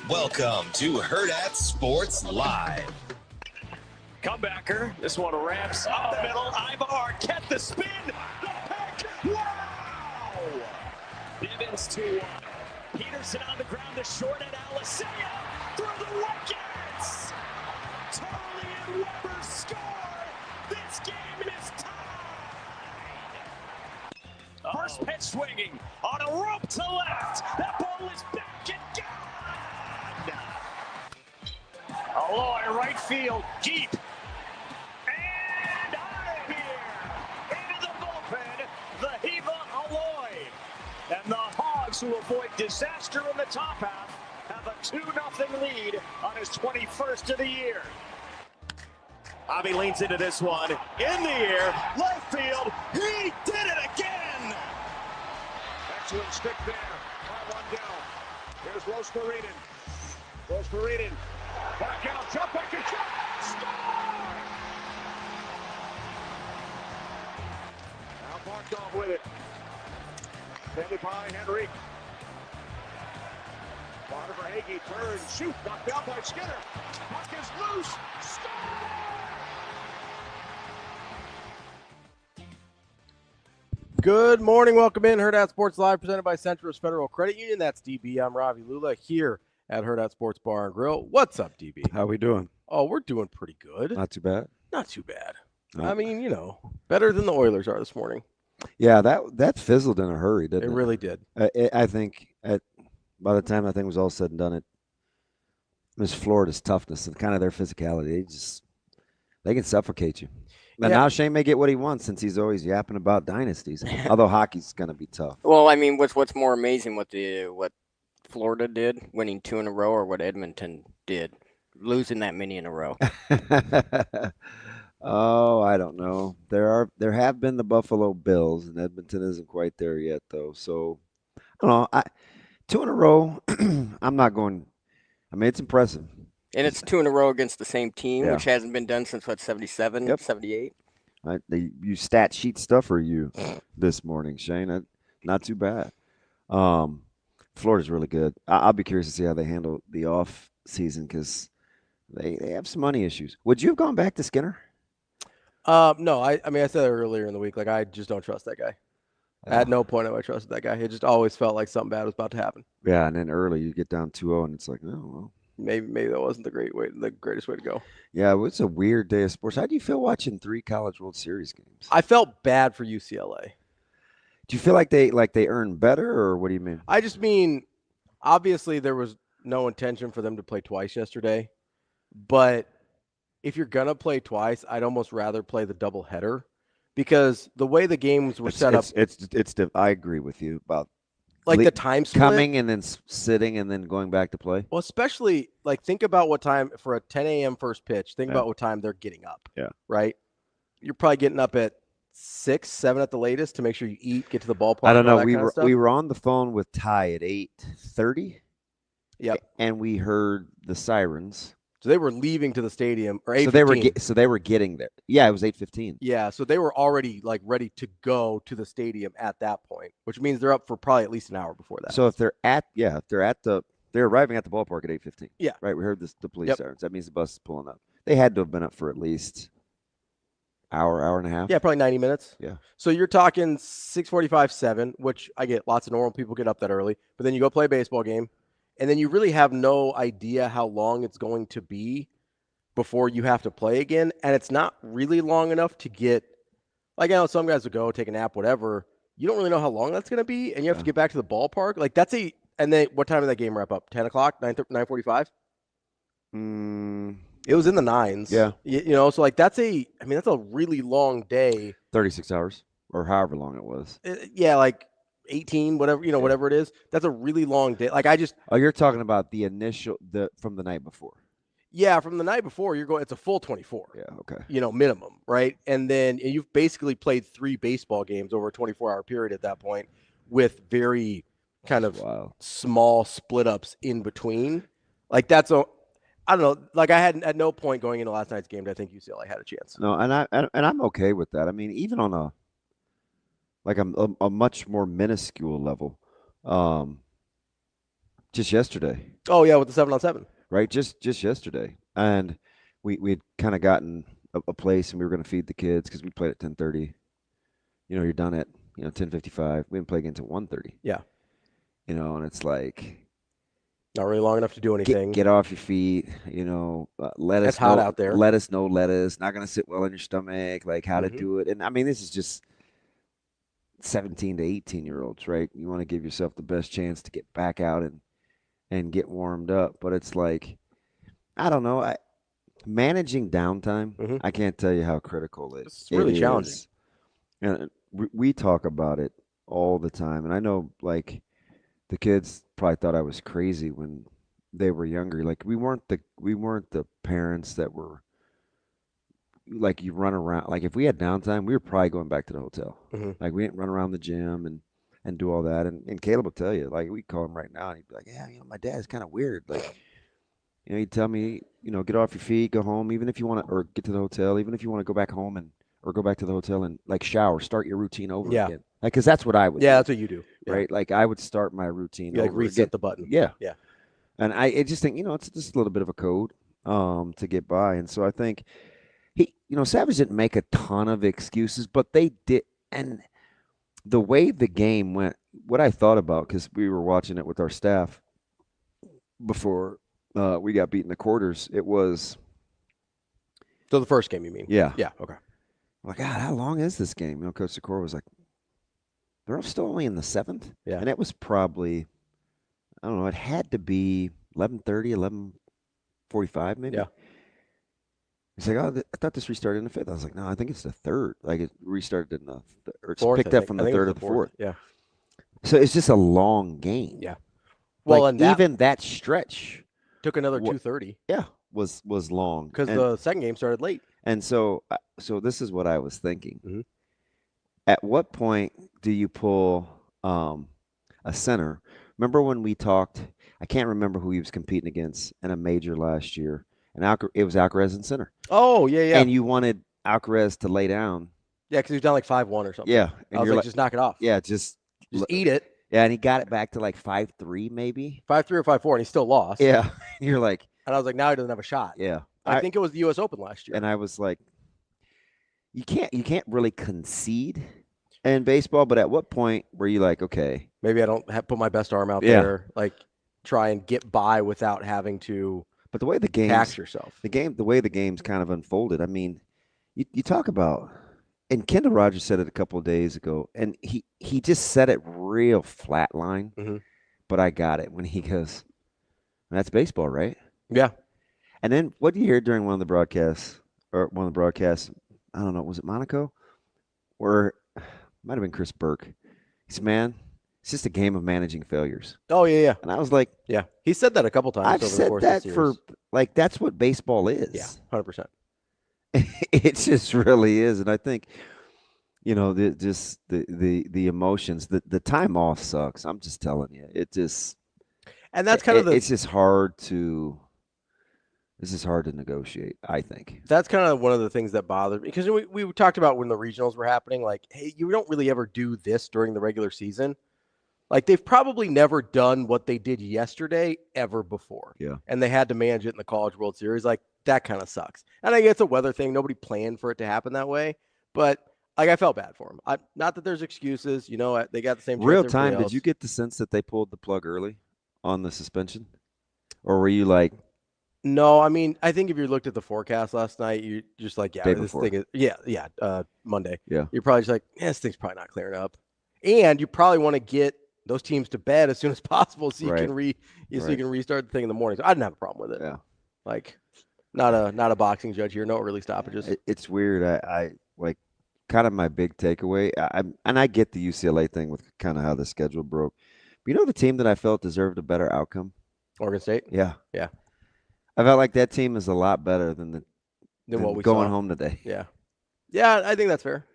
Welcome to Hurrdat Sports Live. Comebacker. This one ramps up the middle. Ivar, get the spin. The pick. Wow! Bivens 2-1. Peterson on the ground. The short at Alisea. Through the wickets. Turley and Weber score. This game is tied. First pitch swinging on a rope to left. That ball is back and gone. Aloy, right field, deep. And out of here. Into the bullpen, the Hiva Aloy. And the Hogs, who avoid disaster in the top half, have a 2-0 lead on his 21st of the year. Ravi leans into this one. In the air, left field. He did it again. Excellent stick there. One down. Here's Rosmarinen. Rosmarinen. Back out, jump back and jump. Score! Now Barkov with it. Handed by Henrique. Bottom for Hagee, turns, shoot, knocked down by Skinner. Puck is loose. Score! Good morning. Welcome in. Hurrdat Sports Live, presented by Centris Federal Credit Union. That's DB. I'm Ravi. Lulla here at Hurrdat Sports Bar and Grill. What's up, DB? How we doing? Oh, we're doing pretty good. Not too bad. Not too bad. No. I mean, better than the Oilers are this morning. Yeah, that fizzled in a hurry, didn't it? It really did. I think by the time that thing was all said and done, it was Florida's toughness and kind of their physicality. They can suffocate you. And now Shane may get what he wants since he's always yapping about dynasties. Although hockey's going to be tough. Well, I mean, what's more amazing, what Florida did, winning 2 in a row, or what Edmonton did, losing that many in a row? Oh, I don't know. There have been the Buffalo Bills, and Edmonton isn't quite there yet, though. So I don't know. 2 in a row. I'm not going. I mean, it's impressive. And it's 2 in a row against the same team, Yeah. which hasn't been done since, 77, Yep. 78? You stat sheet stuffer you this morning, Shane. Not too bad. Florida's really good. I'll be curious to see how they handle the off season because they have some money issues. Would you have gone back to Skinner? No, I mean, I said that earlier in the week. Like, I just don't trust that guy. At no point have I trusted that guy. It just always felt like something bad was about to happen. Yeah, and then early you get down 2-0, and it's like, oh, well. Maybe that wasn't the greatest way to go. Yeah, it was a weird day of sports. How do you feel watching 3 College World Series games? I felt bad for UCLA. Do you feel like they earned better, or what do you mean? I just mean, obviously there was no intention for them to play twice yesterday, but if you're gonna play twice, I'd almost rather play the doubleheader because the way the games were set up, I agree with you about the time split, coming and then sitting and then going back to play. Well, especially think about what time for a 10 a.m. first pitch. Think about what time they're getting up. Yeah, right. You're probably getting up at 6, 7 at the latest to make sure you eat, get to the ballpark. I don't know. We were on the phone with Ty at 8:30. Yep. And we heard the sirens. So they were leaving to the stadium, or 8:15. So they were getting there. Yeah, it was 8:15. Yeah, so they were already ready to go to the stadium at that point, which means they're up for probably at least an hour before that. So they're arriving at the ballpark at 8:15. Yeah. Right. We heard the police sirens. That means the bus is pulling up. They had to have been up for at least hour and a half. Yeah, probably 90 minutes. Yeah. So you're talking 6:45, 7, which I get. Lots of normal people get up that early, but then you go play a baseball game. And then you really have no idea how long it's going to be before you have to play again. And it's not really long enough to get – I know some guys will go, take a nap, whatever. You don't really know how long that's going to be, and you have to get back to the ballpark. And then what time did that game wrap up? 10 o'clock, 9:45? It was in the 9s. Yeah. So that's a really long day. 36 hours or however long it was. 18, whatever, whatever it is. That's a really long day. Oh, you're talking about the initial from the night before. Yeah, from the night before, it's a full 24. Yeah, okay. Minimum, right? And then you've basically played 3 baseball games over a 24-hour period at that point with very kind of small split ups in between. I don't know. I had at no point going into last night's game did I think UCLA had a chance. No, and I'm okay with that. I mean, even on a much more minuscule level, Just yesterday. Oh yeah, with the 7-on-7. Right, just yesterday, and we'd kind of gotten a place, and we were going to feed the kids because we played at 10:30. You're done at 10:55. We didn't play again until 1:30. Yeah. And it's like Not really long enough to do anything. get off your feet. Let us It's hot know, out there. Let us know lettuce. Not going to sit well in your stomach. Like how to Mhm. do it. And I mean, this is just 17 to 18-year-olds, right? You want to give yourself the best chance to get back out and get warmed up. But it's like, I don't know. Managing downtime, Mhm. I can't tell you how critical It's really challenging. is. And we talk about it all the time. And I know, like, the kids probably thought I was crazy when they were younger. Like, we weren't the parents that were like, you run around. Like, if we had downtime, we were probably going back to the hotel. Mhm. Like, we didn't run around the gym and do all that. And Caleb will tell you, like, we call him right now, and he'd be like, yeah, my dad's kind of weird. Like, he'd tell me, get off your feet, go home, even if you want to, or get to the hotel, even if you want to go back home or go back to the hotel and, like, shower, start your routine over Yeah. again. Like, because that's what I would do. Yeah, that's what you do. Yeah. Right? Like, I would start my routine You like over reset again. the button. Yeah. Yeah. And I just think, it's just a little bit of a code to get by. And so I think Savage didn't make a ton of excuses, but they did. And the way the game went, what I thought about, because we were watching it with our staff before we got beat in the quarters, it was. So the first game, you mean? Yeah. Yeah. Okay. I'm like, God, how long is this game? Coach Sikora was like, they're still only in the 7th. Yeah. And it was probably, I don't know, it had to be 11:30, 11:45 maybe. Yeah. He's like, I thought this restarted in the 5th. I was like, no, I think it's the 3rd. Like, it restarted in the or it's Fourth, picked I up think. from I the think it 3rd was or the 4th. Yeah. So it's just a long game. Yeah. Well, Like, and that even that stretch took another 2:30 was long. because And- the second game started late. And so this is what I was thinking. Mhm. At what point do you pull a center? Remember when we talked? I can't remember who he was competing against in a major last year, and it was Alcaraz in center. Oh yeah, yeah, And you wanted Alcaraz to lay down. yeah, because he was down like 5-1 or something. Yeah, I was like, just knock it off. yeah, just eat it. Yeah, and he got it back to like 5-3 maybe. 5-3 or 5-4, and he still lost. Yeah, you're like, and I was like, now he doesn't have a shot. yeah. I think it was the U.S. Open last year. And I was like, you can't really concede in baseball, but at what point were you like, okay, maybe I don't put my best arm out Yeah. there, like try and get by without having to but the way the game tax yourself. the way the game's kind of unfolded. I mean, you talk about, and Kendeigh Rogers said it a couple of days ago, and he just said it real flat line, Mhm. but I got it when he goes, that's baseball, right? Yeah. And then what do you hear during one of the broadcasts? I don't know, was it Monaco? Or might have been Chris Burke. He said, man, it's just a game of managing failures. Oh yeah, yeah, And I was like, yeah. He said that a couple times I've over the said course that of the for, series. like, that's what baseball is. Yeah, 100%. It just really is. And I think, the emotions, the time off sucks. I'm just telling you. It just, And that's kind of it's just hard to, negotiate, I think. that's kind of one of the things that bothered me, because we talked about when the regionals were happening, like, hey, you don't really ever do this during the regular season. Like, they've probably never done what they did yesterday ever before. Yeah. And they had to manage it in the College World Series. Like, that kind of sucks. And I guess it's a weather thing. Nobody planned for it to happen that way. But, like, I felt bad for them. Not that there's excuses. They got the same chance Real as time, everybody did you else. get the sense that they pulled the plug early on the suspension? Or were you like, No, I mean, I think if you looked at the forecast last night, you're just like, yeah, Day this before. thing is, Monday. Yeah. You're probably just like, this thing's probably not clearing up. And you probably want to get those teams to bed as soon as possible so you Right. can so you can restart the thing in the morning. So I didn't have a problem with it. yeah. Like, not a boxing judge here. No early stoppages. It's weird. I like, kind of my big takeaway. I get the UCLA thing with kind of how the schedule broke. But the team that I felt deserved a better outcome? Oregon State. Yeah. Yeah. I felt like that team is a lot better than What we going saw. home today. Yeah. Yeah, I think that's fair.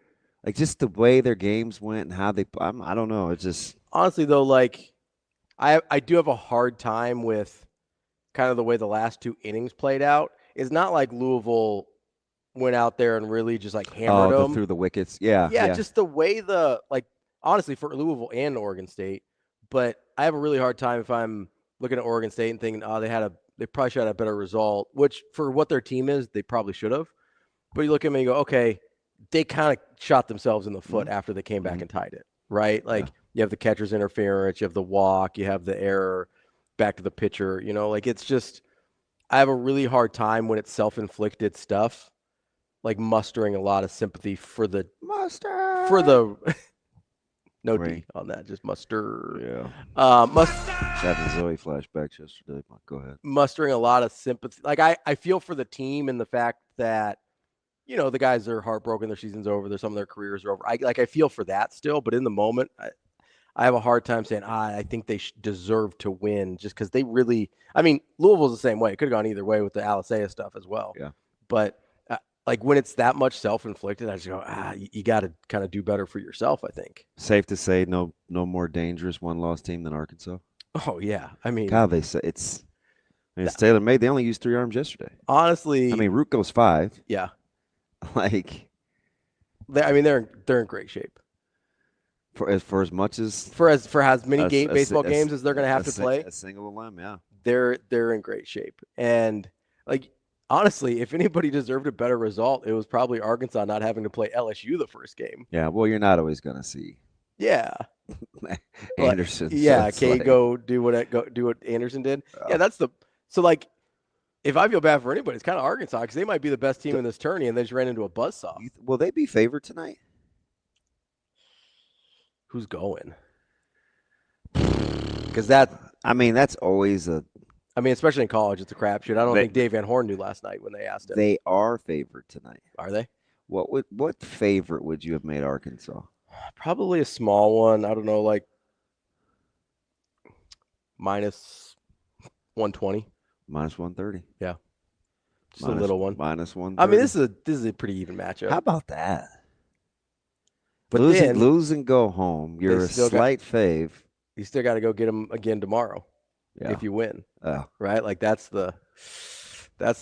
Like, just the way their games went and how I don't know. It's just, Honestly, though, like, I do have a hard time with kind of the way the last two innings played out. It's not like Louisville went out there and really just like hammered them through the wickets. Yeah. Yeah, just the way honestly, for Louisville and Oregon State. But I have a really hard time if I'm looking at Oregon State and thinking, oh, they probably should have had a better result, which for what their team is, they probably should have. But you look at them and you go, okay, they kind of shot themselves in the foot after they came back and tied it, right? Like you have the catcher's interference, you have the walk, you have the error back to the pitcher, like it's just, I have a really hard time when it's self-inflicted stuff, like mustering a lot of sympathy for the no D on that, just muster. Yeah. Having Zoe flashbacks yesterday. Go ahead. Mustering a lot of sympathy. Like I feel for the team and the fact that, the guys are heartbroken, their season's over, some of their careers are over. I feel for that still, but in the moment, I have a hard time saying, I think they deserve to win just because they really, Louisville's the same way. It could have gone either way with the Alisea stuff as well. Yeah. But like when it's that much self-inflicted, I just go, you got to kind of do better for yourself, I think. Safe to say no more dangerous one-loss team than Arkansas? Oh, yeah. God, they say it's tailor-made. They only used 3 arms yesterday. Honestly. Root goes 5. Yeah. Like. They're in great shape. For as much as for as many baseball games as they're going to have to play, a single limb, yeah, they're in great shape. And like honestly, if anybody deserved a better result, it was probably Arkansas not having to play LSU the first game. Yeah, well, you're not always going to see. Yeah, Anderson. Yeah, go do what Anderson did. Yeah, so like. If I feel bad for anybody, it's kind of Arkansas because they might be the best team in this tourney, and they just ran into a buzzsaw. Will they be favored tonight? Who's going? Because that's always especially in college, it's a crapshoot. I don't think Dave Van Horn knew last night when they asked him. They are favored tonight. Are they? What favorite would you have made Arkansas? Probably a small one. I don't know, like minus 120. Minus 130. Yeah. Just a little one. Minus 130. This is a pretty even matchup. How about that? But lose and go home. You're a slight fave. You still got to go get them again tomorrow if you win. Right? Like that's the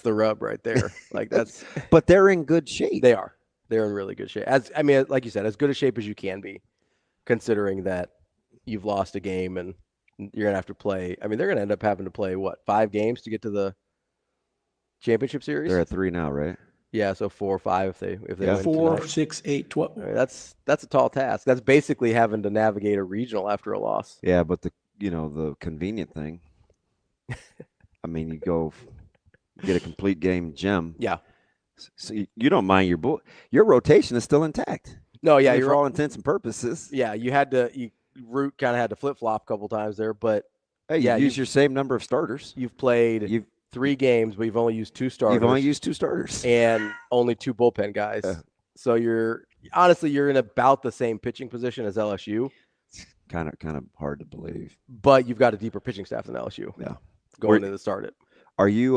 rub right there. Like that's But they're in good shape. They are. They're in really good shape. Like you said, as good a shape as you can be, considering that you've lost a game and you're going to have to play. They're going to end up having to play, 5 games to get to the championship series? They're at 3 now, right? Yeah, so 4 or 5 if they win 4, tonight. 6, 8, 12. That's a tall task. That's basically having to navigate a regional after a loss. Yeah, but the convenient thing, you get a complete game gem. Yeah. So you don't mind your rotation is still intact. No, yeah, for all intents and purposes. Yeah, Root kind of had to flip-flop a couple times there, but hey, you use your same number of starters. You've played 3 games, but you've only used 2 starters. You've only used 2 starters. And only 2 bullpen guys. So you're in about the same pitching position as LSU. Kind of hard to believe. But you've got a deeper pitching staff than LSU. Yeah. Going to the start it. Are you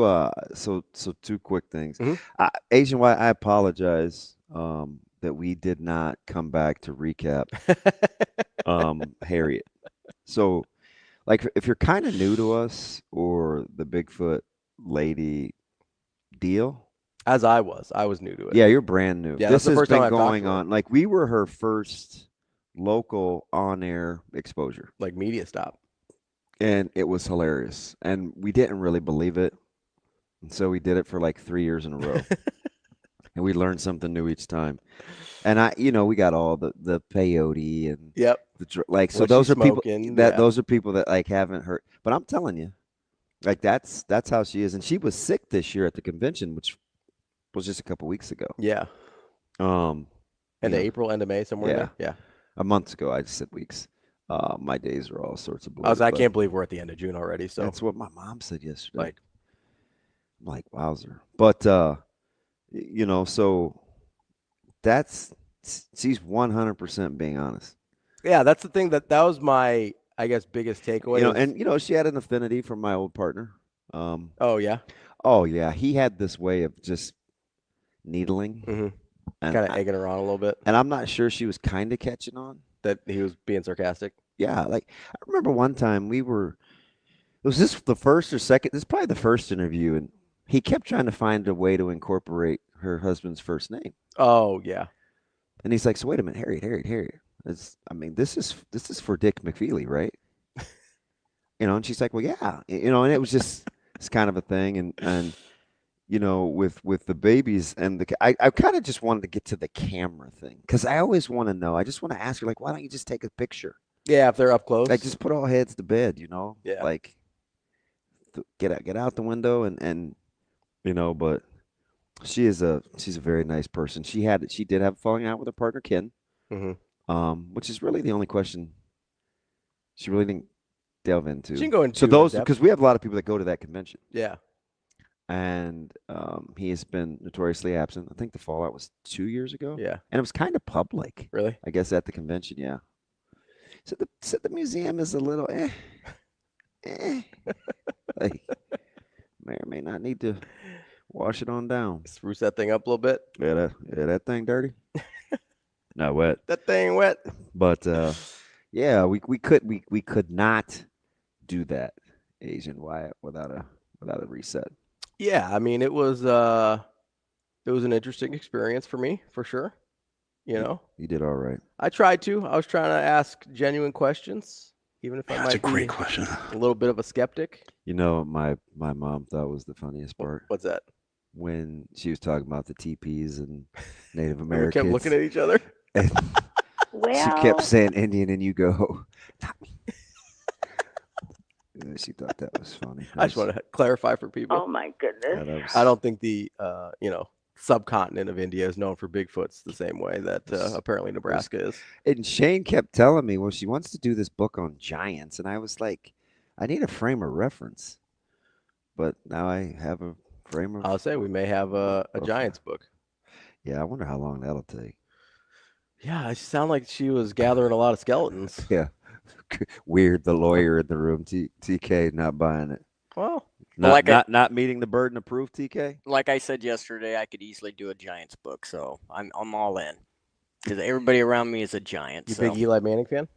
so 2 quick things. Mm-hmm. Asian White, I apologize that we did not come back to recap Harriet. So like if you're kind of new to us or the Bigfoot lady deal. As I was new to it. Yeah, you're brand new. Yeah, this has been going on. Like we were her first local on-air exposure. Like media stop. And it was hilarious. And we didn't really believe it. And so we did it for like 3 years in a row. And we learned something new each time. And we got all the peyote and so those are people those are people that like haven't heard. But I'm telling you, like that's how she is. And she was sick this year at the convention, which was just a couple weeks ago. Yeah. End of April, end of May, somewhere in there. Yeah. A month ago, I just said weeks. My days are all sorts of blurred. I can't believe we're at the end of June already. So that's what my mom said yesterday. I'm like, wowzer. But so she's 100% being honest. Yeah, that's the thing that was my, I guess, biggest takeaway. And she had an affinity for my old partner. Oh yeah. He had this way of just needling, kind of egging her on a little bit. And I'm not sure she was kind of catching on that he was being sarcastic. Yeah, like I remember one time was this the first or second? This is probably the first interview, and he kept trying to find a way to incorporate her husband's first name. Oh yeah. And he's like, so wait a minute, Harriet. This is for Dick McFeely, right? And she's like, well, yeah, and it was just it's kind of a thing, and with the babies and I kind of just wanted to get to the camera thing because I always want to know. I just want to ask her, like, why don't you just take a picture? Yeah, if they're up close. Like, just put all heads to bed, Yeah. Like, get out the window and but she's a very nice person. She did have a falling out with her partner Ken, which is really the only question she really didn't delve into. She can go into so those because we have a lot of people that go to that convention. Yeah. And he has been notoriously absent. I think the fallout was 2 years ago. Yeah. And it was kind of public. Really? I guess at the convention, yeah. So the museum is a little like, may or may not need to wash it on down. Spruce that thing up a little bit. Yeah, that thing dirty. Not wet. That thing wet. But yeah, we could not do that, Asian Wyatt, without a reset. Yeah, I mean, it was an interesting experience for me, for sure. You did all right. I tried to. I was trying to ask genuine questions, even if I might That's a great be question. a little bit of a skeptic. My mom thought was the funniest part What's that? when she was talking about the teepees and Native We Americans. kept looking at each other. And Well, she kept saying Indian, and you go, Tommy. Yeah, she thought that was funny. I just want to clarify for people. oh my goodness. I don't think the subcontinent of India is known for Bigfoots the same way that apparently Nebraska is. And Shane kept telling me, well, she wants to do this book on giants, and I was like, I need a frame of reference. But now I have a frame of. I'll say we may have a Giants book. Yeah, I wonder how long that'll take. Yeah, it sounded like she was gathering a lot of skeletons. Yeah. Weird, the lawyer in the room, TK not buying it. Well, Not meeting the burden of proof, TK? Like I said yesterday, I could easily do a Giants book, so I'm all in. Because everybody around me is a Giant. you so. big Eli Manning fan?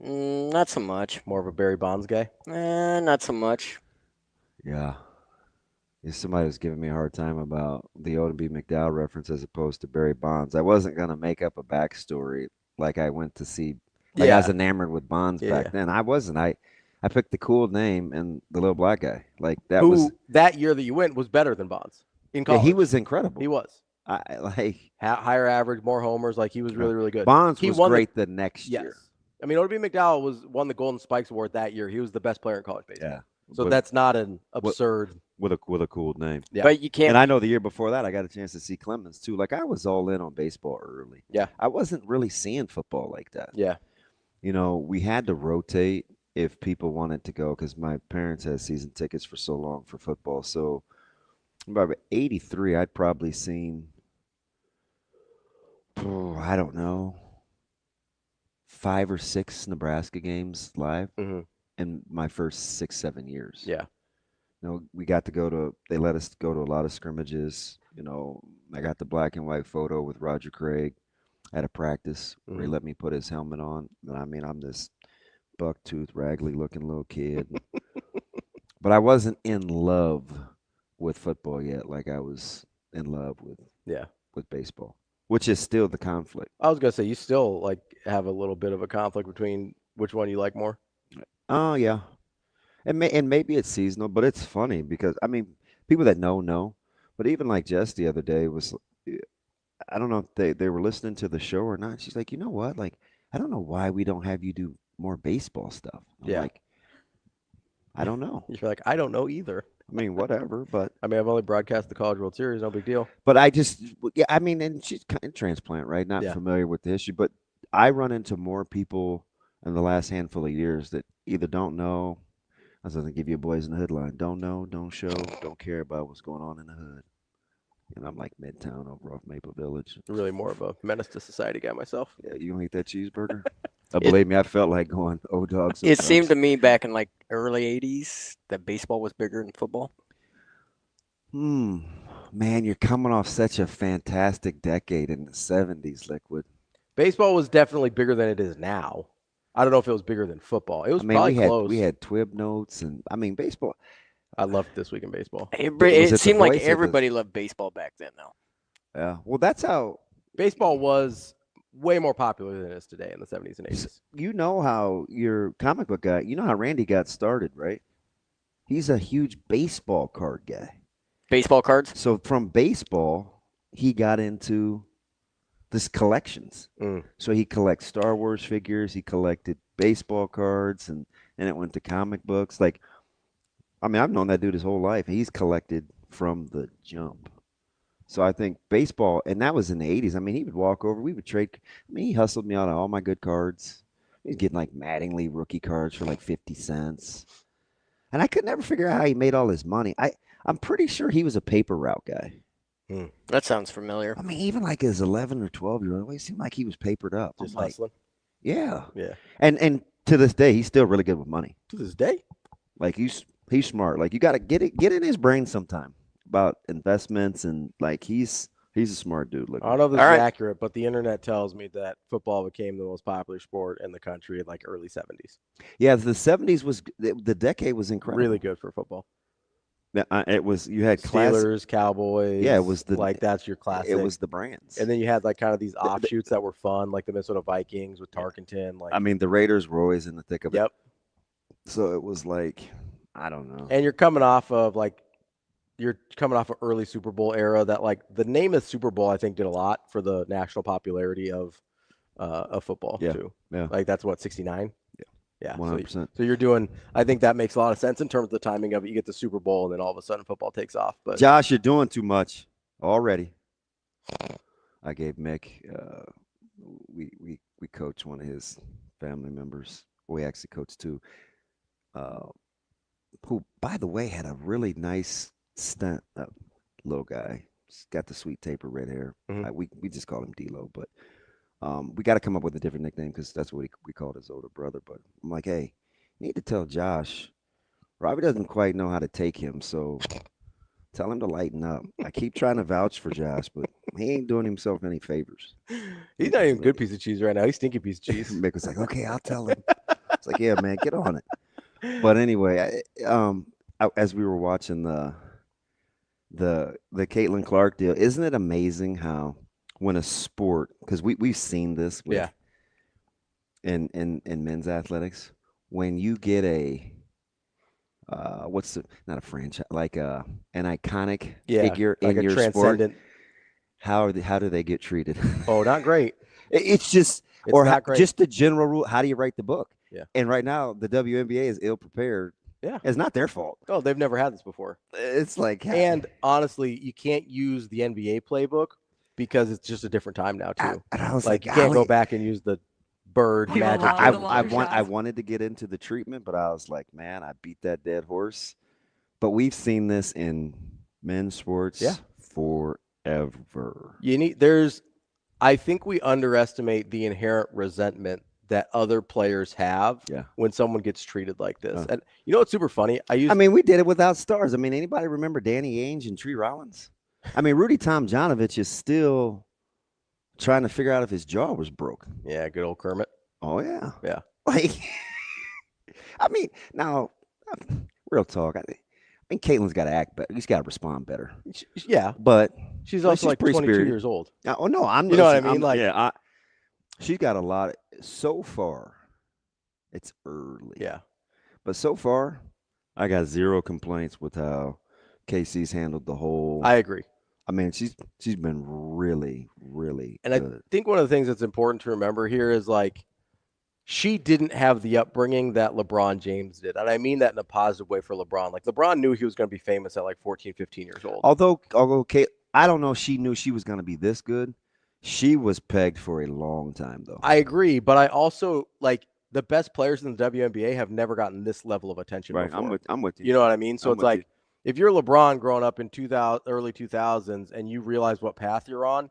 Not so much. More of a Barry Bonds guy? Not so much. Yeah. Somebody was giving me a hard time about the O.B. McDowell reference as opposed to Barry Bonds. I wasn't going to make up a backstory like I went to see. Like I was enamored with Bonds back then. I wasn't. I picked the cool name and the little black guy. Like that year that you went was better than Bonds in college. Yeah, he was incredible. He was. Higher average, more homers. Like he was really, really good. Bonds was great the next yes. year. I mean, O.B. McDowell won the Golden Spikes Award that year. He was the best player in college baseball. Yeah. So that's not an absurd. With a cool name. Yeah. But you can't. And I know the year before that, I got a chance to see Clemens too. Like I was all in on baseball early. Yeah. I wasn't really seeing football like that. Yeah. We had to rotate if people wanted to go because my parents had season tickets for so long for football. So by 83, I'd probably seen, I don't know, 5 or 6 Nebraska games live in my first 6-7 years. Yeah. We got to they let us go to a lot of scrimmages. I got the black and white photo with Roger Craig at a practice where he let me put his helmet on. And I mean, I'm this buck-toothed, raggedy-looking little kid. But I wasn't in love with football yet like I was in love with baseball, which is still the conflict. I was going to say, you still have a little bit of a conflict between which one you like more. Oh, yeah. And maybe it's seasonal, but it's funny because, I mean, people that know. But even like Jess the other day was, I don't know if they were listening to the show or not. She's like, you know what? Like, I don't know why we don't have you do more baseball stuff. I'm like, I don't know. You're like, I don't know either. I mean, whatever, but. I mean, I've only broadcast the College World Series. No big deal. But I just, I mean, and she's kind of transplant, right? Not familiar with the history. But I run into more people in the last handful of years that either don't know. I was going to give you a Boys in the Hood line. Don't know, don't show, don't care about what's going on in the hood. And I'm like Midtown over off Maple Village. Really more of a menace to society guy myself. Yeah, you gonna eat that cheeseburger? Believe me, I felt like going, oh, dogs. It seemed to me back in like early 80s that baseball was bigger than football. Man, you're coming off such a fantastic decade in the 70s, Liquid. Baseball was definitely bigger than it is now. I don't know if it was bigger than football. It was probably close. We had Twib notes, and I mean, baseball. I loved This Week in Baseball. It seemed like everybody loved baseball back then, though. Yeah. Well, that's how. Baseball was way more popular than it is today in the 70s and 80s. You know how your comic book guy, you know how Randy got started, right? He's a huge baseball card guy. Baseball cards? So from baseball, he got into this collections. So he collects Star Wars figures, he collected baseball cards, and it went to comic books. Like, I mean, I've known that dude his whole life. He's collected from the jump. So I think baseball, and that was in the 80s. I mean, he would walk over, we would trade. I mean, he hustled me out of all my good cards. He was getting like Mattingly rookie cards for like 50 cents. And I could never figure out how he made all his money. I'm pretty sure he was a paper route guy. That sounds familiar. I mean, even like his 11 or 12-year-old, it seemed like he was papered up. Just I'm like, hustling. yeah. Yeah. And to this day, he's still really good with money. To this day? Like, he's smart. Like, you got to get in his brain sometime about investments, and like he's a smart dude. I don't know if this is accurate, but the internet tells me that football became the most popular sport in the country in like early 70s. Yeah, the 70s was the decade was incredible. Really good for football. It was, you had Steelers, Cowboys. Yeah, it was that's your classic. It was the brands. And then you had like kind of these offshoots that were fun, like the Minnesota Vikings with Tarkenton. Like, I mean, the Raiders were always in the thick of it. Yep. So it was like, I don't know. And you're coming off of an early Super Bowl era that like the name of Super Bowl I think did a lot for the national popularity of football too. Yeah. Like that's what, 69? Yeah. 100%. So you're doing, I think that makes a lot of sense in terms of the timing of it. You get the Super Bowl and then all of a sudden football takes off. But Josh, you're doing too much already. I gave Mick, we coach one of his family members. We actually coached two, who, by the way, had a really nice stunt. Little guy. He's got the sweet taper red hair. We just call him D-Lo, but we got to come up with a different nickname because that's what we called his older brother. But I'm like, hey, you need to tell Josh. Ravi doesn't quite know how to take him, so tell him to lighten up. I keep trying to vouch for Josh, but he ain't doing himself any favors. He's not even a good piece of cheese right now. He's stinky piece of cheese. Mick was like, okay, I'll tell him. It's like, yeah, man, get on it. But anyway, as we were watching the Caitlin Clark deal, isn't it amazing how when a sport, because we've seen this in men's athletics, when you get a not a franchise, like an iconic figure like in your transcendent sport, how do they get treated? Oh, not great. It's just not great. Just the general rule. How do you write the book? Yeah. And right now the WNBA is ill prepared. Yeah. It's not their fault. Oh, they've never had this before. It's like, and honestly, you can't use the NBA playbook because it's just a different time now too. And I was like you can't go back and use the bird magic. I wanted to get into the treatment, but I was like, man, I beat that dead horse. But we've seen this in men's sports forever. I think we underestimate the inherent resentment that other players have when someone gets treated like this. And you know what's super funny? We did it without stars. I mean, anybody remember Danny Ainge and Tree Rollins? I mean, Rudy Tomjanovich is still trying to figure out if his jaw was broken. Yeah, good old Kermit. Oh, yeah. Yeah. Like, I mean, now, real talk. I mean, Caitlin's got to act better. He's got to respond better. Yeah. But she's also like 22 years old. Oh, no. You know what I mean? She's got a lot. So far, it's early. Yeah. But so far, I got zero complaints with how Casey's handled the whole. I agree. I mean, she's been really, really and good. I think one of the things that's important to remember here is like she didn't have the upbringing that LeBron James did. And I mean that in a positive way for LeBron. Like LeBron knew he was going to be famous at like 14, 15 years old. Although Kate, I don't know if she knew she was going to be this good. She was pegged for a long time, though. I agree, but I also like the best players in the WNBA have never gotten this level of attention before. I'm with you. You know what I mean? So it's like if you're LeBron growing up in early 2000s and you realize what path you're on,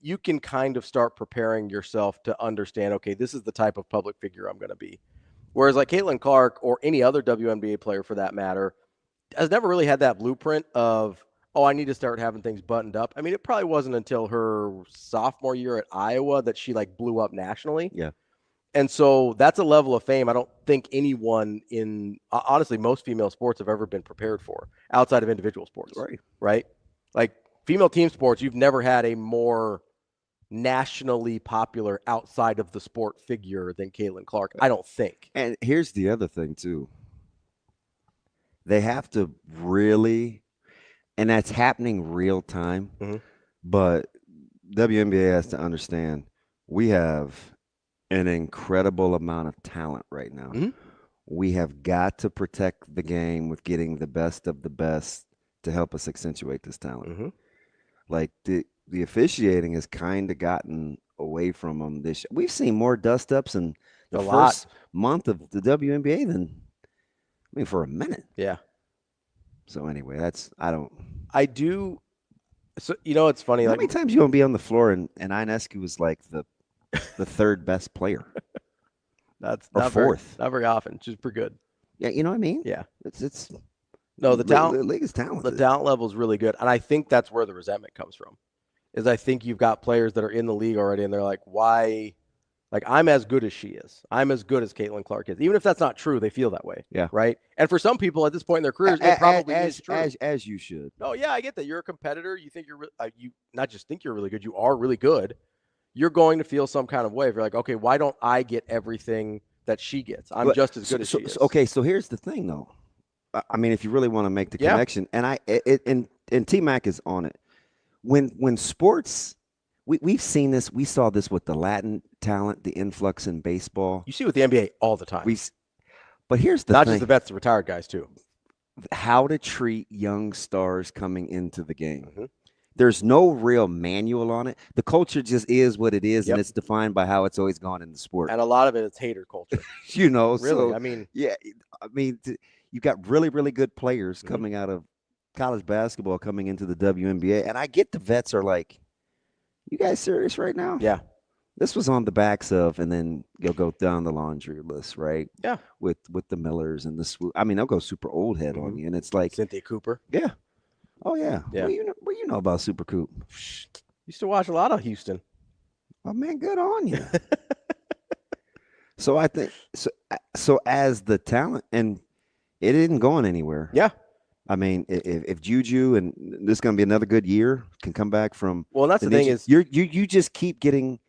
you can kind of start preparing yourself to understand, okay, this is the type of public figure I'm going to be. Whereas like Caitlin Clark or any other WNBA player for that matter has never really had that blueprint of, oh, I need to start having things buttoned up. I mean, it probably wasn't until her sophomore year at Iowa that she like blew up nationally. Yeah. And so that's a level of fame I don't think anyone in, honestly, most female sports have ever been prepared for outside of individual sports. Right. Right? Like female team sports, you've never had a more nationally popular outside of the sport figure than Caitlin Clark. I don't think. And here's the other thing too. They have to really, and that's happening real time. Mhm. But WNBA has to understand we have an incredible amount of talent right now. Mhm. We have got to protect the game with getting the best of the best to help us accentuate this talent. Mhm. Like the officiating has kind of gotten away from them this year. We've seen more dust ups in the first month of the WNBA than, for a minute. Yeah. So anyway, I do. So, it's funny. How Like, many times you gonna be on the floor and Ionescu was like the third best player? that's or not fourth. not very often. She's pretty good. Yeah, you know what I mean? Yeah. It's No, the talent. The league is talented. The talent level is really good, and I think that's where the resentment comes from. Is I think you've got players that are in the league already, and they're like, "Why? Like, I'm as good as she is. I'm as good as Caitlin Clark is." Even if that's not true, they feel that way. Yeah. Right. And for some people at this point in their careers, it probably is true. As you should. No, yeah, I get that. You're a competitor. You think you not just think you're really good. You are really good. You're going to feel some kind of way if you're like, okay, why don't I get everything that she gets? I'm just as good as she is. Okay, so here's the thing, though. I mean, if you really want to make the connection, and T-Mac is on it. When sports, we've seen this. We saw this with the Latin talent, the influx in baseball. You see it with the NBA all the time. But here's the not thing. Just the vets, the retired guys too. How to treat young stars coming into the game. Mm-hmm. There's no real manual on it. The culture just is what it is, and it's defined by how it's always gone in the sport. And a lot of it is hater culture. Really. So, you've got really, really good players coming out of college basketball coming into the WNBA, and I get the vets are like, "You guys serious right now?" Yeah. This was on the backs of, and then you'll go down the laundry list, right? Yeah. With the Millers and the Swoop. I mean, they'll go super old head on you, and it's like Cynthia Cooper. Yeah. Oh yeah. Yeah. What you know about Super Coop? Used to watch a lot of Houston. Oh man, good on you. So I think so as the talent, and it isn't going anywhere. Yeah. I mean, if Juju, and this is going to be another good year, can come back from. Well, and that's the thing is you just keep getting.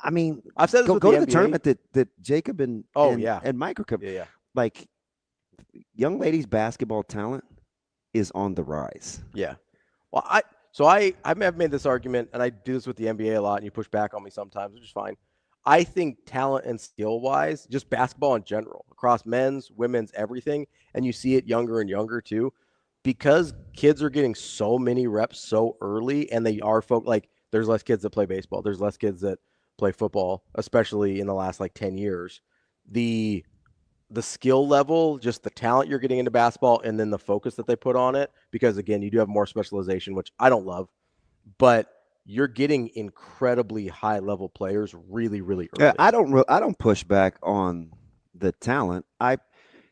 I mean, I've said this go to the the tournament that Jacob and Micro Cup. Yeah. Like, young ladies basketball talent is on the rise. Yeah. Well, I've made this argument, and I do this with the NBA a lot, and you push back on me sometimes, which is fine. I think talent and skill-wise, just basketball in general, across men's, women's, everything, and you see it younger and younger too, because kids are getting so many reps so early, and they are like there's less kids that play baseball. There's less kids that play football, especially in the last 10 years. The skill level, just the talent you're getting into basketball, and then the focus that they put on it, because again, you do have more specialization, which I don't love, but you're getting incredibly high level players really, really early. Yeah, I don't push back on the talent.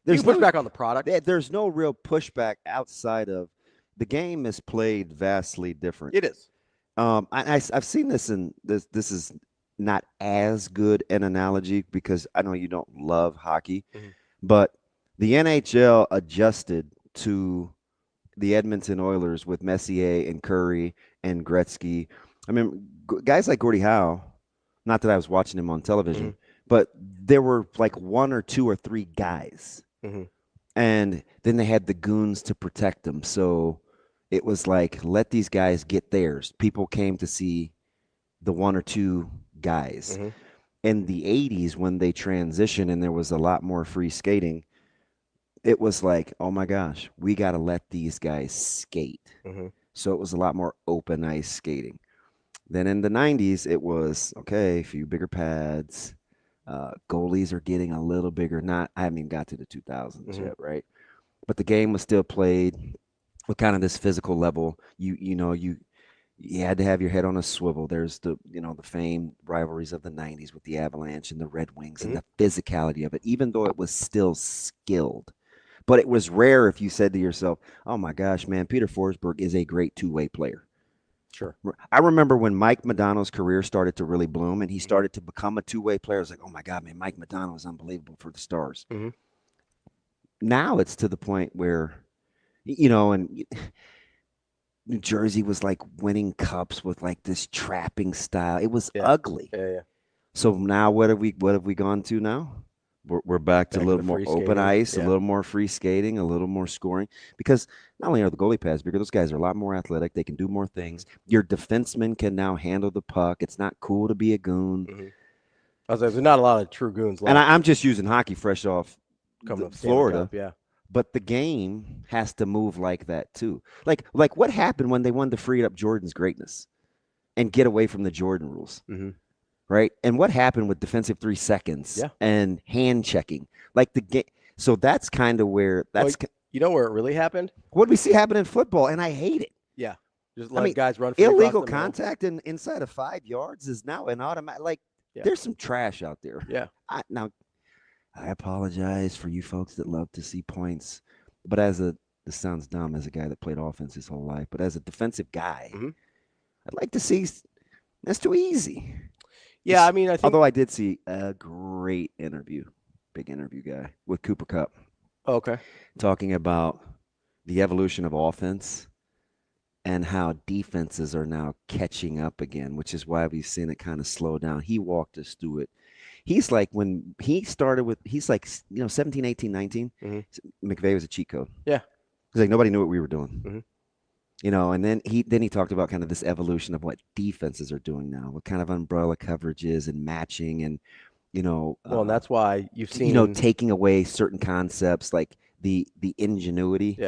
There's push back on the product. There's no real pushback outside of the game is played vastly different. It is. I've seen this, and this is not as good an analogy because I know you don't love hockey, but the NHL adjusted to the Edmonton Oilers with Messier and Curry and Gretzky. I mean, guys like Gordie Howe, not that I was watching him on television, but there were like one or two or three guys. And then they had the goons to protect them. So it was like, let these guys get theirs. People came to see the one or two guys. In the 80s, when they transitioned and there was a lot more free skating, it was like, oh my gosh, we got to let these guys skate. So it was a lot more open ice skating. Then in the 90s, it was, okay, a few bigger pads. Goalies are getting a little bigger. I haven't even got to the 2000s yet, right? But the game was still played with kind of this physical level. You had to have your head on a swivel. There's the famed rivalries of the 90s with the Avalanche and the Red Wings and the physicality of it, even though it was still skilled. But it was rare if you said to yourself, oh my gosh, man, Peter Forsberg is a great two-way player. Sure. I remember when Mike Modano's career started to really bloom and he started to become a two-way player. I was like, oh my God, man, Mike Modano is unbelievable for the Stars. Now it's to the point where, and New Jersey was like winning cups with like this trapping style. It was Yeah. ugly. Yeah. So now what have we gone to now? We're back to a Back to little the more free open skating, ice, a yeah. little more free skating, a little more scoring. Because not only are the goalie pads bigger, those guys are a lot more athletic. They can do more things. Your defenseman can now handle the puck. It's not cool to be a goon. Mm-hmm. I was like, there's not a lot of true goons left. And I'm just using hockey fresh off coming up Florida. Cup, yeah. But the game has to move like that too. Like what happened when they wanted to free up Jordan's greatness and get away from the Jordan rules? Mm-hmm. Right? And what happened with defensive 3 seconds and hand checking? Like the game. So that's kind of where that's. Well, you know where it really happened? What do we see happen in football? And I hate it. Yeah. Just let guys run free illegal across the contact inside of 5 yards is now an automatic. Like there's some trash out there. Yeah. I apologize for you folks that love to see points, but this sounds dumb as a guy that played offense his whole life, but as a defensive guy, I'd like to see that's too easy. Yeah, I mean, I think. Although I did see a great interview, big interview guy with Cooper Kupp. Oh, okay. Talking about the evolution of offense and how defenses are now catching up again, which is why we've seen it kind of slow down. He walked us through it. He's like, when he started with, he's like, 17, 18, 19. McVay was a cheat code. Yeah. He's like, nobody knew what we were doing. And then he talked about kind of this evolution of what defenses are doing now, what kind of umbrella coverages and matching and, well, and that's why you've seen, taking away certain concepts like the ingenuity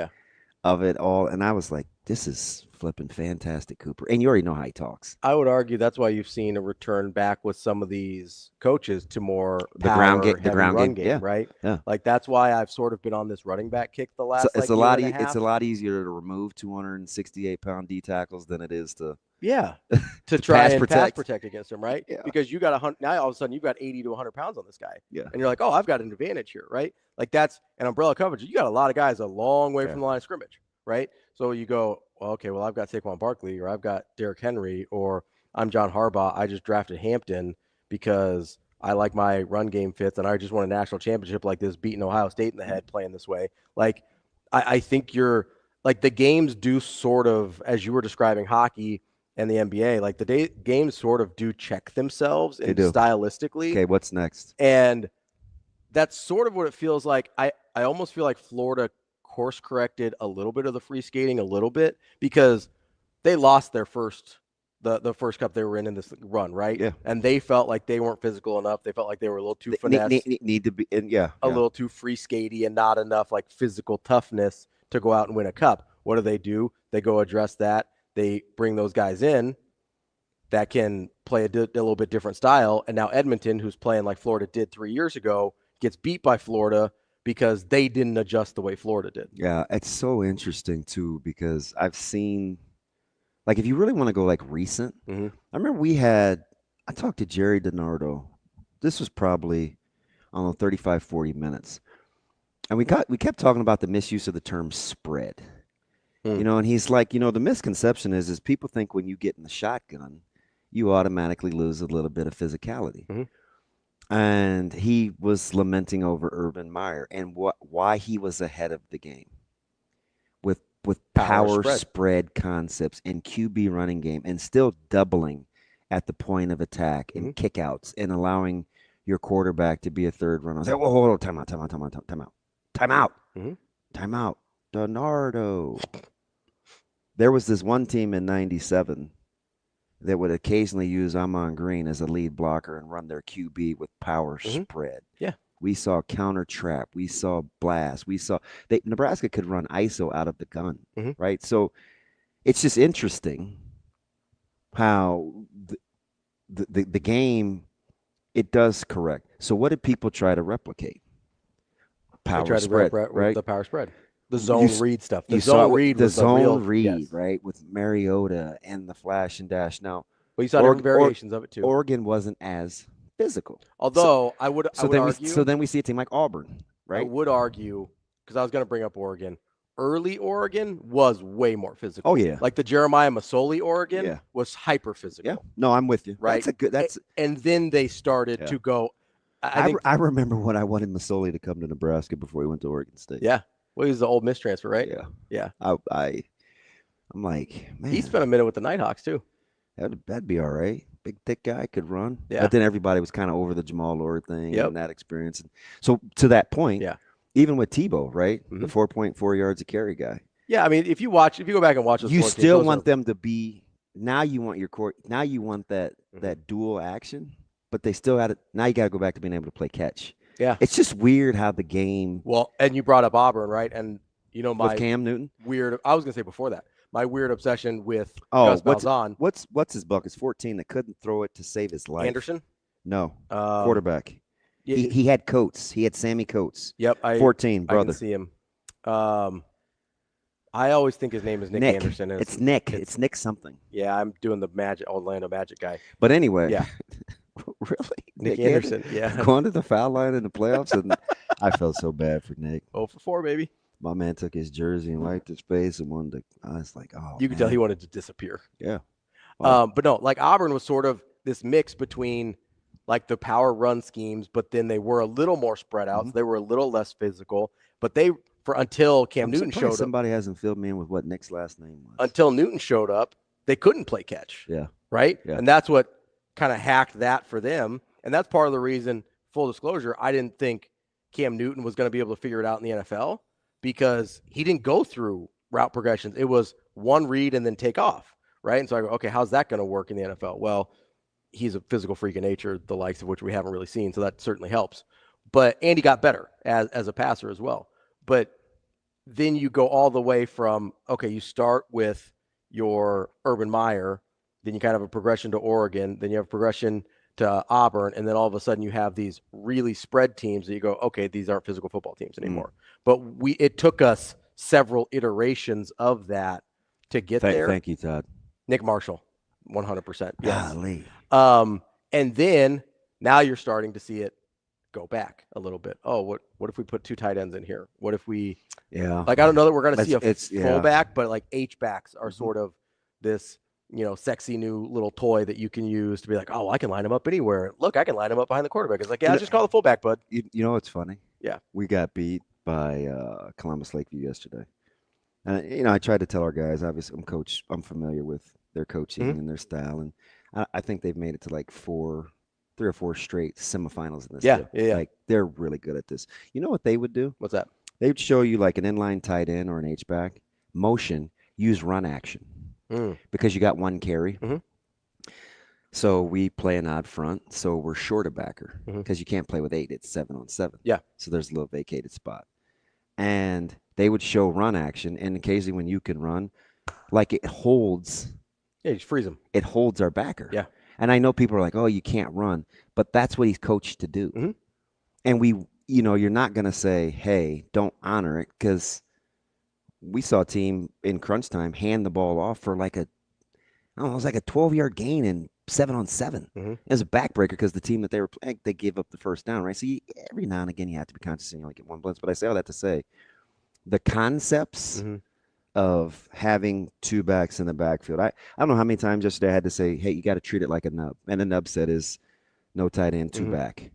of it all. And I was like, this is flipping fantastic, Cooper. And you already know how he talks. I would argue that's why you've seen a return back with some of these coaches to more the ground game, right? Yeah. Like that's why I've sort of been on this running back kick the last. It's a lot easier to remove 268-pound D tackles than it is to to try pass and pass protect against him, right? Yeah. Because you got now all of a sudden you've got 80 to 100 pounds on this guy, and you're like, oh, I've got an advantage here, right? Like that's an umbrella coverage. You got a lot of guys a long way from the line of scrimmage, right? So you go, well, okay, well, I've got Saquon Barkley, or I've got Derrick Henry, or I'm John Harbaugh. I just drafted Hampton because I like my run game fits, and I just won a national championship like this, beating Ohio State in the head, playing this way. Like, I think you're like the games do sort of, as you were describing hockey and the NBA, like the games sort of do check themselves and stylistically. Okay, what's next? And that's sort of what it feels like. I almost feel like Florida course corrected a little bit of the free skating a little bit because they lost their first the first cup they were in this run, right? Yeah. And they felt like they weren't physical enough. They felt like they were a little too finesse, need to be, a little too free skatey, and not enough like physical toughness to go out and win a cup. What do? They go address that. They bring those guys in that can play a little bit different style. And now Edmonton, who's playing like Florida did 3 years ago, gets beat by Florida because they didn't adjust the way Florida did. Yeah, it's so interesting, too, because I've seen, like, if you really want to go, like, recent, I remember I talked to Jerry DiNardo. This was probably, 35, 40 minutes. And we kept talking about the misuse of the term spread. And he's like, the misconception is people think when you get in the shotgun, you automatically lose a little bit of physicality. And he was lamenting over Urban Meyer and why he was ahead of the game with power spread concepts and QB running game and still doubling at the point of attack and kickouts and allowing your quarterback to be a third runner. I was like, whoa, hold on, time out. DiNardo. There was this one team in 97 that would occasionally use Amon Green as a lead blocker and run their QB with power spread. Yeah. We saw counter trap. We saw blast. Nebraska could run ISO out of the gun, right? So it's just interesting how the game, it does correct. So what did people try to replicate? Power spread, right? The power spread. The zone read stuff. The zone read, right, with Mariota and the flash and dash. Now, well, you saw different variations of it too. Oregon wasn't as physical. Although I would argue. So then we see a team like Auburn, right? I would argue, because I was going to bring up Oregon. Early Oregon was way more physical. Oh yeah, like the Jeremiah Masoli Oregon was hyper physical. Yeah, no, I'm with you. Right, and then they started to go. I remember when I wanted Masoli to come to Nebraska before he went to Oregon State. Yeah. Well, he was the Ole Miss transfer, right? Yeah. I'm like, man, He spent a minute with the Nighthawks too. that'd be all right. Big thick guy could run. Yeah. But then everybody was kind of over the Jamal Lord thing Yep. and that experience. And so to that point, Yeah. even with Tebow, right, Mhm. the 4.4 yards a carry guy, Yeah, I mean, if you go back and watch those you 14, still those want are- them to be. Now you want your court. Now you want that dual action, but they still had it. Now you got to go back to being able to play catch. Yeah. It's just weird how the game Well, and you brought up Auburn, right? And you know with Cam Newton. I was gonna say before that, my weird obsession with Oh, Gus Malzahn. what's his buck? It's 14 that couldn't throw it to save his life. Anderson? No, quarterback. Yeah, He had Coates. He had Sammy Coates. Yep, 14, I brother. can see him. I always think his name is Nick Anderson. And It's Nick. It's Nick something. Yeah, I'm doing the Orlando Magic guy. But anyway. Yeah. Really? Nick Anderson. Yeah. Going to the foul line in the playoffs, and I felt so bad for Nick. 0 for 4, baby. My man took his jersey and wiped his face and wanted to. I was like, oh. You could tell he wanted to disappear. Yeah. But no, like Auburn was sort of this mix between like the power run schemes, but then they were a little more spread out. So they were a little less physical. But until Cam Newton showed up. Somebody hasn't filled me in with what Nick's last name was. Until Newton showed up, they couldn't play catch. Yeah. Right? Yeah. And that's what kind of hacked that for them. And that's part of the reason, full disclosure, I didn't think Cam Newton was going to be able to figure it out in the NFL because he didn't go through route progressions. It was one read and then take off, right? And so I go, okay, how's that going to work in the NFL? Well, he's a physical freak of nature, the likes of which we haven't really seen, so that certainly helps. And he got better as a passer as well. But then you go all the way from, okay, you start with your Urban Meyer, then you kind of have a progression to Oregon, then you have progression to Auburn, and then all of a sudden you have these really spread teams that you go, okay, these aren't physical football teams anymore. But it took us several iterations of that to get there. Thank you, Todd. Nick Marshall, 100%. Yes. Golly. And then now you're starting to see it go back a little bit. Oh, what if we put 2 tight ends in here? What if we I don't know that we're going to see a fullback, but like H-backs are sort of this sexy new little toy that you can use to be like, oh, I can line him up anywhere. Look, I can line him up behind the quarterback. It's like, yeah, just call the fullback, bud. You know what's funny? Yeah. We got beat by Columbus Lakeview yesterday. And, I tried to tell our guys, obviously, I'm familiar with their coaching and their style. And I think they've made it to like 3 or 4 straight semifinals in this. Yeah. Like, they're really good at this. You know what they would do? What's that? They would show you like an inline tight end or an H-back, motion, use run action. Because you got one carry. So we play an odd front. So we're short a backer because you can't play with 8. It's 7-on-7. Yeah. So there's a little vacated spot. And they would show run action. And occasionally when you can run, like it holds. Yeah, just freeze them. It holds our backer. Yeah. And I know people are like, oh, you can't run. But that's what he's coached to do. And you're not going to say, hey, don't honor it because we saw a team in crunch time hand the ball off for it was like a 12-yard gain in 7-on-7. It was a backbreaker because the team that they were playing, they gave up the first down, right? So every now and again, you have to be conscious and you only get one blitz. But I say all that to say the concepts of having 2 backs in the backfield. I don't know how many times yesterday I had to say, hey, you got to treat it like a nub. And a nub set is no tight end, 2 back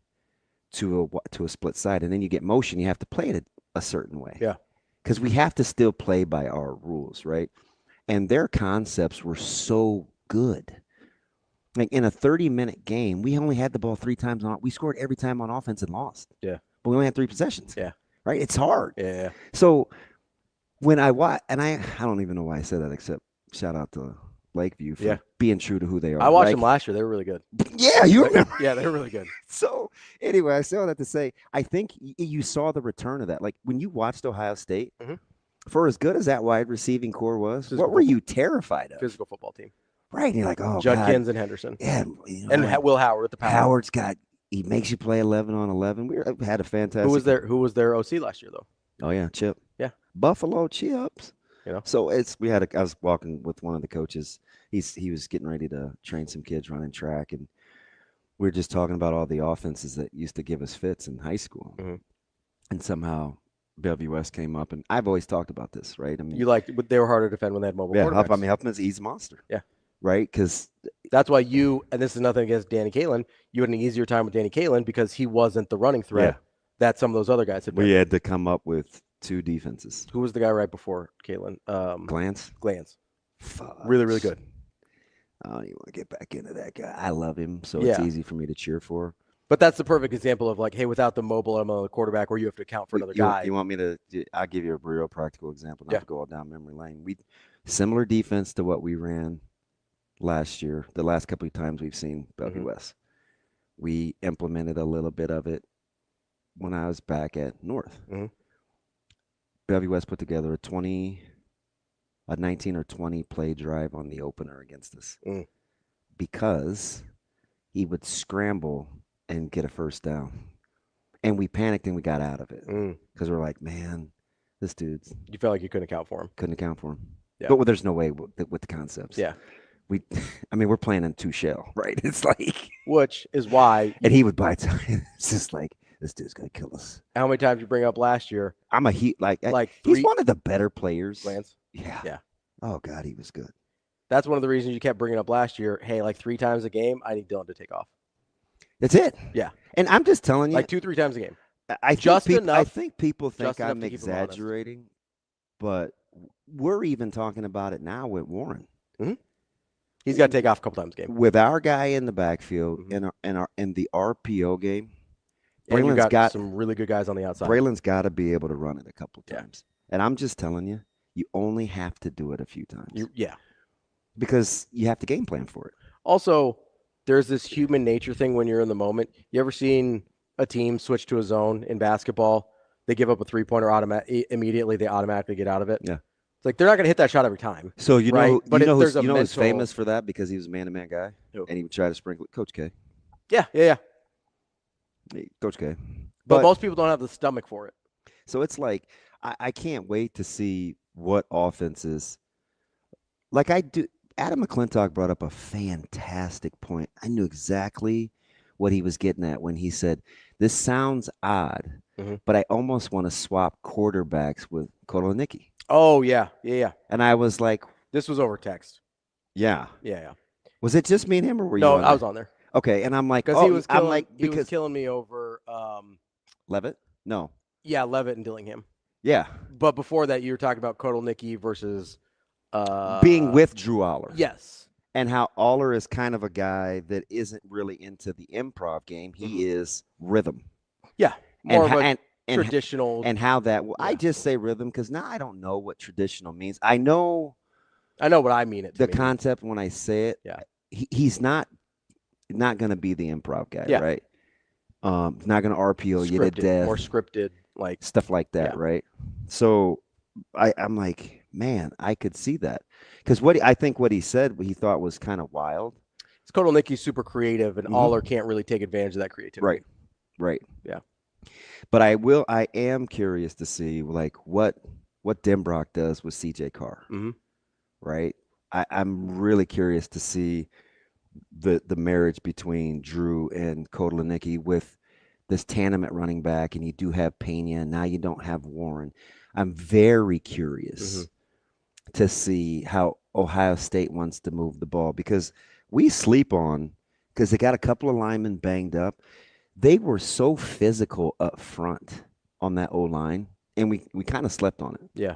to a split side. And then you get motion. You have to play it a certain way. Yeah. Because we have to still play by our rules, right? And their concepts were so good. Like in a 30-minute game, we only had the ball 3 times on. We scored every time on offense and lost. Yeah. But we only had 3 possessions. Yeah. Right? It's hard. Yeah. So when I watch, and I don't even know why I said that except shout out to Lakeview for being true to who they are. I watched them last year. They were really good. Yeah, you remember. Yeah, they were really good. So anyway, I say all that to say, I think you saw the return of that. Like when you watched Ohio State, for as good as that wide receiving core was, what were you terrified of? Physical football team. Right. And you're like, oh, Judkins and Henderson. Yeah. And Will Howard at the power. Howard's he makes you play 11-on-11. We had a fantastic. Who was their OC last year, though? Oh, yeah, Chip. Yeah. Buffalo Chips. So I was walking with one of the coaches. He was getting ready to train some kids running track, and we were just talking about all the offenses that used to give us fits in high school. And somehow Bellevue West came up, and I've always talked about this, right? I mean, they were harder to defend when they had mobile quarterbacks. Huffman's he's a monster. Yeah. Right? Because that's why and this is nothing against Danny Kaelin, you had an easier time with Danny Kaelin because he wasn't the running threat that some of those other guys had been. We had to come up with 2 defenses. Who was the guy right before Kaelin? Glance. Really, really good. I don't even want to get back into that guy. I love him, so Yeah. it's easy for me to cheer for. But that's the perfect example of like, hey, without the mobile element of the quarterback, where you have to account for another guy. You want me to? I'll give you a real practical example. Not to go all down memory lane. Similar defense to what we ran last year. The last couple of times we've seen Bellevue West, we implemented a little bit of it when I was back at North. Bellevue West put together a 19 or 20 play drive on the opener against us because he would scramble and get a first down. And we panicked and we got out of it because we're like, man, this dude's. You felt like you couldn't account for him. Couldn't account for him. Yeah. But there's no way with the concepts. Yeah. We're playing in two shell, right? It's like. Which is why. And he would buy time. It's just like, this dude's going to kill us. How many times you bring up last year? He's one of the better players. Lance? Yeah. Yeah. Oh, God, he was good. That's one of the reasons you kept bringing up last year. Hey, like 3 times a game, I need Dylan to take off. That's it. Yeah. And I'm just telling you. Like 2-3 times a game. I think people think I'm exaggerating, but we're even talking about it now with Warren. He's got to take off a couple times a game. With our guy in the backfield in the RPO game, Braylon's got some really good guys on the outside. Braylon's got to be able to run it a couple times. And I'm just telling you, you only have to do it a few times. Because you have to game plan for it. Also, there's this human nature thing when you're in the moment. You ever seen a team switch to a zone in basketball? They give up a 3-pointer immediately. They automatically get out of it. Yeah. It's like they're not going to hit that shot every time. So you know who's mental... famous for that because he was a man-to-man guy? Who? And he would try to sprinkle it. Coach K. Yeah. Hey, Coach K. But most people don't have the stomach for it. So it's like I can't wait to see what offenses like I do. Adam McClintock brought up a fantastic point. I knew exactly what he was getting at when he said, this sounds odd, but I almost want to swap quarterbacks with Kotelnicki. Oh, yeah. And I was like. This was over text. Yeah. Yeah. Was it just me and him or were you No, on I was on there. Okay, and I'm like, he was killing me over Levitt? No. Yeah, Levitt and Dillingham. Yeah. But before that, you were talking about Kotelnicki versus being with Drew Aller. Yes. And how Aller is kind of a guy that isn't really into the improv game. He is rhythm. Yeah. More of a and traditional. And how that I just say rhythm because now I don't know what traditional means. I know what I mean it to the mean. concept when I say it. Yeah. He's not going to be the improv guy, right? Not going to RPO you to death. More scripted, like stuff like that, right? So I'm like, man, I could see that because I think what he said, what he thought was kind of wild. It's Kotelnicki's super creative, and Aller can't really take advantage of that creativity. Right. Yeah. But I am curious to see like what Denbrock does with CJ Carr. Right. I'm really curious to see the marriage between Drew and Kotelnicki with this tandem at running back, and you do have Pena, and now you don't have Warren. I'm very curious to see how Ohio State wants to move the ball because we sleep on because they got a couple of linemen banged up. They were so physical up front on that O-line, and we kind of slept on it. Yeah.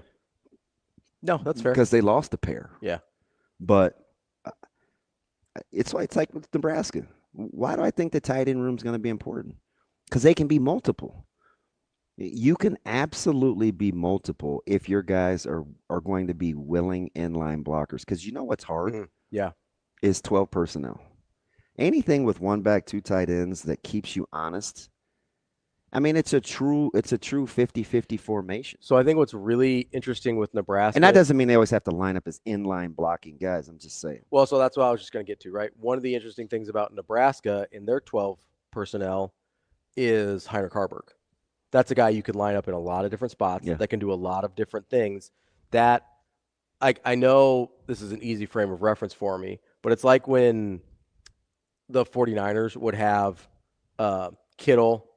No, that's fair. Because they lost a pair. Yeah. But it's like with Nebraska. Why do I think the tight end room is going to be important? Because they can be multiple. You can absolutely be multiple if your guys are going to be willing inline blockers. Because you know what's hard? Yeah. Is 12 personnel. Anything with one back, 2 tight ends that keeps you honest. I mean, it's a true 50-50 formation. So I think what's really interesting with Nebraska. And that doesn't mean they always have to line up as inline blocking guys. I'm just saying. Well, so that's what I was just going to get to, right? One of the interesting things about Nebraska in their 12 personnel is Heinrich Harburg. That's a guy you could line up in a lot of different spots that can do a lot of different things. That I know this is an easy frame of reference for me, but it's like when the 49ers would have Kittle,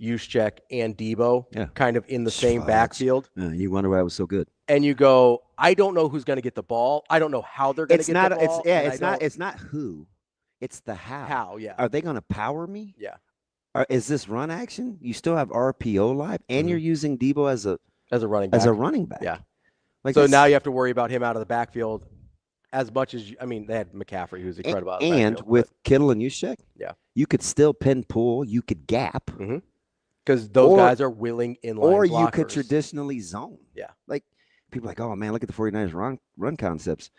Juszczyk, and Debo kind of in the same backfield. You wonder why it was so good. And you go, I don't know who's going to get the ball. I don't know how they're going to get the ball. It's not who. It's the how. How, yeah. Are they going to power me? Yeah. Is this run action? You still have RPO live, and you're using Debo as a running back. As a running back. Yeah. Like so now you have to worry about him out of the backfield as much as they had McCaffrey, who's incredible. out of the And backfield, with Kittle and Juszczyk, yeah, you could still pin pull, you could gap, because those guys are willing inline or blockers. you could traditionally zone. Yeah, like people are like, oh man, look at the 49ers run concepts.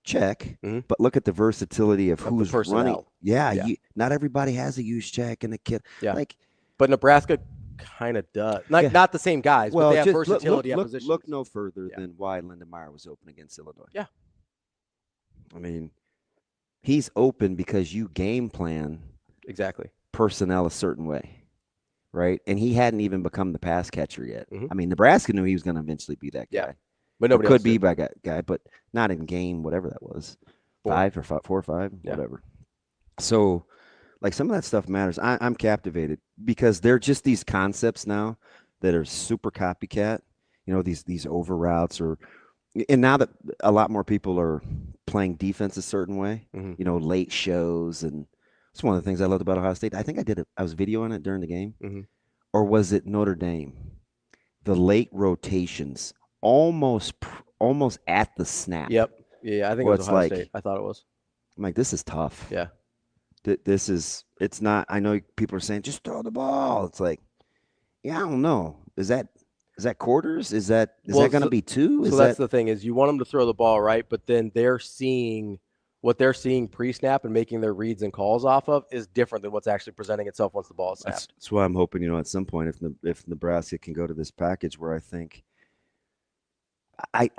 Check, but look at the versatility of who's running. Yeah. Not everybody has a Juszczyk and a kid. Yeah, like, but Nebraska kind of does. Not the same guys, but they have versatility at positions. Look no further than why Lyndon Meyer was open against Illinois. Yeah. I mean, he's open because you game plan exactly personnel a certain way, right? And he hadn't even become the pass catcher yet. I mean, Nebraska knew he was going to eventually be that guy. Yeah. But nobody could be that guy, but not in game, whatever that was. 4 or 5, whatever. So, like, some of that stuff matters. I'm captivated because they're just these concepts now that are super copycat. These over routes and now that a lot more people are playing defense a certain way, late shows, and it's one of the things I loved about Ohio State. I think I was videoing it during the game, or was it Notre Dame? The late rotations, almost at the snap. Yep. Yeah, I think it was Ohio State. I thought it was. I'm like, this is tough. Yeah. It's not, I know people are saying, just throw the ball. It's like, yeah, I don't know. Is that quarters? Is that going to be 2? So that's the thing is you want them to throw the ball, right? But then they're seeing what they're seeing pre-snap and making their reads and calls off of is different than what's actually presenting itself once the ball is snapped. That's why I'm hoping, at some point, if Nebraska can go to this package where I think I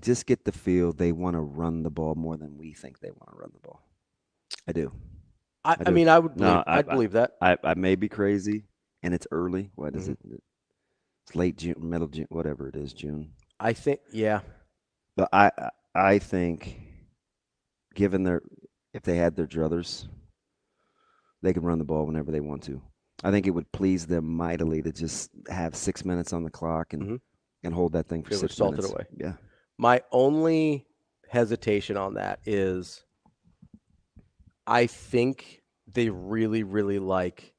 just get the feel they want to run the ball more than we think they want to run the ball. I do. I'd believe that. I may be crazy, and it's early. What is it? It's late June, middle June, whatever it is, June. I think, yeah. But I think, given if they had their druthers, they could run the ball whenever they want to. I think it would please them mightily to just have 6 minutes on the clock and hold that thing for 6 minutes. It away. Yeah. My only hesitation on that is I think they really, really like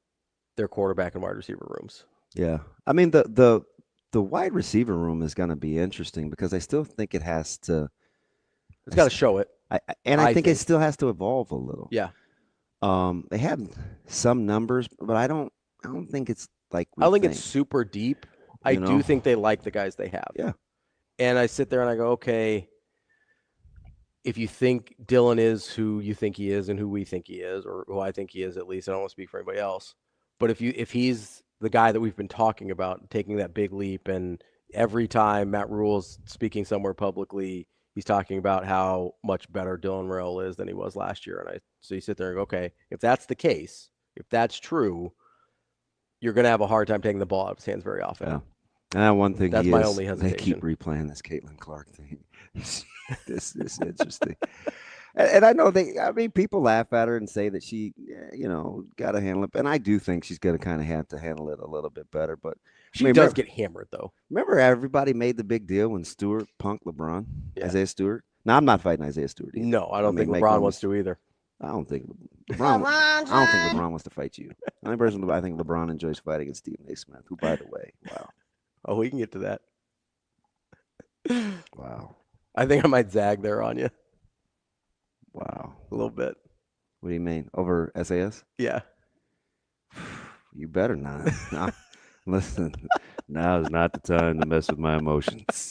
their quarterback and wide receiver rooms. Yeah. I mean, the wide receiver room is going to be interesting because I still think it has to. It's got to show it. I think it still has to evolve a little. Yeah. They have some numbers, but I don't think it's like. I don't think it's super deep. I do think they like the guys they have. Yeah. And I sit there and I go, okay, if you think Dylan is who you think he is and who we think he is, or who I think he is at least, I don't want to speak for anybody else. But if he's the guy that we've been talking about, taking that big leap, and every time Matt Rule's speaking somewhere publicly, he's talking about how much better Dylan Rail is than he was last year. And so you sit there and go, okay, if that's the case, if that's true, you're going to have a hard time taking the ball out of his hands very often. Yeah. And one thing that's my only hesitation. They keep replaying this Caitlin Clark thing. This is interesting. And I know people laugh at her and say that she, got to handle it. And I do think she's going to kind of have to handle it a little bit better. But she does get hammered, though. Remember everybody made the big deal when Stewart punked LeBron? Yeah. Isaiah Stewart? No, I'm not fighting Isaiah Stewart either. No, I don't think LeBron wants to either. I don't think LeBron wants to fight you. The only person I think LeBron enjoys fighting is Stephen A. Smith, who, by the way, wow. Oh, we can get to that. Wow. I think I might zag there on you. Wow. A little bit. What do you mean? Over SAS? Yeah. You better not. No. Listen, now is not the time to mess with my emotions.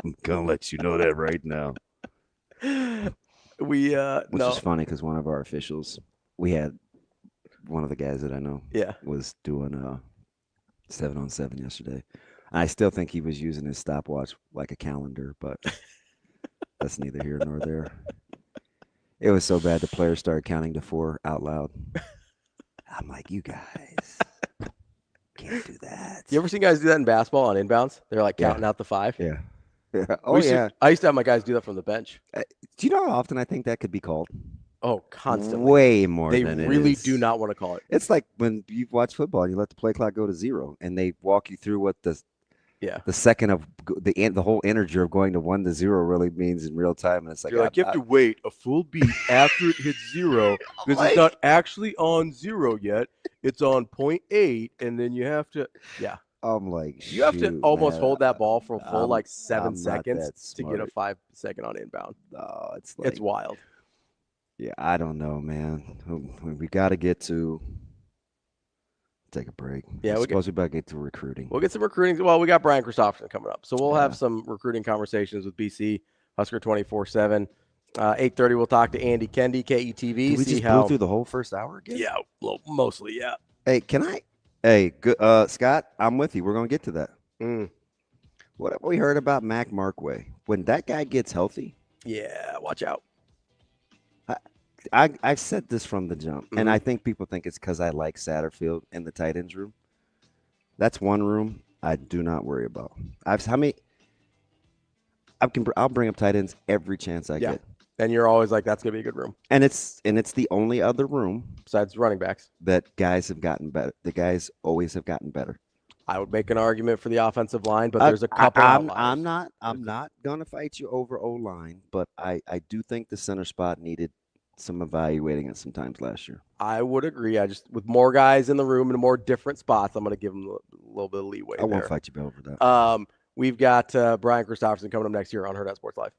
I'm going to let you know that right now. Which is funny because one of our officials, we had one of the guys that I know was doing 7-on-7 yesterday. I still think he was using his stopwatch like a calendar, but that's neither here nor there. It was so bad the players started counting to 4 out loud. I'm like, you guys can't do that. You ever seen guys do that in basketball on inbounds? They're like counting out the 5. Yeah. Oh, yeah. I used to have my guys do that from the bench. Do you know how often I think that could be called? Oh, constantly. Way more than it is. They really do not want to call it. It's like when you watch football and you let the play clock go to 0 and they walk you through what the second of the whole energy of going to 1 to 0 really means in real time. And it's like, you have to wait a full beat after it hits 0 because it's not actually on 0 yet. It's on 0.8, and then you have to, I'm like, You have to almost hold that ball for a full 7 I'm not seconds that to get a smart. 5-second on inbound. No, it's like, It's wild. yeah, I don't know, man. We got to get to take a break. Yeah, I suppose we better get to recruiting. We'll get some recruiting. Well, we got Brian Christopherson coming up, so we'll have some recruiting conversations with BC Husker 24/7. 8:30, we'll talk to Andy Kendeigh, KETV. Did we just blew through the whole first hour again? Yeah, well, mostly, yeah. Hey, can I? Hey, good, Scott, I'm with you. We're gonna get to that. What have we heard about Mac Markway? When that guy gets healthy, yeah, watch out. I've said this from the jump, and I think people think it's because I like Satterfield in the tight ends room. That's one room I do not worry about. I'll bring up tight ends every chance I get. And you're always like, that's gonna be a good room. And it's the only other room besides running backs that guys have gotten better. The guys always have gotten better. I would make an argument for the offensive line, but there's a couple outliers. I'm not gonna fight you over O-line, but I do think the center spot needed some evaluating at some times last year. I would agree. With more guys in the room in more different spots, I'm going to give them a little bit of leeway. I won't fight you over that. We've got Brian Christopherson coming up next year on Hurrdat Sports Live.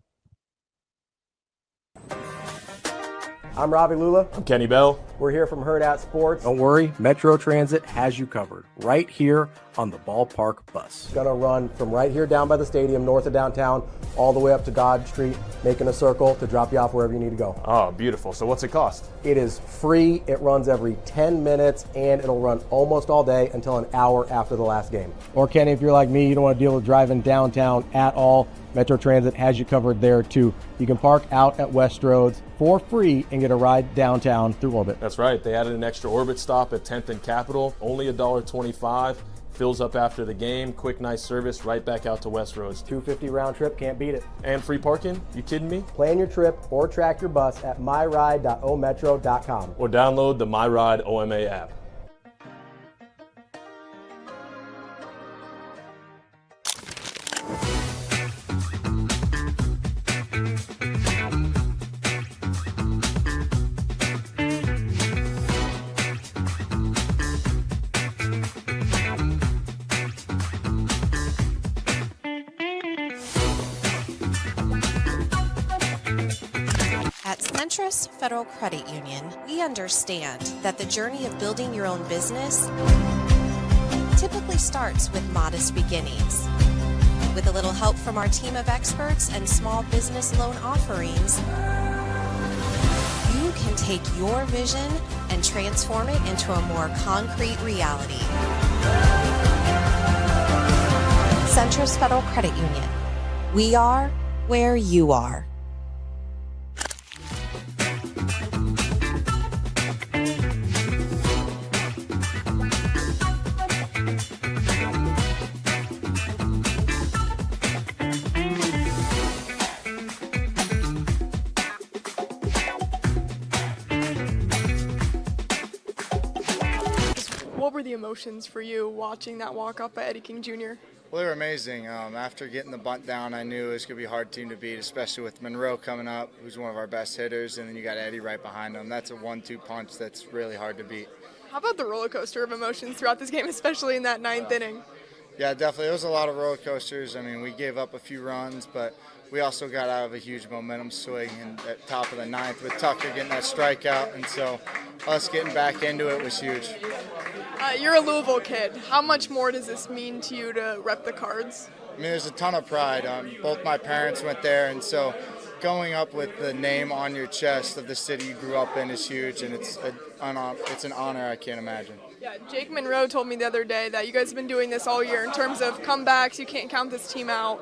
I'm Ravi, Lulla. I'm Kenny Bell. We're here from Hurrdat Sports. Don't worry, Metro Transit has you covered right here on the ballpark bus. Gonna run from right here down by the stadium, north of downtown, all the way up to Dodge Street, making a circle to drop you off wherever you need to go. Oh, beautiful. So what's it cost? It is free. It runs every 10 minutes, and it'll run almost all day until an hour after the last game. Or Kenny, if you're like me, you don't want to deal with driving downtown at all, Metro Transit has you covered there too. You can park out at Westroads for free and get a ride downtown through Orbit. That's right. They added an extra Orbit stop at 10th and Capitol, only $1.25. Fills up after the game, quick, nice service, right back out to Westroads. $250 round trip, can't beat it. And free parking? You kidding me? Plan your trip or track your bus at myride.ometro.com. Or download the MyRide OMA app. Centris Federal Credit Union, we understand that the journey of building your own business typically starts with modest beginnings. With a little help from our team of experts and small business loan offerings, you can take your vision and transform it into a more concrete reality. Centris Federal Credit Union. We are where you are. What were the emotions for you watching that walk up by Eddie King Jr.? Well, they were amazing. After getting the bunt down, I knew it was going to be a hard team to beat, especially with Monroe coming up, who's one of our best hitters, and then you got Eddie right behind him. That's a 1-2 punch that's really hard to beat. How about the roller coaster of emotions throughout this game, especially in that ninth inning? Yeah, definitely. It was a lot of roller coasters. I mean, we gave up a few runs, but we also got out of a huge momentum swing at top of the ninth with Tucker getting that strikeout, and so us getting back into it was huge. You're a Louisville kid. How much more does this mean to you to rep the Cards? I mean, there's a ton of pride. Both my parents went there, and so going up with the name on your chest of the city you grew up in is huge, and it's an honor I can't imagine. Yeah, Jake Monroe told me the other day that you guys have been doing this all year in terms of comebacks. You can't count this team out.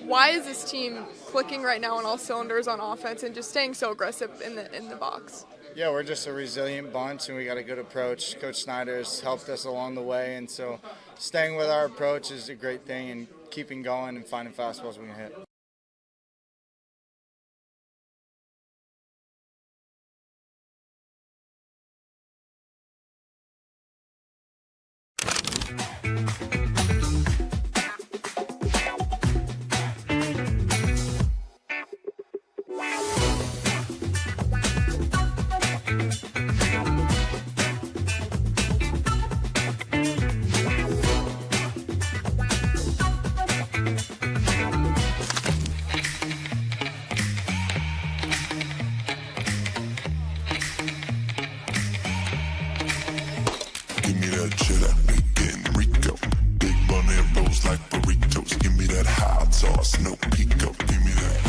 Why is this team clicking right now on all cylinders on offense and just staying so aggressive in the box? Yeah, we're just a resilient bunch, and we got a good approach. Coach Snyder's helped us along the way, and so staying with our approach is a great thing, and keeping going and finding fastballs we can hit. Give me that cheddar, bacon, Rico. Big bunny rolls like burritos. Give me that hot sauce, no pico. Give me that.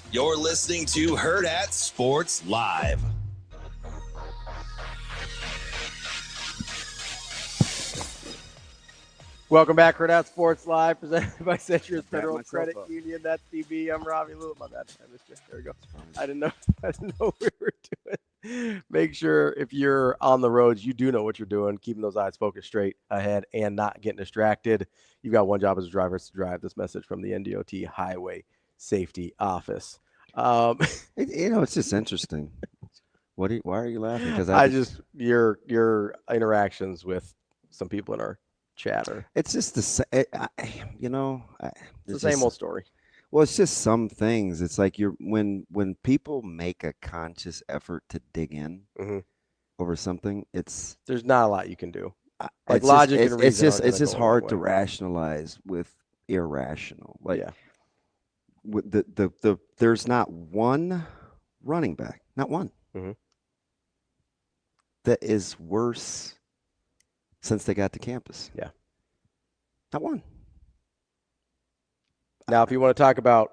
You're listening to Hurrdat Sports Live. Welcome back, Hurrdat Sports Live, presented by Century Pat Federal myself Credit up. Union. That's DB. I'm Ravi. Lulla. My bad. I missed you. There we go. I didn't know we were doing. Make sure if you're on the roads, you do know what you're doing, keeping those eyes focused straight ahead and not getting distracted. You've got one job as a driver, is to drive. This message from the NDOT Highway Safety Office. It's just interesting. Why are you laughing? Because I just your interactions with some people in our chat are it's just the same. it's the same old story. Well, it's just some things. It's like when people make a conscious effort to dig in over something, There's not a lot you can do. Like it's logic just, and it's reason just aren't gonna go hard to away. rationalize with irrational. Like Yeah. with there's not one running back, not one, that is worse since they got to campus. Yeah. Not one. Now, if you want to talk about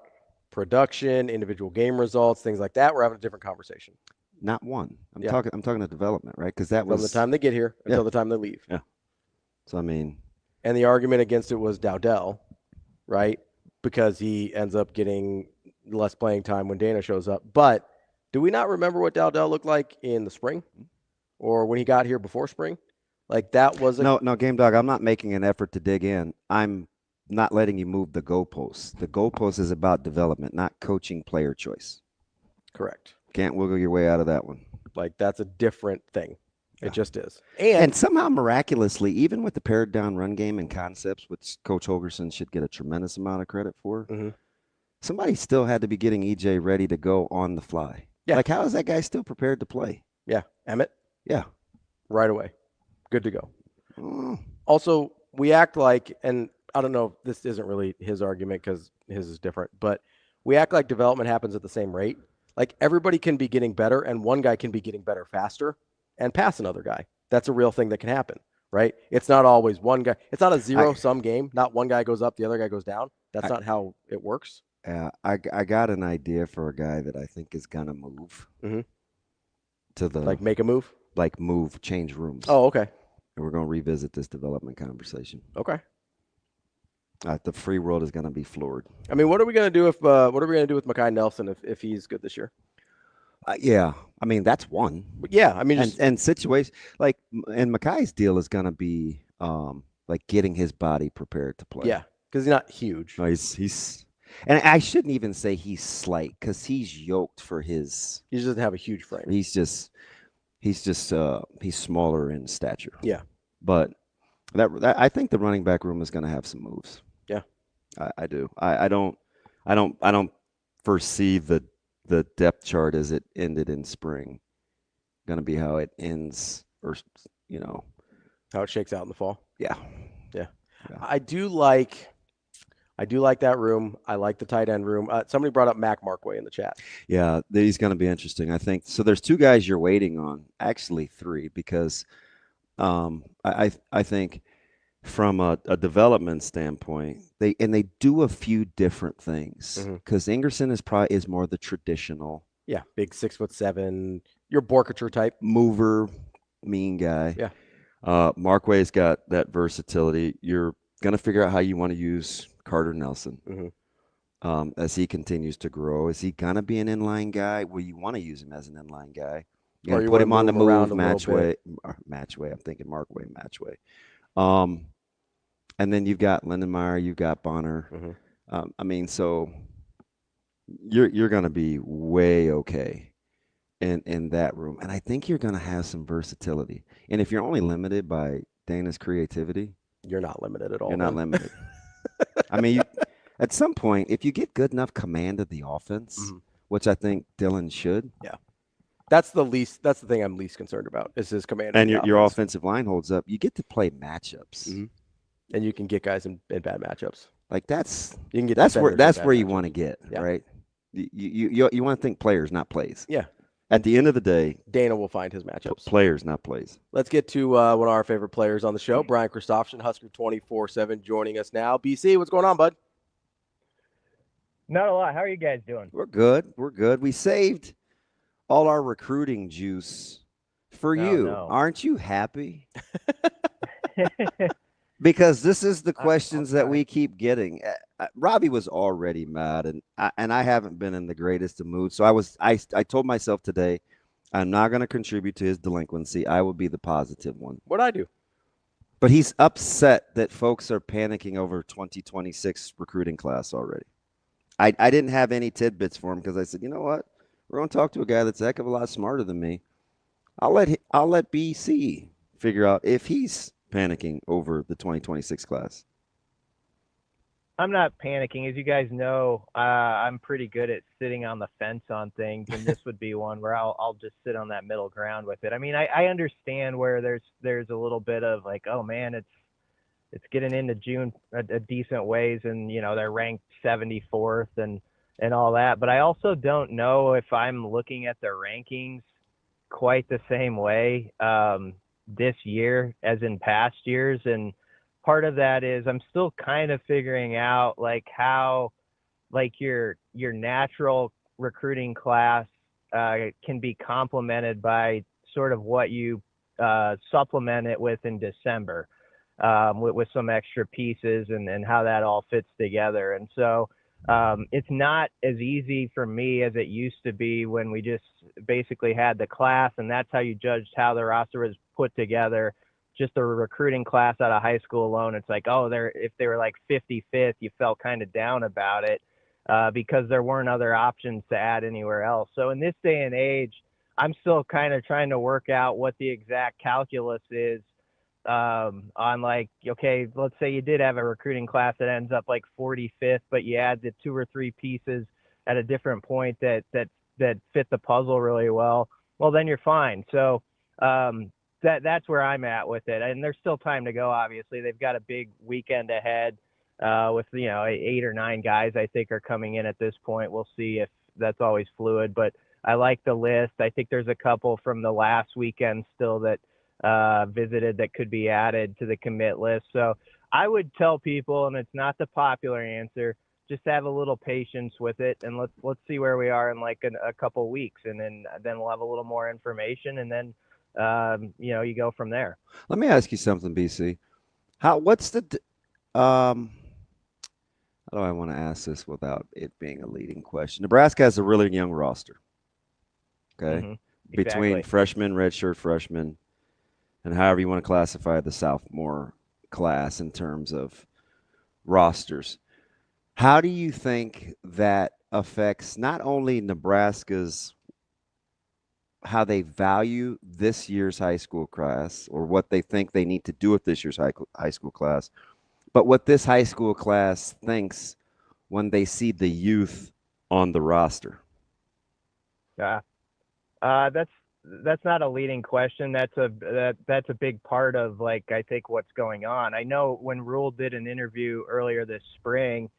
production, individual game results, things like that, we're having a different conversation. Not one. I'm Yeah. talking to development, right? Because that From was the time they get here until the time they leave. Yeah. So I mean, and the argument against it was Dowdell, right? Because he ends up getting less playing time when Dana shows up. But do we not remember what Dowdell looked like in the spring or when he got here before spring? Like that was no, Game Dog. I'm not making an effort to dig in. I'm not letting you move the goalposts. The goalpost is about development, not coaching player choice. Correct. Can't wiggle your way out of that one. Like that's a different thing. Yeah. It just is. And somehow miraculously, even with the pared down run game and concepts, which Coach Holgerson should get a tremendous amount of credit for, somebody still had to be getting EJ ready to go on the fly. Yeah. Like, how is that guy still prepared to play? Yeah. Emmett? Yeah. Right away. Good to go. Oh. Also, we act like, and I don't know if this isn't really his argument because his is different, but we act like development happens at the same rate. Like everybody can be getting better and one guy can be getting better faster and pass another guy. That's a real thing that can happen, right? It's not always one guy. It's not a zero-sum game. Not one guy goes up, the other guy goes down. That's not how it works. I got an idea for a guy that I think is going to move to the – Like make a move? Like move, change rooms. Oh, okay. And we're going to revisit this development conversation. Okay. The free world is going to be floored. I mean, what are we going to do if what are we going to do with Mekhi Nelson if he's good this year? Yeah, I mean that's one. But yeah, I mean, and situation like and Mekhi's deal is going to be like getting his body prepared to play. Yeah, because he's not huge. No, he's and I shouldn't even say he's slight because he's yoked for his. He doesn't have a huge frame. He's just he's smaller in stature. Yeah, but that I think the running back room is going to have some moves. Yeah, I do. I don't foresee the depth chart as it ended in spring going to be how it ends, or how it shakes out in the fall. Yeah. I do like that room. I like the tight end room. Somebody brought up Mac Markway in the chat. Yeah, he's going to be interesting. I think so. There's two guys you're waiting on, actually three, because I think from a development standpoint, they do a few different things because Ingerson is more the traditional. Yeah, big 6'7", your Borkature type mover, mean guy. Yeah. Markway's got that versatility. You're gonna figure out how you want to use Carter Nelson as he continues to grow. Is he gonna be an inline guy? Well, you want to use him as an inline guy. You're gonna put him on the move, matchway. I'm thinking Markway, matchway. And then you've got Lindenmeyer, you've got Bonner. I mean, so you're going to be way okay. in that room. And I think you're going to have some versatility. And if you're only limited by Dana's creativity, you're not limited at all. You're not limited. I mean, at some point, if you get good enough command of the offense, which I think Dylan should. Yeah. That's the thing I'm least concerned about is his command. And your offensive line holds up. You get to play matchups. And you can get guys in bad matchups. Like that's where you want to get, right? You want to think players, not plays. Yeah. At the end of the day, Dana will find his matchups. Players, not plays. Let's get to one of our favorite players on the show, Brian Christopherson, Husker 24/7, joining us now. BC, what's going on, bud? Not a lot. How are you guys doing? We're good. We're good. We saved all our recruiting juice for you. No. Aren't you happy? Because this is the questions that we keep getting. Ravi was already mad, and I haven't been in the greatest of moods. So I told myself today, I'm not going to contribute to his delinquency. I will be the positive one. What'd I do? But he's upset that folks are panicking over 2026 recruiting class already. I didn't have any tidbits for him because I said, you know what? We're going to talk to a guy that's a heck of a lot smarter than me. I'll let BC figure out if he's panicking over the 2026 class. I'm not panicking. As you guys know, I'm pretty good at sitting on the fence on things, and this would be one where I'll just sit on that middle ground with it. I mean, I understand where there's a little bit of like, oh man, it's getting into June a decent ways, and they're ranked 74th and all that. But I also don't know if I'm looking at the rankings quite the same way this year as in past years, and part of that is I'm still kind of figuring out like how like your natural recruiting class can be complemented by sort of what you supplement it with in December with some extra pieces and how that all fits together. And so it's not as easy for me as it used to be when we just basically had the class, and that's how you judged how the roster was put together. Just a recruiting class out of high school alone, it's like, oh, if they were like 55th, you felt kind of down about it because there weren't other options to add anywhere else. So in this day and age, I'm still kind of trying to work out what the exact calculus is on like, okay, let's say you did have a recruiting class that ends up like 45th, but you add the 2 or 3 pieces at a different point that fit the puzzle really well. Well, then you're fine. So that's where I'm at with it. And there's still time to go. Obviously, they've got a big weekend ahead with 8 or 9 guys I think are coming in at this point. We'll see if that's always fluid, but I like the list. I think there's a couple from the last weekend still that visited that could be added to the commit list. So I would tell people, and it's not the popular answer, just have a little patience with it, and let's see where we are in like a couple weeks, and then we'll have a little more information, and then you go from there. Let me ask you something, BC. How do I want to ask this without it being a leading question? Nebraska has a really young roster. Okay. Exactly. Between freshmen, redshirt freshmen, and however you want to classify the sophomore class in terms of rosters. How do you think that affects not only Nebraska's how they value this year's high school class or what they think they need to do with this year's high school class, but what this high school class thinks when they see the youth on the roster? Yeah, that's not a leading question. That's a big part of like I think what's going on. I know when Rule did an interview earlier this spring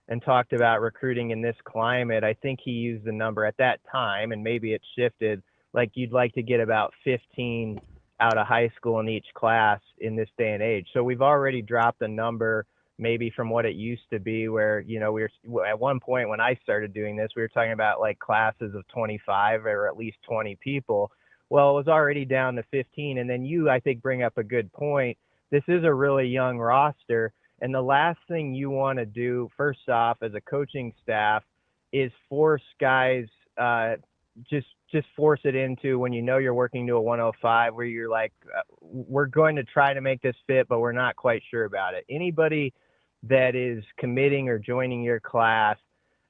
and talked about recruiting in this climate, I think he used the number at that time, and maybe it shifted, like you'd like to get about 15 out of high school in each class in this day and age. So we've already dropped the number maybe from what it used to be, where, we were at one point when I started doing this, we were talking about like classes of 25 or at least 20 people. Well, it was already down to 15. And then you, I think, bring up a good point. This is a really young roster. And the last thing you want to do, first off, as a coaching staff, is force guys, just force it into when you're working to a 105 where you're like, we're going to try to make this fit, but we're not quite sure about it. Anybody that is committing or joining your class,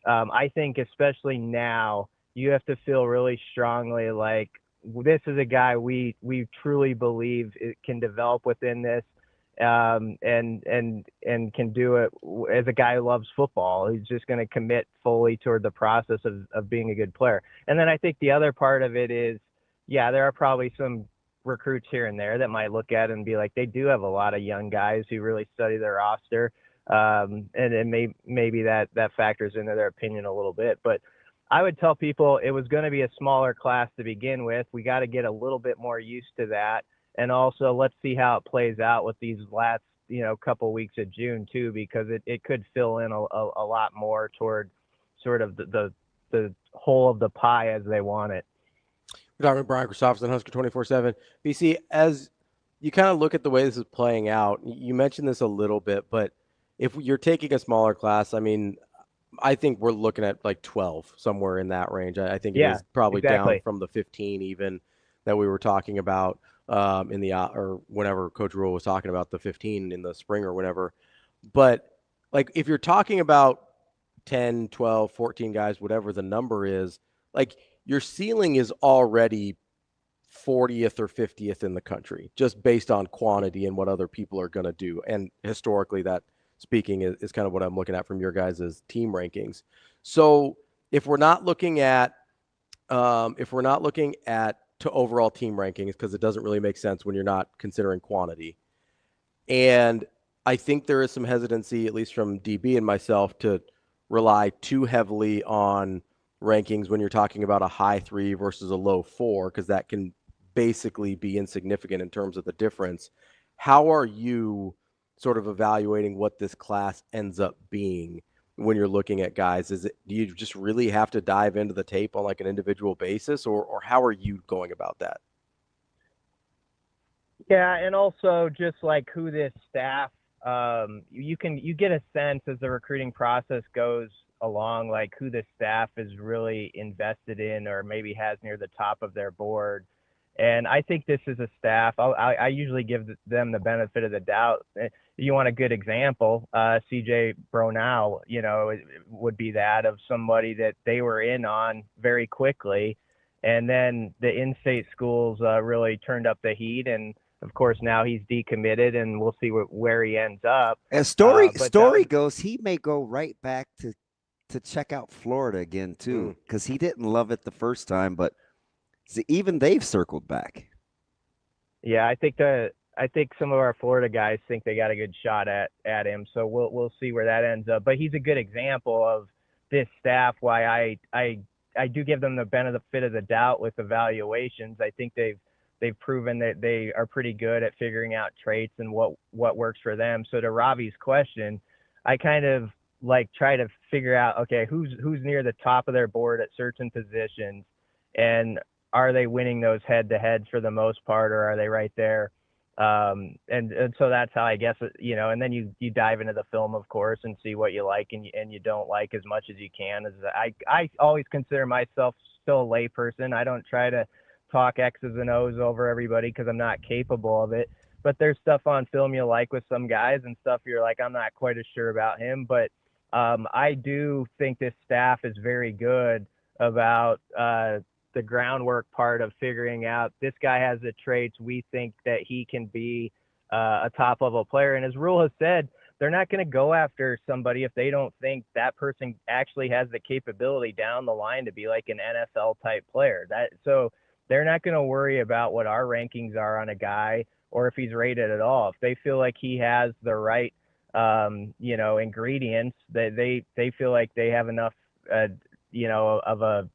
I think especially now you have to feel really strongly like this is a guy we truly believe it can develop within this, and can do it as a guy who loves football. He's just going to commit fully toward the process of being a good player. And then I think the other part of it is, yeah, there are probably some recruits here and there that might look at it and be like, they do have a lot of young guys who really study their roster. And maybe that factors into their opinion a little bit. But I would tell people it was going to be a smaller class to begin with. We got to get a little bit more used to that. And also let's see how it plays out with these last, couple weeks of June too, because it could fill in a lot more toward sort of the whole of the pie as they want it. We're talking with Brian Christopherson, Husker 24/7. BC, as you kind of look at the way this is playing out, you mentioned this a little bit, but if you're taking a smaller class, I mean, I think we're looking at like 12, somewhere in that range. I think it is probably exactly. down from the 15 even that we were talking about or whenever Coach Rule was talking about the 15 in the spring or whatever. But like if you're talking about 10, 12, 14 guys, whatever the number is, like your ceiling is already 40th or 50th in the country, just based on quantity and what other people are going to do. And historically, that speaking is kind of what I'm looking at from your guys' team rankings. So if we're not looking at to overall team rankings, because it doesn't really make sense when you're not considering quantity. And I think there is some hesitancy, at least from DB and myself, to rely too heavily on rankings when you're talking about a high 3 versus a low 4, because that can basically be insignificant in terms of the difference. How are you sort of evaluating what this class ends up being when you're looking at guys? Do you just really have to dive into the tape on like an individual basis, or how are you going about that? Yeah, and also just like who this staff, you get a sense as the recruiting process goes along, like who the staff is really invested in or maybe has near the top of their board. And I think this is a staff, I usually give them the benefit of the doubt. You want a good example, CJ Brownell, would be that of somebody that they were in on very quickly. And then the in-state schools really turned up the heat. And of course, now he's decommitted and we'll see where he ends up. As story goes, he may go right back to check out Florida again too, because he didn't love it the first time, but even they've circled back. Yeah, I think some of our Florida guys think they got a good shot at him, so we'll see where that ends up. But he's a good example of this staff. Why I do give them the benefit of the doubt with evaluations. I think they've proven that they are pretty good at figuring out traits and what works for them. So to Ravi's question, I kind of like try to figure out, okay, who's near the top of their board at certain positions, and are they winning those head-to-heads for the most part, or are they right there? And so that's how I guess, and then you dive into the film, of course, and see what you like and you don't like as much as you can. I always consider myself still a layperson. I don't try to talk X's and O's over everybody because I'm not capable of it. But there's stuff on film you like with some guys and stuff you're like, I'm not quite as sure about him. But I do think this staff is very good about the groundwork part of figuring out this guy has the traits. We think that he can be a top level player. And as Rule has said, they're not going to go after somebody if they don't think that person actually has the capability down the line to be like an NFL type player. So they're not going to worry about what our rankings are on a guy or if he's rated at all. If they feel like he has the right, ingredients, that they feel like they have enough, of a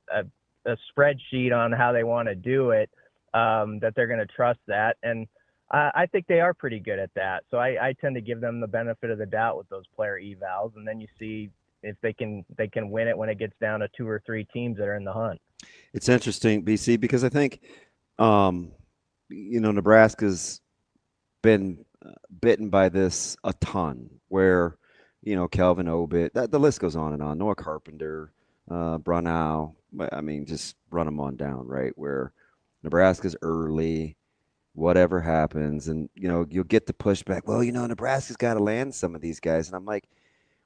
spreadsheet on how they want to do it, that they're going to trust that. And I think they are pretty good at that. So I tend to give them the benefit of the doubt with those player evals. And then you see if they can win it when it gets down to 2 or 3 teams that are in the hunt. It's interesting, BC, because I think, Nebraska's been bitten by this a ton where, Kelvin Obit, the list goes on and on, Noah Carpenter, Brownell, I mean, just run them on down, right? Where Nebraska's early, whatever happens, and, you'll get the pushback, well, Nebraska's got to land some of these guys. And I'm like,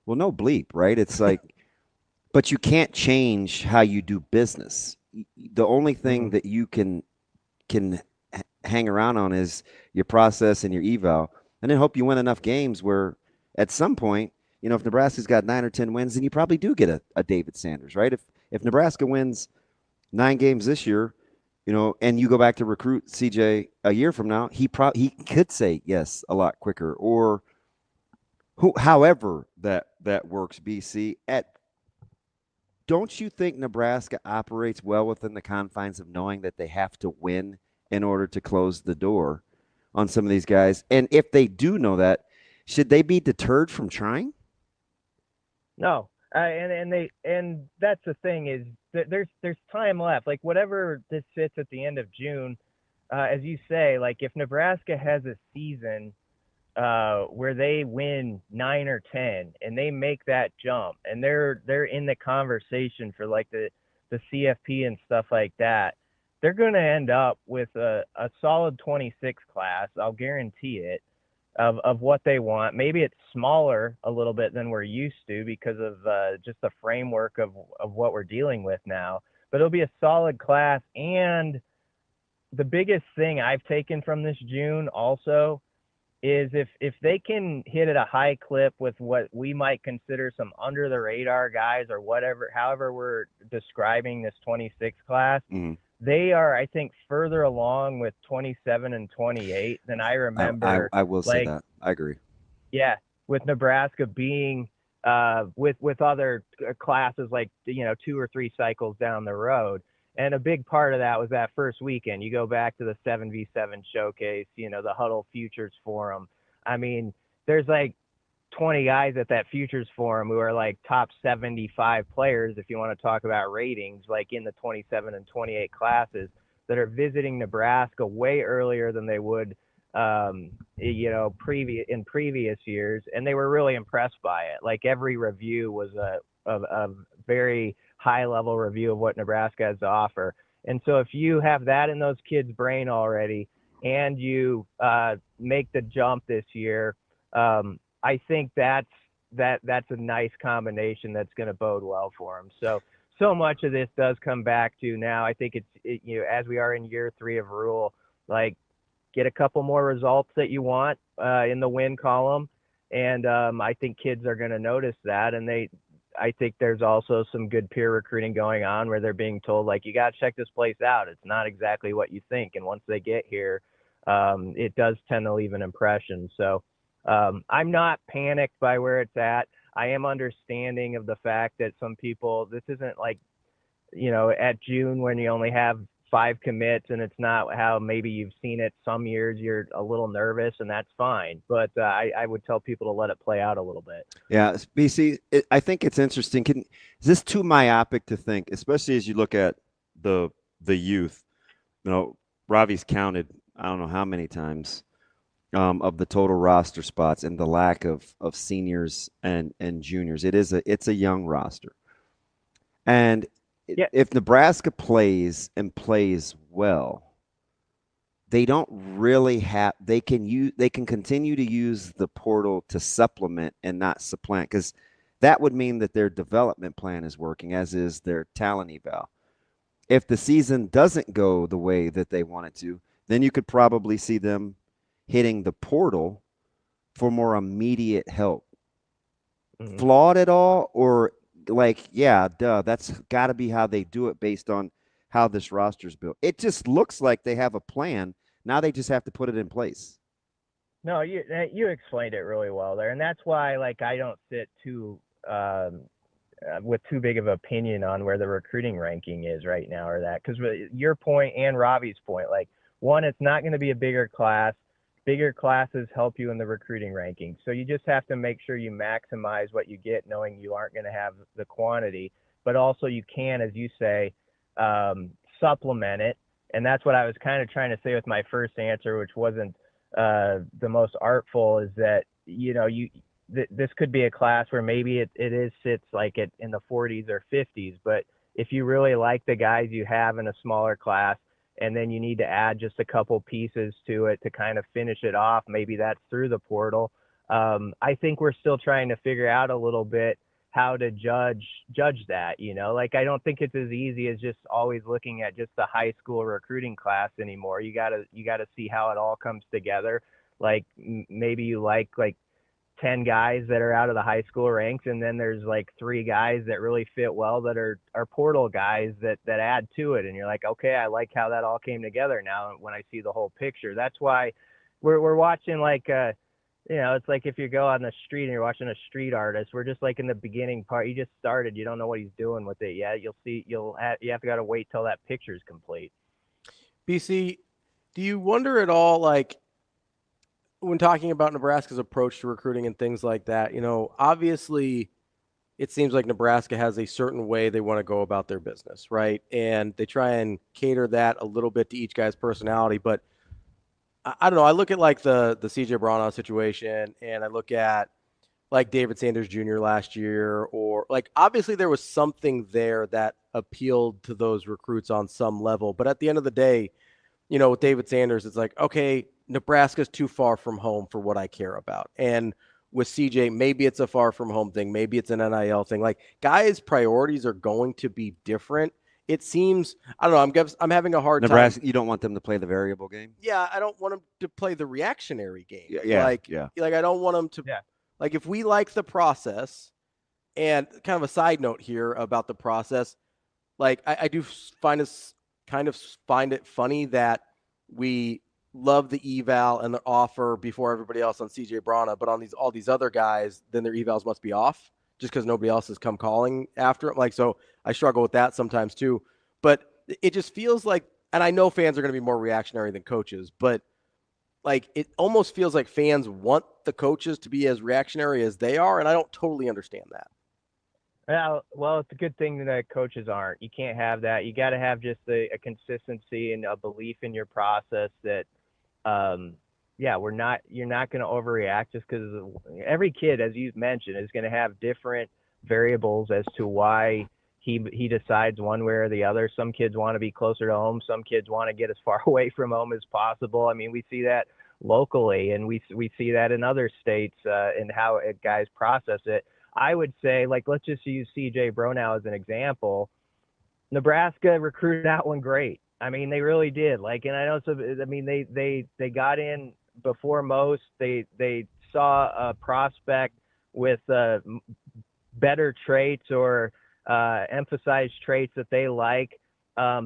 well, no bleep, right? It's like but you can't change how you do business. The only thing that you can hang around on is your process and your eval, and then hope you win enough games where at some point, if Nebraska's got 9 or 10 wins, then you probably do get a David Sanders, right? If Nebraska wins 9 games this year, and you go back to recruit CJ a year from now, he could say yes a lot quicker, or however that works. BC, don't you think Nebraska operates well within the confines of knowing that they have to win in order to close the door on some of these guys? And if they do know that, should they be deterred from trying? No, and that's the thing is that there's time left. Like whatever this sits at the end of June, as you say, like if Nebraska has a season where they win 9 or 10 and they make that jump and they're in the conversation for like the CFP and stuff like that, they're going to end up with a solid 26 class. I'll guarantee it. Of what they want. Maybe it's smaller a little bit than we're used to because of just the framework of what we're dealing with now. But it'll be a solid class. And the biggest thing I've taken from this June also is if they can hit at a high clip with what we might consider some under the radar guys or however we're describing this 26 class, they are, I think, further along with 27 and 28 than I remember. I will say that. I agree. Yeah, with Nebraska being with other classes like 2 or 3 cycles down the road. And a big part of that was that first weekend. You go back to the 7v7 showcase, the Huddle Futures Forum. I mean, there's like 20 guys at that Futures Forum who are like top 75 players, if you want to talk about ratings, like in the 27 and 28 classes that are visiting Nebraska way earlier than they would, previous years. And they were really impressed by it. Like every review was a very high level review of what Nebraska has to offer. And so if you have that in those kids' brain already and you make the jump this year, I think that's a nice combination that's going to bode well for them. So much of this does come back to now. I think as we are in year 3 of Rule, like get a couple more results that you want in the win column, and I think kids are going to notice that. And I think there's also some good peer recruiting going on where they're being told like you got to check this place out. It's not exactly what you think, and once they get here, it does tend to leave an impression. So. I'm not panicked by where it's at. I am understanding of the fact that some people, this isn't like, at June when you only have 5 commits and it's not how maybe you've seen it some years, you're a little nervous, and that's fine. But I would tell people to let it play out a little bit. Yeah, BC, I think it's interesting. Is this too myopic to think, especially as you look at the youth? Ravi's counted, I don't know how many times, of the total roster spots and the lack of seniors and juniors. It's a young roster. And if Nebraska plays well, they don't really have, they can continue to use the portal to supplement and not supplant, because that would mean that their development plan is working, as is their talent eval. If the season doesn't go the way that they want it to, then you could probably see them hitting the portal for more immediate help. Flawed at all? Or that's got to be how they do it based on how this roster's built. It just looks like they have a plan. Now they just have to put it in place. No, you explained it really well there. And that's why, I don't sit with too big of an opinion on where the recruiting ranking is right now or that. Because your point and Ravi's point, one, it's not going to be a bigger class. Bigger classes help you in the recruiting rankings. So you just have to make sure you maximize what you get, knowing you aren't going to have the quantity, but also you can, as you say, supplement it. And that's what I was kind of trying to say with my first answer, which wasn't the most artful, is that, this could be a class where maybe it sits in the 40s or 50s. But if you really like the guys you have in a smaller class, and then you need to add just a couple pieces to it to kind of finish it off, maybe that's through the portal. I think we're still trying to figure out a little bit how to judge that, like I don't think it's as easy as just always looking at just the high school recruiting class anymore. You gotta see how it all comes together. Like maybe you like 10 guys that are out of the high school ranks, and then there's like 3 guys that really fit well that are portal guys that add to it, and you're like, okay, I like how that all came together now when I see the whole picture. That's why we're watching it's like if you go on the street and you're watching a street artist, we're just like in the beginning part. You just started, you don't know what he's doing with it yet. You have to wait till that picture is complete. BC, do you wonder at all, like, when talking about Nebraska's approach to recruiting and things like that, obviously it seems like Nebraska has a certain way they want to go about their business, right? And they try and cater that a little bit to each guy's personality. But I don't know. I look at like the CJ Brownell situation, and I look at like David Sanders Jr. last year, or like obviously there was something there that appealed to those recruits on some level. But at the end of the day, with David Sanders, it's like, okay, Nebraska's too far from home for what I care about. And with CJ, maybe it's a far from home thing. Maybe it's an NIL thing. Like, guys' priorities are going to be different. It seems, I don't know, I'm having a hard Nebraska, time. you don't want them to play the variable game? Yeah, I don't want them to play the reactionary game. Yeah. Like I don't want them to, like, if we like the process, and kind of a side note here about the process, like, I do find it funny that we love the eval and the offer before everybody else on CJ Brana, but on all these other guys, then their evals must be off just because nobody else has come calling after it. Like, so I struggle with that sometimes too. But it just feels like, and I know fans are going to be more reactionary than coaches, but like it almost feels like fans want the coaches to be as reactionary as they are, and I don't totally understand that. Well, it's a good thing that coaches aren't. You can't have that. You got to have just a consistency and a belief in your process that, you're not going to overreact just because every kid, as you mentioned, is going to have different variables as to why he decides one way or the other. Some kids want to be closer to home. Some kids want to get as far away from home as possible. I mean, we see that locally, and we see that in other states and how guys process it. I would say, like, let's just use CJ Brownell as an example. Nebraska recruited that one great. I mean, they really did. Like, and I know, they got in before most. They saw a prospect with better traits or emphasized traits that they like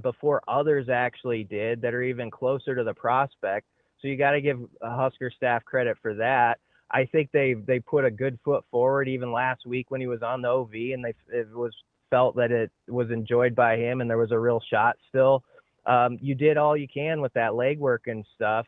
before others actually did that are even closer to the prospect. So you got to give a Husker staff credit for that. I think they put a good foot forward even last week when he was on the OV, and it was felt that it was enjoyed by him and there was a real shot still. You did all you can with that legwork and stuff.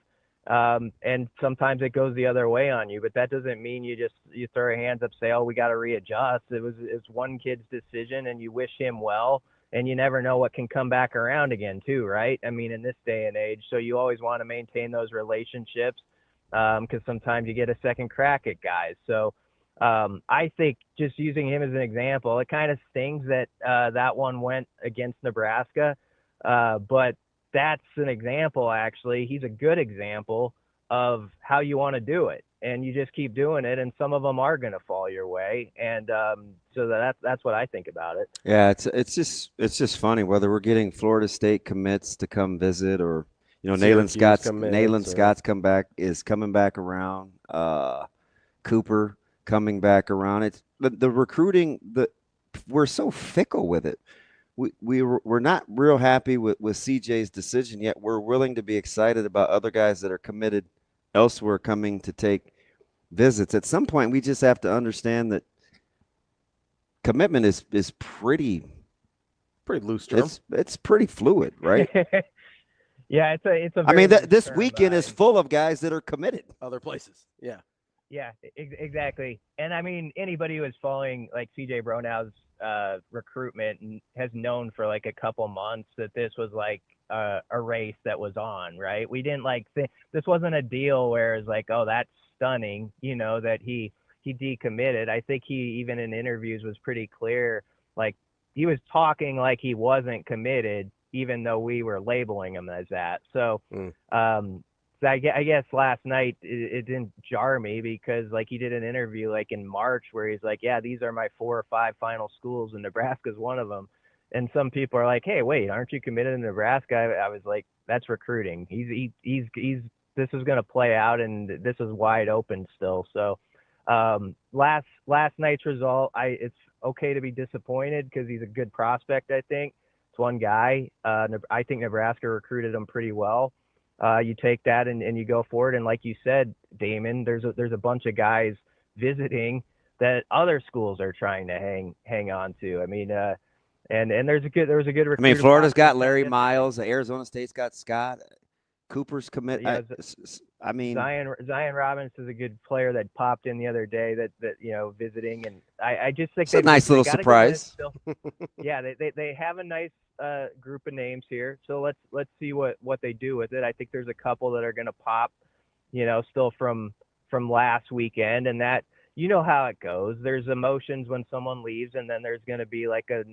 And sometimes it goes the other way on you, but that doesn't mean you throw your hands up, say, oh, we got to readjust. It's one kid's decision, and you wish him well, and you never know what can come back around again too, right? I mean, in this day and age, so you always want to maintain those relationships because sometimes you get a second crack at guys. So I think just using him as an example, it kind of stings that that one went against Nebraska, but that's an example, actually. He's a good example of how you want to do it, and you just keep doing it, and some of them are going to fall your way, and so that's what I think about it. Yeah, it's just funny whether we're getting Florida State commits to come visit, or Nayland Scott's coming back around, Cooper coming back around. It's the recruiting, we're so fickle with it. We're not real happy with CJ's decision, yet we're willing to be excited about other guys that are committed elsewhere coming to take visits. At some point, we just have to understand that commitment is pretty loose term. It's pretty fluid, right? Yeah, it's a. I mean, this weekend is full of guys that are committed other places. Yeah. Yeah, exactly. And I mean, anybody who is following like CJ Brownell's recruitment and has known for like a couple months that this was like a race that was on, right? We didn't this wasn't a deal where it's like, oh, that's stunning, that he decommitted. I think he even in interviews was pretty clear, like he was talking like he wasn't committed, even though we were labeling him as that. So So I guess last night it didn't jar me because like he did an interview like in March where he's like, yeah, these are my 4 or 5 final schools and Nebraska's one of them. And some people are like, hey, wait, aren't you committed to Nebraska? I was like, that's recruiting. He's this is going to play out and this is wide open still. So last night's result, it's okay to be disappointed because he's a good prospect. I think it's one guy. I think Nebraska recruited him pretty well. You take that and you go forward. And like you said, Damon, there's a bunch of guys visiting that other schools are trying to hang on to. I mean, and there was a good recruiter. I mean, Florida's got Larry Miles. Arizona State's got Scott. Cooper's commit. Yeah, I mean, Zion Robinson is a good player that popped in the other day that visiting, and I just think it's a nice little surprise. Yeah, they have a nice group of names here, so let's see what they do with it. I think there's a couple that are going to pop, still from last weekend, and that how it goes. There's emotions when someone leaves, and then there's going to be like a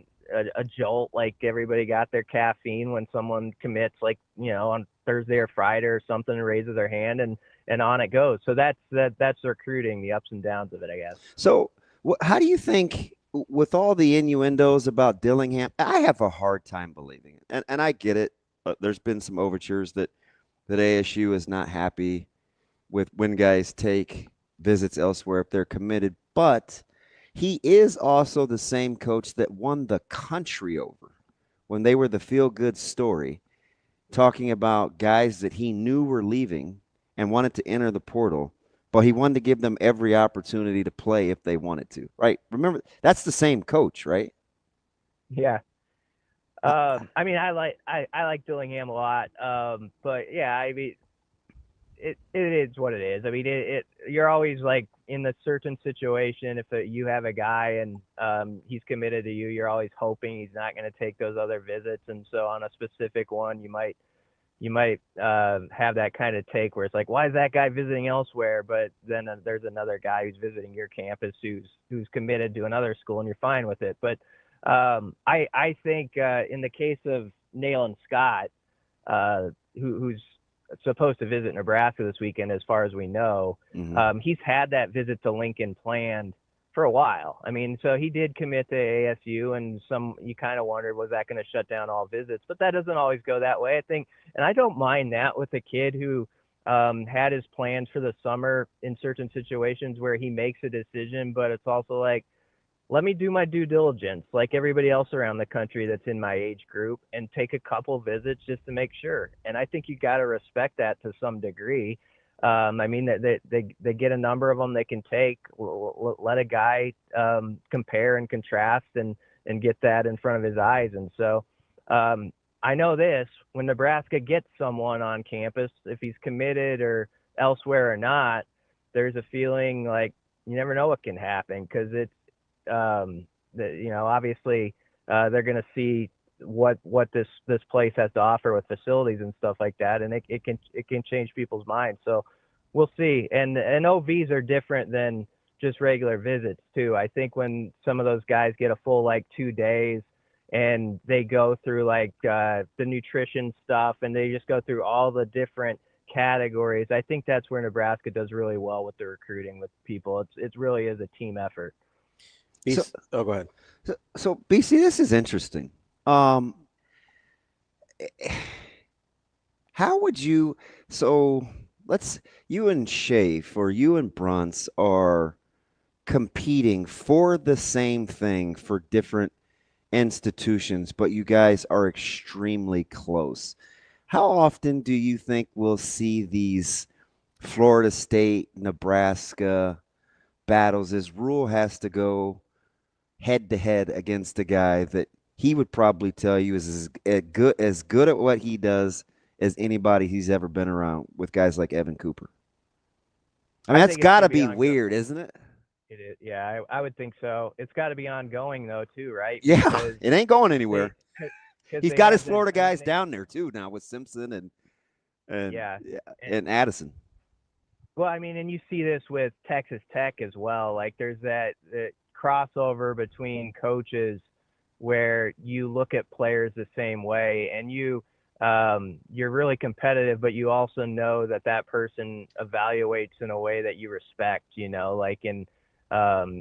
jolt, like everybody got their caffeine when someone commits, like on Thursday or Friday or something, and raises their hand, and on it goes. So that's recruiting, the ups and downs of it, I guess. So how do you think, with all the innuendos about Dillingham, I have a hard time believing it, and I get it. There's been some overtures that ASU is not happy with when guys take visits elsewhere if they're committed, but he is also the same coach that won the country over when they were the feel-good story, talking about guys that he knew were leaving and wanted to enter the portal, but he wanted to give them every opportunity to play if they wanted to, right? Remember, that's the same coach, right? Yeah. I mean, I like Dillingham a lot, but yeah, I mean, it is what it is. I mean, you're always like in a certain situation, if you have a guy and he's committed to you, you're always hoping he's not going to take those other visits. And so on a specific one, you might have that kind of take where it's like, why is that guy visiting elsewhere? But then there's another guy who's visiting your campus who's committed to another school, and you're fine with it. But I think in the case of Nayland Scott, who's supposed to visit Nebraska this weekend, as far as we know, he's had that visit to Lincoln planned for a while. I mean, so he did commit to ASU, and you kind of wondered, was that going to shut down all visits? But that doesn't always go that way, I think. And I don't mind that with a kid who had his plans for the summer in certain situations where he makes a decision, but it's also like, let me do my due diligence like everybody else around the country that's in my age group and take a couple visits just to make sure. And I think you got to respect that to some degree. I mean, they get a number of them they can take. Let a guy compare and contrast and get that in front of his eyes. And so I know this, when Nebraska gets someone on campus, if he's committed or elsewhere or not, there's a feeling like you never know what can happen, because it's, obviously they're going to see what this place has to offer with facilities and stuff like that, and it can change people's minds. So we'll see. And OVs are different than just regular visits too. I think when some of those guys get a full 2 days and they go through the nutrition stuff and they just go through all the different categories, I think that's where Nebraska does really well with the recruiting with people. It really is a team effort. Go ahead. So BC, this is interesting. How would you? So you and Schaaf or you and Bruns are competing for the same thing for different institutions, but you guys are extremely close. How often do you think we'll see these Florida State, Nebraska battles as Rule has to go head-to-head against a guy that he would probably tell you is as good at what he does as anybody he's ever been around, with guys like Evan Cooper? I mean, that's got to be weird, isn't it? It is. Yeah, I would think so. It's got to be ongoing, though, too, right? Yeah, because it ain't going anywhere. He's got his Florida guys down there, too, now with Simpson and Addison. Well, I mean, and you see this with Texas Tech as well. There's that crossover between coaches where you look at players the same way, and you you're really competitive, but you also know that person evaluates in a way that you respect, and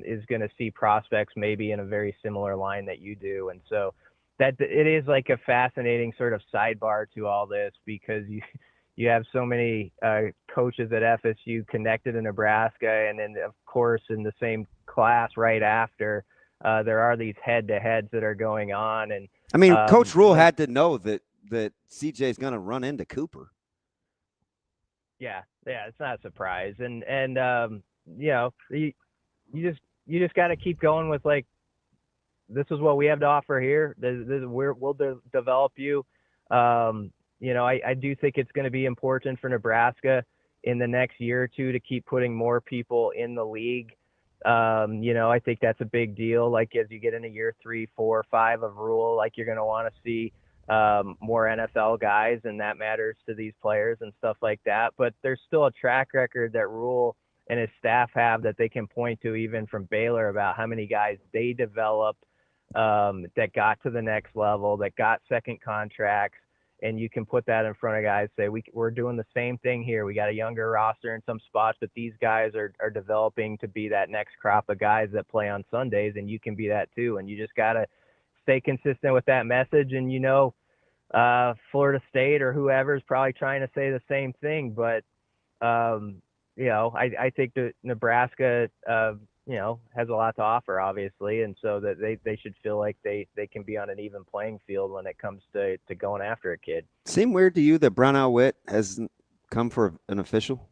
is going to see prospects maybe in a very similar line that you do. And so that it is like a fascinating sort of sidebar to all this, because you have so many coaches at FSU connected to Nebraska, and then of course in the same class right after, there are these head-to-heads that are going on. And I mean, Coach Rule had to know that CJ is going to run into Cooper. Yeah, it's not a surprise, and you just got to keep going with, like, this is what we have to offer here. We'll develop you. I do think it's going to be important for Nebraska in the next year or two to keep putting more people in the league. I think that's a big deal. Like, as you get into year 3, 4, 5 of Rule, like, you're going to want to see more NFL guys, and that matters to these players and stuff like that. But there's still a track record that Rule and his staff have that they can point to, even from Baylor, about how many guys they developed that got to the next level, that got second contracts. And you can put that in front of guys, say, we're doing the same thing here. We got a younger roster in some spots, but these guys are developing to be that next crop of guys that play on Sundays, and you can be that too. And you just got to stay consistent with that message. And, Florida State or whoever is probably trying to say the same thing. But, I think that Nebraska, has a lot to offer, obviously. And so that they should feel like they can be on an even playing field when it comes to going after a kid. Seem weird to you that Brownell Witt hasn't come for an official?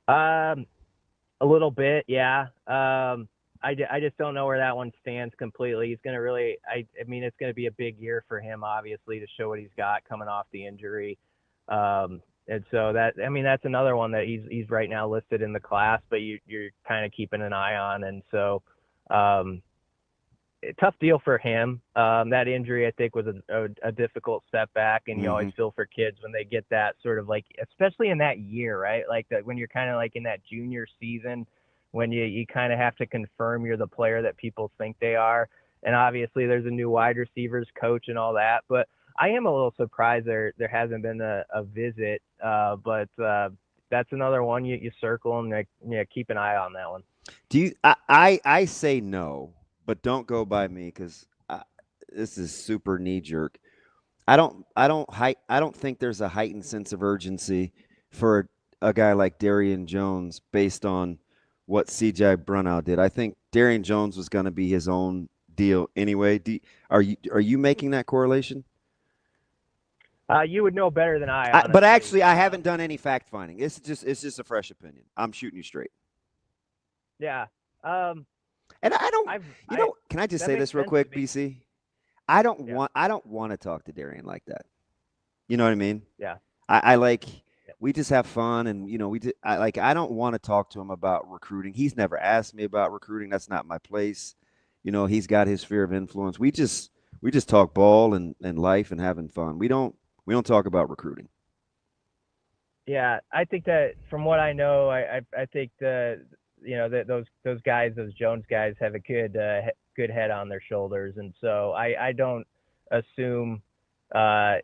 A little bit, yeah. I just don't know where that one stands completely. He's going to really, it's going to be a big year for him, obviously, to show what he's got coming off the injury. And so that's another one that he's right now listed in the class, but you're kind of keeping an eye on. And so, tough deal for him. That injury, I think, was a difficult setback, and you always feel for kids when they get that sort of, like, especially in that year, right? Like that, when you're kind of like in that junior season, when you kind of have to confirm you're the player that people think they are. And obviously there's a new wide receivers coach and all that, but I am a little surprised there hasn't been a visit, but that's another one you circle and keep an eye on that one. Do you? I say no, but don't go by me, because this is super knee jerk. I don't think there's a heightened sense of urgency for a guy like Darian Jones based on what CJ Brunau did. I think Darian Jones was going to be his own deal anyway. Are you making that correlation? You would know better than I. But actually, I haven't done any fact finding. It's just a fresh opinion. I'm shooting you straight. Yeah. And I don't. Can I just say this real quick, BC? I don't want to talk to Darian like that. You know what I mean? Yeah. We just have fun, and I don't want to talk to him about recruiting. He's never asked me about recruiting. That's not my place. He's got his sphere of influence. We just talk ball and life and having fun. We don't talk about recruiting. Yeah, I think that from what I know, I think that those guys, those Jones guys, have a good head on their shoulders, and so I don't assume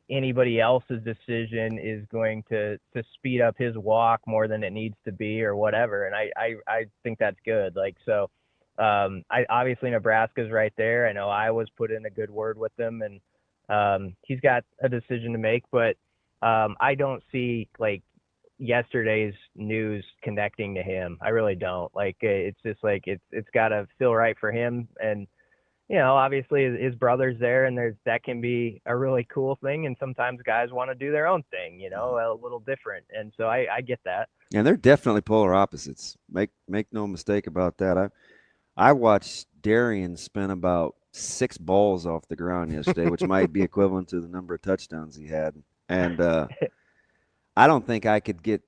anybody else's decision is going to speed up his walk more than it needs to be or whatever, and I think that's good. Like, so obviously Nebraska's right there. I know Iowa's put in a good word with them, and he's got a decision to make, but I don't see, like, yesterday's news connecting to him. I really don't. Like, it's just like it's got to feel right for him, and obviously his brother's there, and that can be a really cool thing, and sometimes guys want to do their own thing, a little different, and so I get that. And they're definitely polar opposites. Make no mistake about that. I watched Darian spin about 6 balls off the ground yesterday, which might be equivalent to the number of touchdowns he had. And I don't think I could get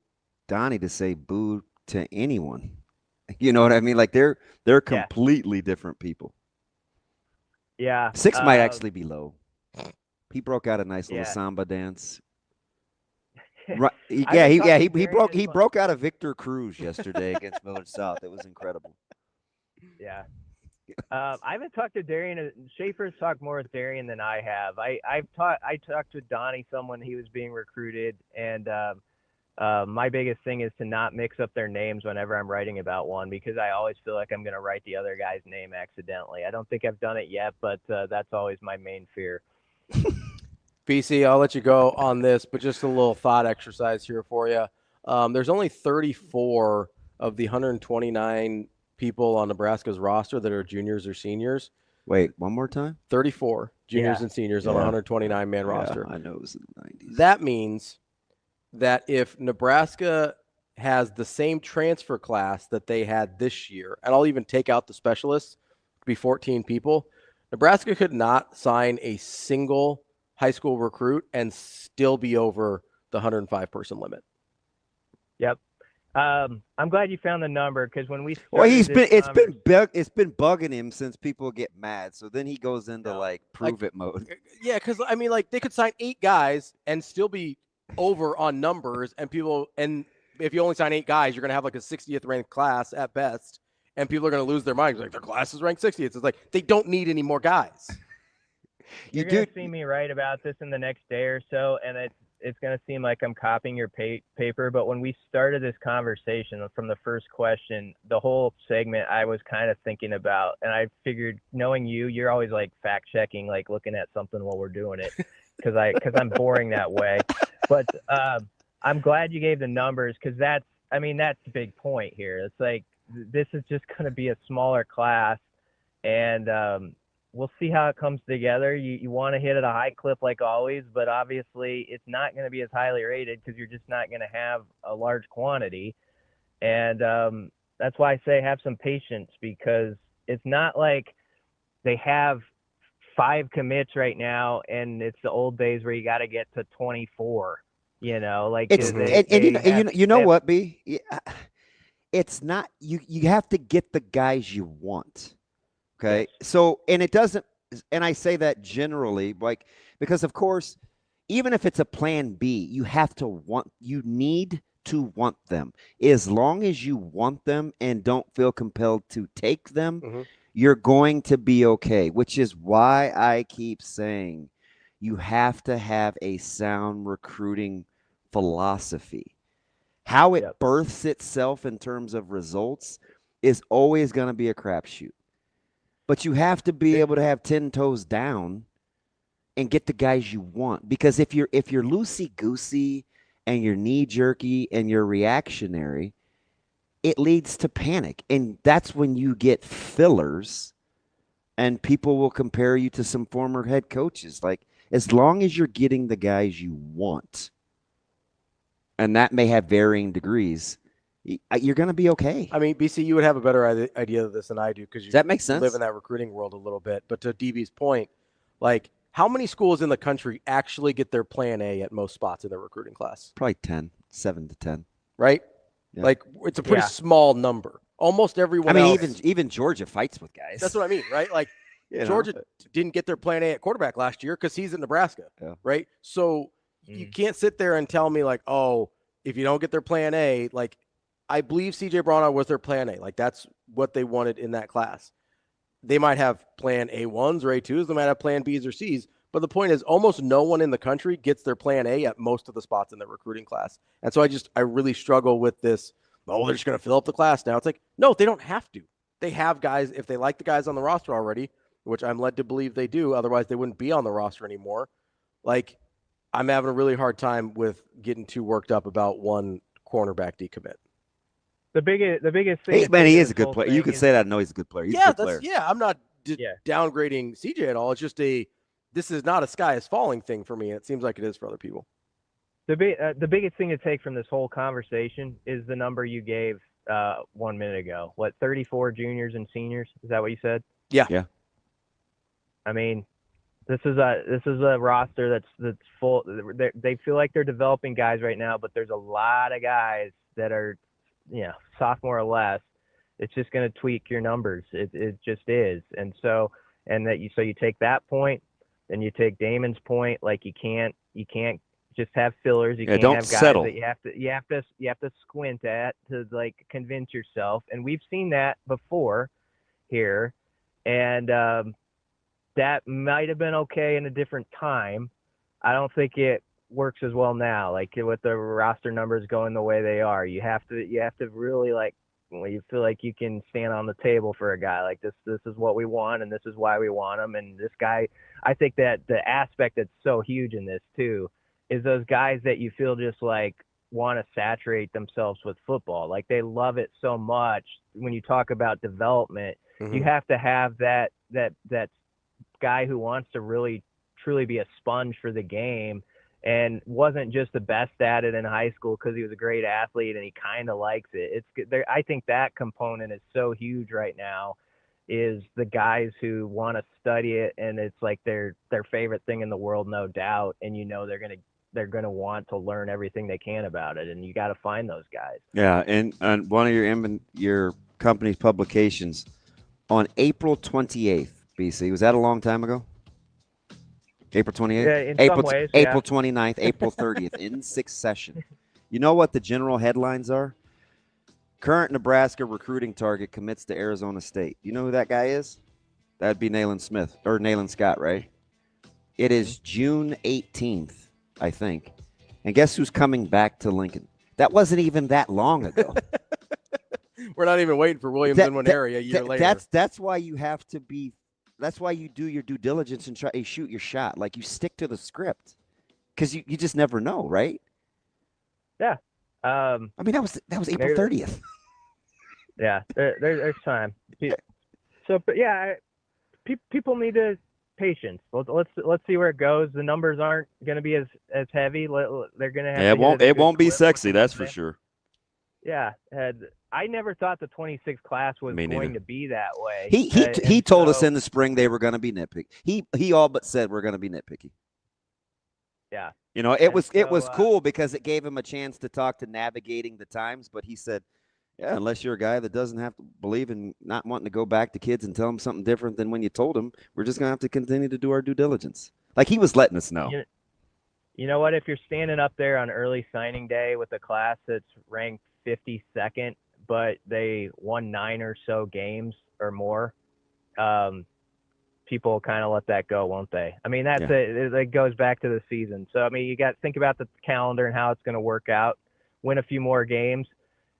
Donnie to say boo to anyone. You know what I mean? Like, they're completely different people. Yeah. 6 might actually be low. He broke out a nice little samba dance. Right. He broke out a Victor Cruz yesterday against Millard South. It was incredible. Yeah. I haven't talked to Darian. Schaefer's talked more with Darian than I have. I talked to Donnie some when he was being recruited, and my biggest thing is to not mix up their names whenever I'm writing about one, because I always feel like I'm going to write the other guy's name accidentally. I don't think I've done it yet, but that's always my main fear. BC, I'll let you go on this, but just a little thought exercise here for you. There's only 34 of the 129 people on Nebraska's roster that are juniors or seniors. Wait, one more time? 34 juniors and seniors on a 129-man roster. I know it was in the 90s. That means that if Nebraska has the same transfer class that they had this year, and I'll even take out the specialists, be 14 people, Nebraska could not sign a single high school recruit and still be over the 105-person limit. Yep. I'm glad you found the number, because when we well, it's been bugging him since people get mad. So then he goes into prove it mode. Yeah, because I mean, they could sign 8 guys and still be over on numbers, and if you only sign 8 guys, you're gonna have like a 60th ranked class at best, and people are gonna lose their minds like their class is ranked 60th. It's like they don't need any more guys. You're going to see me write about this in the next day or so, and it's going to seem like I'm copying your paper. But when we started this conversation from the first question, the whole segment I was kind of thinking about, and I figured, knowing you're always like fact checking, like looking at something while we're doing it, because I'm boring that way. But I'm glad you gave the numbers, because that's the big point here. It's like this is just going to be a smaller class, and we'll see how it comes together. You want to hit at a high clip like always, but obviously it's not going to be as highly rated because you're just not going to have a large quantity. And that's why I say have some patience, because it's not like they have 5 commits right now and it's the old days where you got to get to 24, you know, like it's, you know what, B? It's not, you have to get the guys you want. Okay. Yes. So, and it doesn't, and I say that generally, because of course, even if it's a plan B, you need to want them. As long as you want them and don't feel compelled to take them, you're going to be okay, which is why I keep saying you have to have a sound recruiting philosophy. How it births itself in terms of results is always going to be a crapshoot. But you have to be able to have 10 toes down and get the guys you want. Because if you're loosey-goosey and you're knee-jerky and you're reactionary, it leads to panic. And that's when you get fillers and people will compare you to some former head coaches. Like, as long as you're getting the guys you want, and that may have varying degrees, you're going to be okay. I mean, BC, you would have a better idea of this than I do, because that makes sense. Live in that recruiting world a little bit. But to DB's point, how many schools in the country actually get their plan A at most spots in their recruiting class? Probably 7 to 10. Right? Yeah. It's a pretty small number. Almost everyone else. Even Georgia fights with guys. That's what I mean, right? Georgia didn't get their plan A at quarterback last year because he's in Nebraska, right? So you can't sit there and tell me if you don't get their plan A, I believe CJ Brana was their plan A. That's what they wanted in that class. They might have plan A1s or A2s. They might have plan Bs or Cs. But the point is, almost no one in the country gets their plan A at most of the spots in their recruiting class. And so I really struggle with this. Oh, they're just going to fill up the class now. It's like, no, they don't have to. They have guys, if they like the guys on the roster already, which I'm led to believe they do. Otherwise, they wouldn't be on the roster anymore. I'm having a really hard time with getting too worked up about one cornerback decommit. The biggest thing. He is a good player. You could say that. I know he's a good player. He's a good player. I'm not downgrading CJ at all. It's just this is not a sky is falling thing for me. And it seems like it is for other people. The biggest thing to take from this whole conversation is the number you gave 1 minute ago. What, 34 juniors and seniors? Is that what you said? Yeah. Yeah. I mean, this is a roster that's full. They feel like they're developing guys right now, but there's a lot of guys that are, sophomore or less. It's just going to tweak your numbers. It just is. And so you take that point, then you take Damon's point. You can't just have fillers. You can't don't have guys settle. that you have to squint at to convince yourself. And we've seen that before here. And that might have been okay in a different time. I don't think it works as well now. Like with the roster numbers going the way they are, you have to really like, when you feel like you can stand on the table for a guy like this. This is what we want, and this is why we want him. And this guy, I think that the aspect that's so huge in this too is those guys that you feel just like want to saturate themselves with football. Like they love it so much. When you talk about development, you have to have that guy who wants to really truly be a sponge for the game and wasn't just the best at it in high school because he was a great athlete and he kind of likes it. It's good. I think that component is so huge right now, is the guys who want to study it and it's like their favorite thing in the world, no doubt. And they're gonna want to learn everything they can about it, and you got to find those guys. Yeah, and on one of your company's publications on April 28th, BC, was that a long time ago? April 28th? Yeah, in April, some ways, April yeah. 29th, April 30th, in succession. You know what the general headlines are? Current Nebraska recruiting target commits to Arizona State. You know who that guy is? That'd be Nayland Scott, right? It is June 18th, I think. And guess who's coming back to Lincoln? That wasn't even that long ago. We're not even waiting for Williams in one area a year later. That's why you have to be. That's why you do your due diligence and try to shoot your shot. Like you stick to the script, because you just never know, right? Yeah. I mean, that was April 30th. Yeah, there's time. So, but yeah, people need patience. Let's see where it goes. The numbers aren't going to be as heavy. They're going to have. It won't be sexy, that's for sure. Yeah, I never thought the 26 class was going to be that way. He told us in the spring they were going to be nitpicky. He all but said we're going to be nitpicky. Yeah. You know, it was cool because it gave him a chance to talk to navigating the times, but he said, yeah, unless you're a guy that doesn't have to believe in not wanting to go back to kids and tell them something different than when you told them, we're just going to have to continue to do our due diligence. Like he was letting us know. You know what? If you're standing up there on early signing day with a class that's ranked 52nd, but they won 9 or so games or more, people kind of let that go, won't they? I mean, it goes back to the season. So, I mean, you got to think about the calendar and how it's going to work out, win a few more games,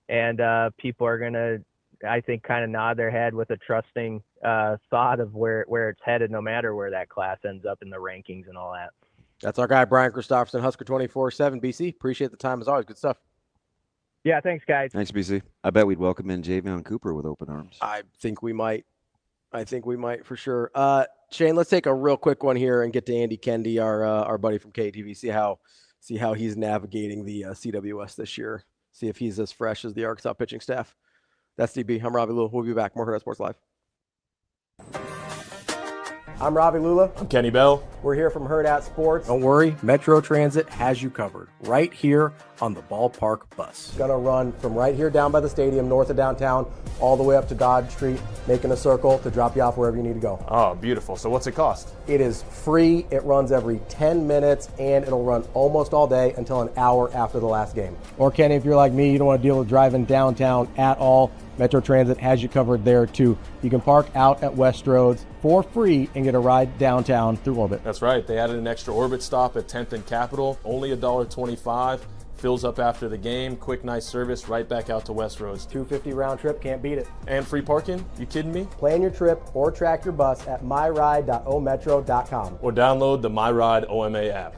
and people are going to, I think, kind of nod their head with a trusting thought of where it's headed, no matter where that class ends up in the rankings and all that. That's our guy, Brian Christopherson, Husker 24/7, BC. Appreciate the time as always. Good stuff. Yeah, thanks, guys. Thanks, BC. I bet we'd welcome in Javion Cooper with open arms. I think we might for sure. Shane, let's take a real quick one here and get to Andy Kendeigh, our buddy from KETV. See how he's navigating the CWS this year. See if he's as fresh as the Arkansas pitching staff. That's DB. I'm Ravi Lulla. We'll be back. More Hurrdat Sports Live. I'm Ravi Lulla. I'm Kenny Bell. We're here from Hurrdat Sports. Don't worry, Metro Transit has you covered right here on the ballpark bus. Gonna run from right here down by the stadium, north of downtown, all the way up to Dodge Street, making a circle to drop you off wherever you need to go. Oh, beautiful. So what's it cost? It is free. It runs every 10 minutes, and it'll run almost all day until an hour after the last game. Or Kenny, if you're like me, you don't want to deal with driving downtown at all, Metro Transit has you covered there too. You can park out at West Roads for free and get a ride downtown through Orbit. That's right. They added an extra Orbit stop at 10th and Capitol. Only $1.25. Fills up after the game. Quick, nice service right back out to West Roads. $2.50 round trip. Can't beat it. And free parking? You kidding me? Plan your trip or track your bus at myride.ometro.com. Or download the MyRide OMA app.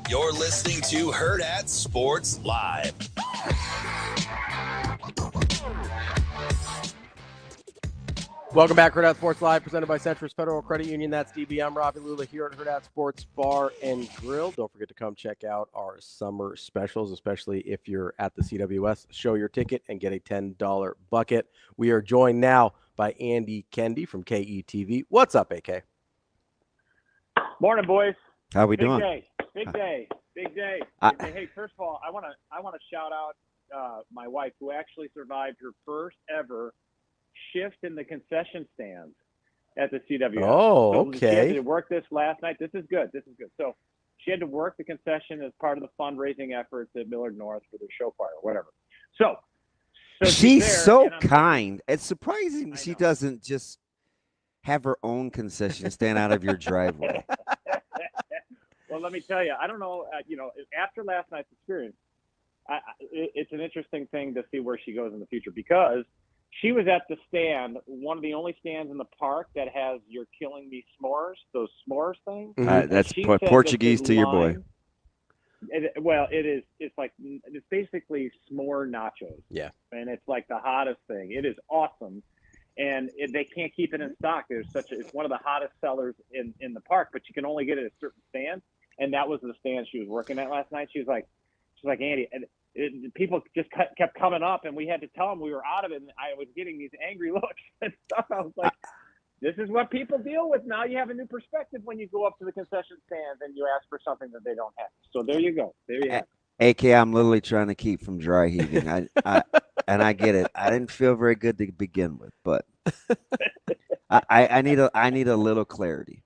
You're listening to Hurrdat Sports Live. Welcome back, Hurrdat Sports Live, presented by Centris Federal Credit Union. That's DB. I'm Ravi, Lulla here at Hurrdat Sports Bar and Grill. Don't forget to come check out our summer specials, especially if you're at the CWS. Show your ticket and get a $10 bucket. We are joined now by Andy Kendeigh from KETV. What's up, AK? Morning, boys. How we Big doing? Big day. Hey, first of all, I want to shout out my wife, who actually survived her first ever shift in the concession stands at the CWS. Oh, so She had okay. to work this last night. This is good. So she had to work the concession as part of the fundraising efforts at Millard North for their show choir or whatever. So She's there, so and I'm- kind. It's surprising she doesn't just have her own concession stand out of your driveway. Well, let me tell you, I don't know, after last night's experience, it's an interesting thing to see where she goes in the future, because she was at the stand, one of the only stands in the park that has "You're Killing Me" s'mores, those s'mores things. That's She said that Portuguese the to your boy. line- It's basically s'more nachos. Yeah. And it's like the hottest thing. It is awesome. And they can't keep it in stock. It's one of the hottest sellers in the park, but you can only get it at certain stands. And that was the stand she was working at last night. She's like, Andy, and people just kept coming up, and we had to tell them we were out of it. And I was getting these angry looks and stuff. I was like, this is what people deal with now. You have a new perspective when you go up to the concession stands and you ask for something that they don't have. So there you go. There you have it. AK, I'm literally trying to keep from dry heaving. I get it. I didn't feel very good to begin with, but I need a little clarity.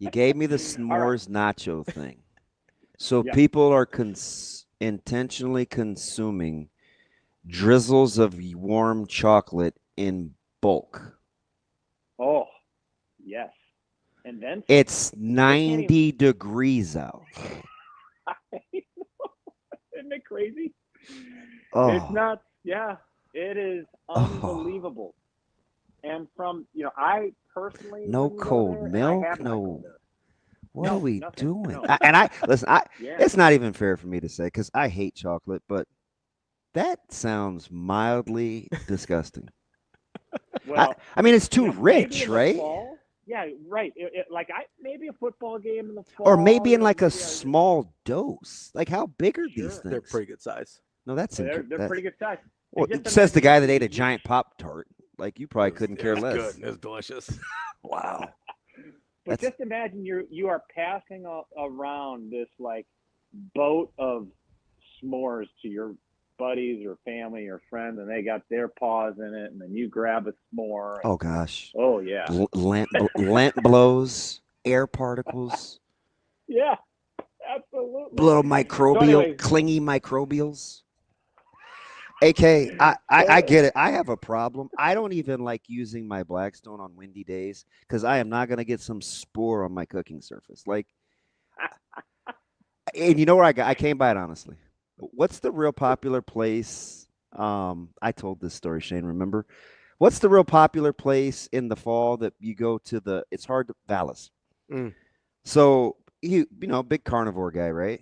You gave me the s'mores nacho thing. So people are intentionally consuming drizzles of warm chocolate in bulk. Oh, yes. And then It's 90 degrees out. Isn't it crazy? Oh. It's nuts. Yeah, it is unbelievable. And from, I personally No wouldn't go cold there, and I milk, have not no. gone there. What No, are we nothing, doing? no. Yeah. It's not even fair for me to say because I hate chocolate, but that sounds mildly disgusting. Well, I mean, it's too maybe rich, in the right? fall. Yeah, right. Maybe a football game in the fall. Or maybe in like a maybe small dose. Like, how big are these things? They're pretty good size. No, that's They're pretty good size. Well, And it just says the guy that imagine ate a giant Pop-Tart. Like, you probably couldn't care It was less. good. It was delicious. Wow. But just imagine you are passing around this like boat of s'mores to your buddies or family or friends, and they got their paws in it, and then you grab a s'more. Oh, gosh. Oh, yeah. Lint blows, air particles, Yeah, absolutely. little microbial, So anyways, clingy microbials. AK, I get it. I have a problem. I don't even like using my Blackstone on windy days because I am not going to get some spore on my cooking surface. Like, and you know where I came by it, honestly. What's the real popular place? I told this story, Shane, remember? What's the real popular place in the fall that you go to it's hard to, Vallis. So, big carnivore guy, right?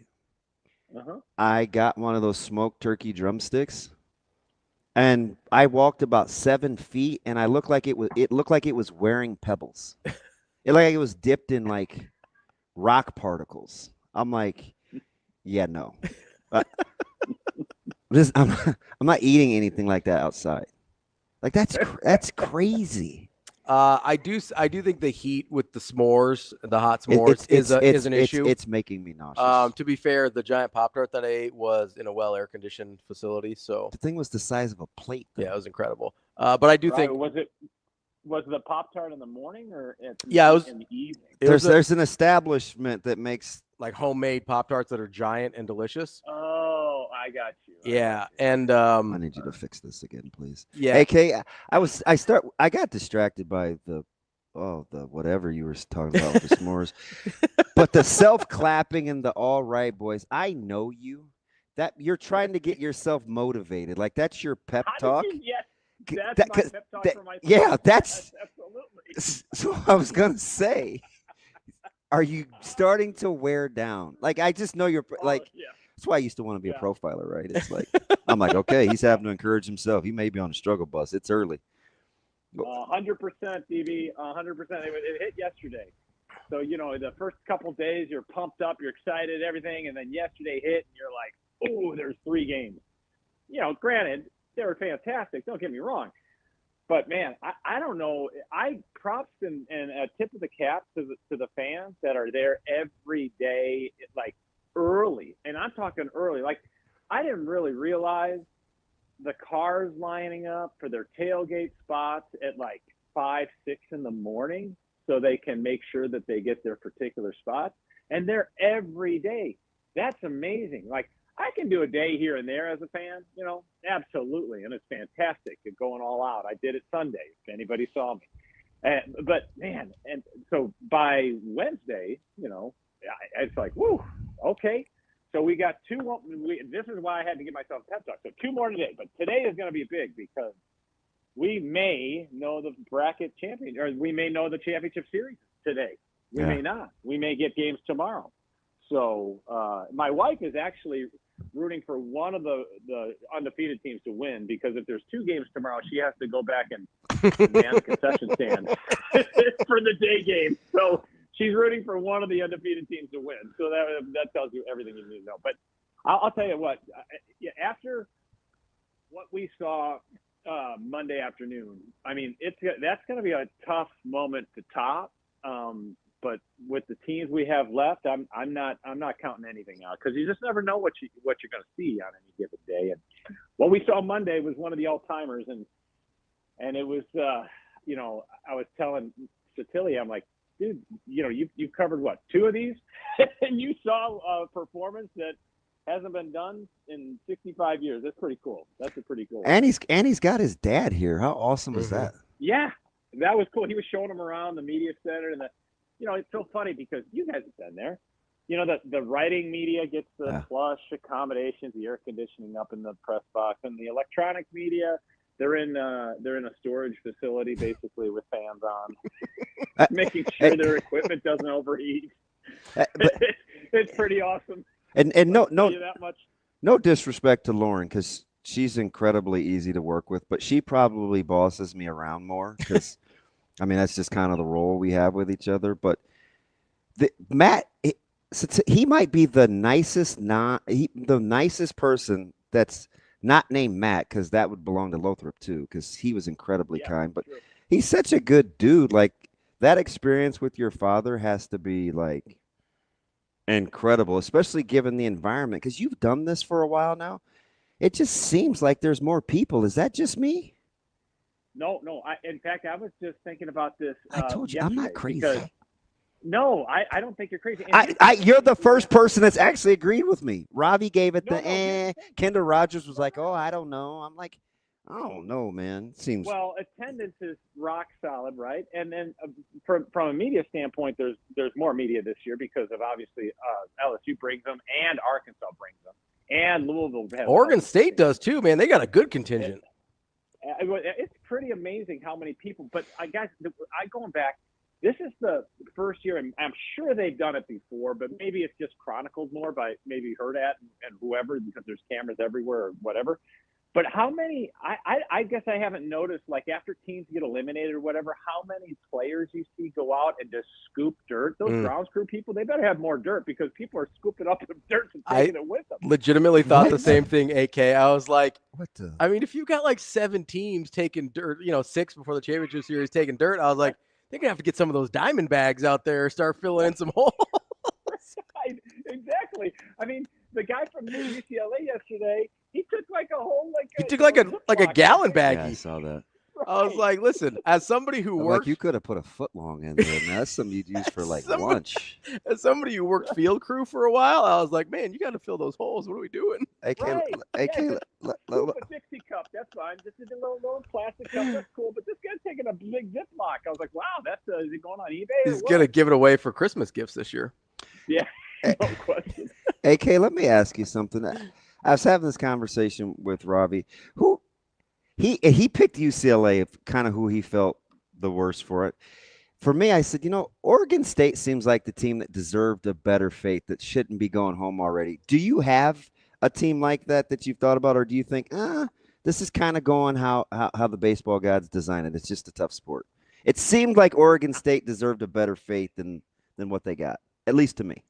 Uh-huh. I got one of those smoked turkey drumsticks. And I walked about 7 feet, and it looked like it was wearing pebbles. It looked like it was dipped in like rock particles. I'm like, yeah, no. I'm not eating anything like that outside. Like that's crazy. I do think the heat with the s'mores, the hot s'mores, is an issue. It's making me nauseous. To be fair, the giant Pop-Tart that I ate was in a well air-conditioned facility, so the thing was the size of a plate. Yeah, it was incredible. But I do think was the Pop-Tart in the morning or it was in the evening? There's an establishment that makes like homemade Pop-Tarts that are giant and delicious. Oh, I got you. Yeah, and I need you to fix this again, please. Yeah. AK, I got distracted by the whatever you were talking about with the s'mores. But the self-clapping and the all right, boys, I know you. That you're trying to get yourself motivated. Like that's your pep talk. That's my pep talk for myself. Yeah, that's absolutely. so I was gonna say are you starting to wear down? Like, I just know you're like. Yeah. That's why I used to want to be a profiler, right? It's like I'm like, okay, he's having to encourage himself. He may be on a struggle bus. It's early. 100%, DB. 100%. It hit yesterday. So, the first couple days you're pumped up, you're excited, everything, and then yesterday hit, and you're like, oh, there's 3 games. Granted, they were fantastic. Don't get me wrong. But, man, I don't know. I props and a tip of the cap to the fans that are there every day, like, early. And I'm talking early. Like, I didn't really realize the cars lining up for their tailgate spots at, like, 5, 6 in the morning so they can make sure that they get their particular spots. And they're every day. That's amazing. Like, I can do a day here and there as a fan, absolutely. And it's fantastic. It's going all out. I did it Sunday, if anybody saw me. But, man, and so by Wednesday, it's like, woo, okay. So we got 2 more. This is why I had to give myself a pep talk. So 2 more today. But today is going to be big because we may know the bracket champion, or we may know the championship series today. We may not. We may get games tomorrow. So my wife is actually rooting for one of the undefeated teams to win, because if there's 2 games tomorrow, she has to go back and man the concession stand for the day game. So she's rooting for one of the undefeated teams to win. So that tells you everything you need to know. But I'll tell you what, after what we saw Monday afternoon, I mean, that's going to be a tough moment to top. But with the teams we have left, I'm not counting anything out, because you just never know what you're going to see on any given day. And what we saw Monday was one of the all-timers, and it was I was telling Cecilia, I'm like, dude, you've covered what, 2 of these, and you saw a performance that hasn't been done in 65 years. That's pretty cool. That's a pretty cool. And he's got his dad here. How awesome is that? Yeah, that was cool. He was showing him around the media center, and it's so funny because you guys have been there. The writing media gets the plush accommodations, the air conditioning up in the press box, and the electronic media, they're in a storage facility basically with fans on, making sure their equipment doesn't overheat. It's pretty awesome. And no disrespect to Lauren, because she's incredibly easy to work with, but she probably bosses me around more, because I mean, that's just kind of the role we have with each other. But Matt, he might be the nicest person that's not named Matt, because that would belong to Lothrop too, because he was incredibly kind. But he's such a good dude. Like, that experience with your father has to be like incredible, especially given the environment, because you've done this for a while now. It just seems like there's more people. Is that just me? No. In fact, I was just thinking about this. I told you, I'm not crazy. No, I don't think you're crazy. You're the first person that's actually agreed with me. Ravi gave it Kendeigh Rogers was like, oh, I don't know. I'm like, I don't know, man. Seems well. Attendance is rock solid, right? And then from a media standpoint, there's more media this year because of obviously LSU brings them, and Arkansas brings them, and Louisville has Oregon State does too, man. They got a good contingent. It's pretty amazing how many people. But guys, going back, this is the first year, and I'm sure they've done it before, but maybe it's just chronicled more by maybe Hurrdat and whoever, because there's cameras everywhere or whatever. But how many, I guess I haven't noticed, like after teams get eliminated or whatever, how many players you see go out and just scoop dirt. Those grounds crew people, they better have more dirt, because people are scooping up the dirt and taking it with them. Legitimately thought the same thing, AK. I was like, what the? I mean, if you got like 7 teams taking dirt, 6 before the championship series taking dirt, I was like, they're going to have to get some of those diamond bags out there, start filling in some holes. Right, exactly. I mean, the guy from UCLA yesterday, he took like a whole a gallon baggie. Yeah, I saw that. Right. I was like, listen, as somebody who works, like, you could have put a foot long in there. Now, that's something you'd use for like lunch. As somebody who worked field crew for a while, I was like, man, you got to fill those holes. What are we doing? AK, a Dixie cup, that's fine. Just a little plastic cup, that's cool. But this guy's taking a big Ziploc. I was like, wow, that's is he going on eBay? He's gonna give it away for Christmas gifts this year. Yeah, no question. AK, let me ask you something. I was having this conversation with Ravi, who he picked UCLA, kind of who he felt the worst for it. for me, I said, Oregon State seems like the team that deserved a better fate, that shouldn't be going home already. Do you have a team like that you've thought about, or do you think, this is kind of going how the baseball gods designed it? It's just a tough sport. It seemed like Oregon State deserved a better fate than what they got, at least to me.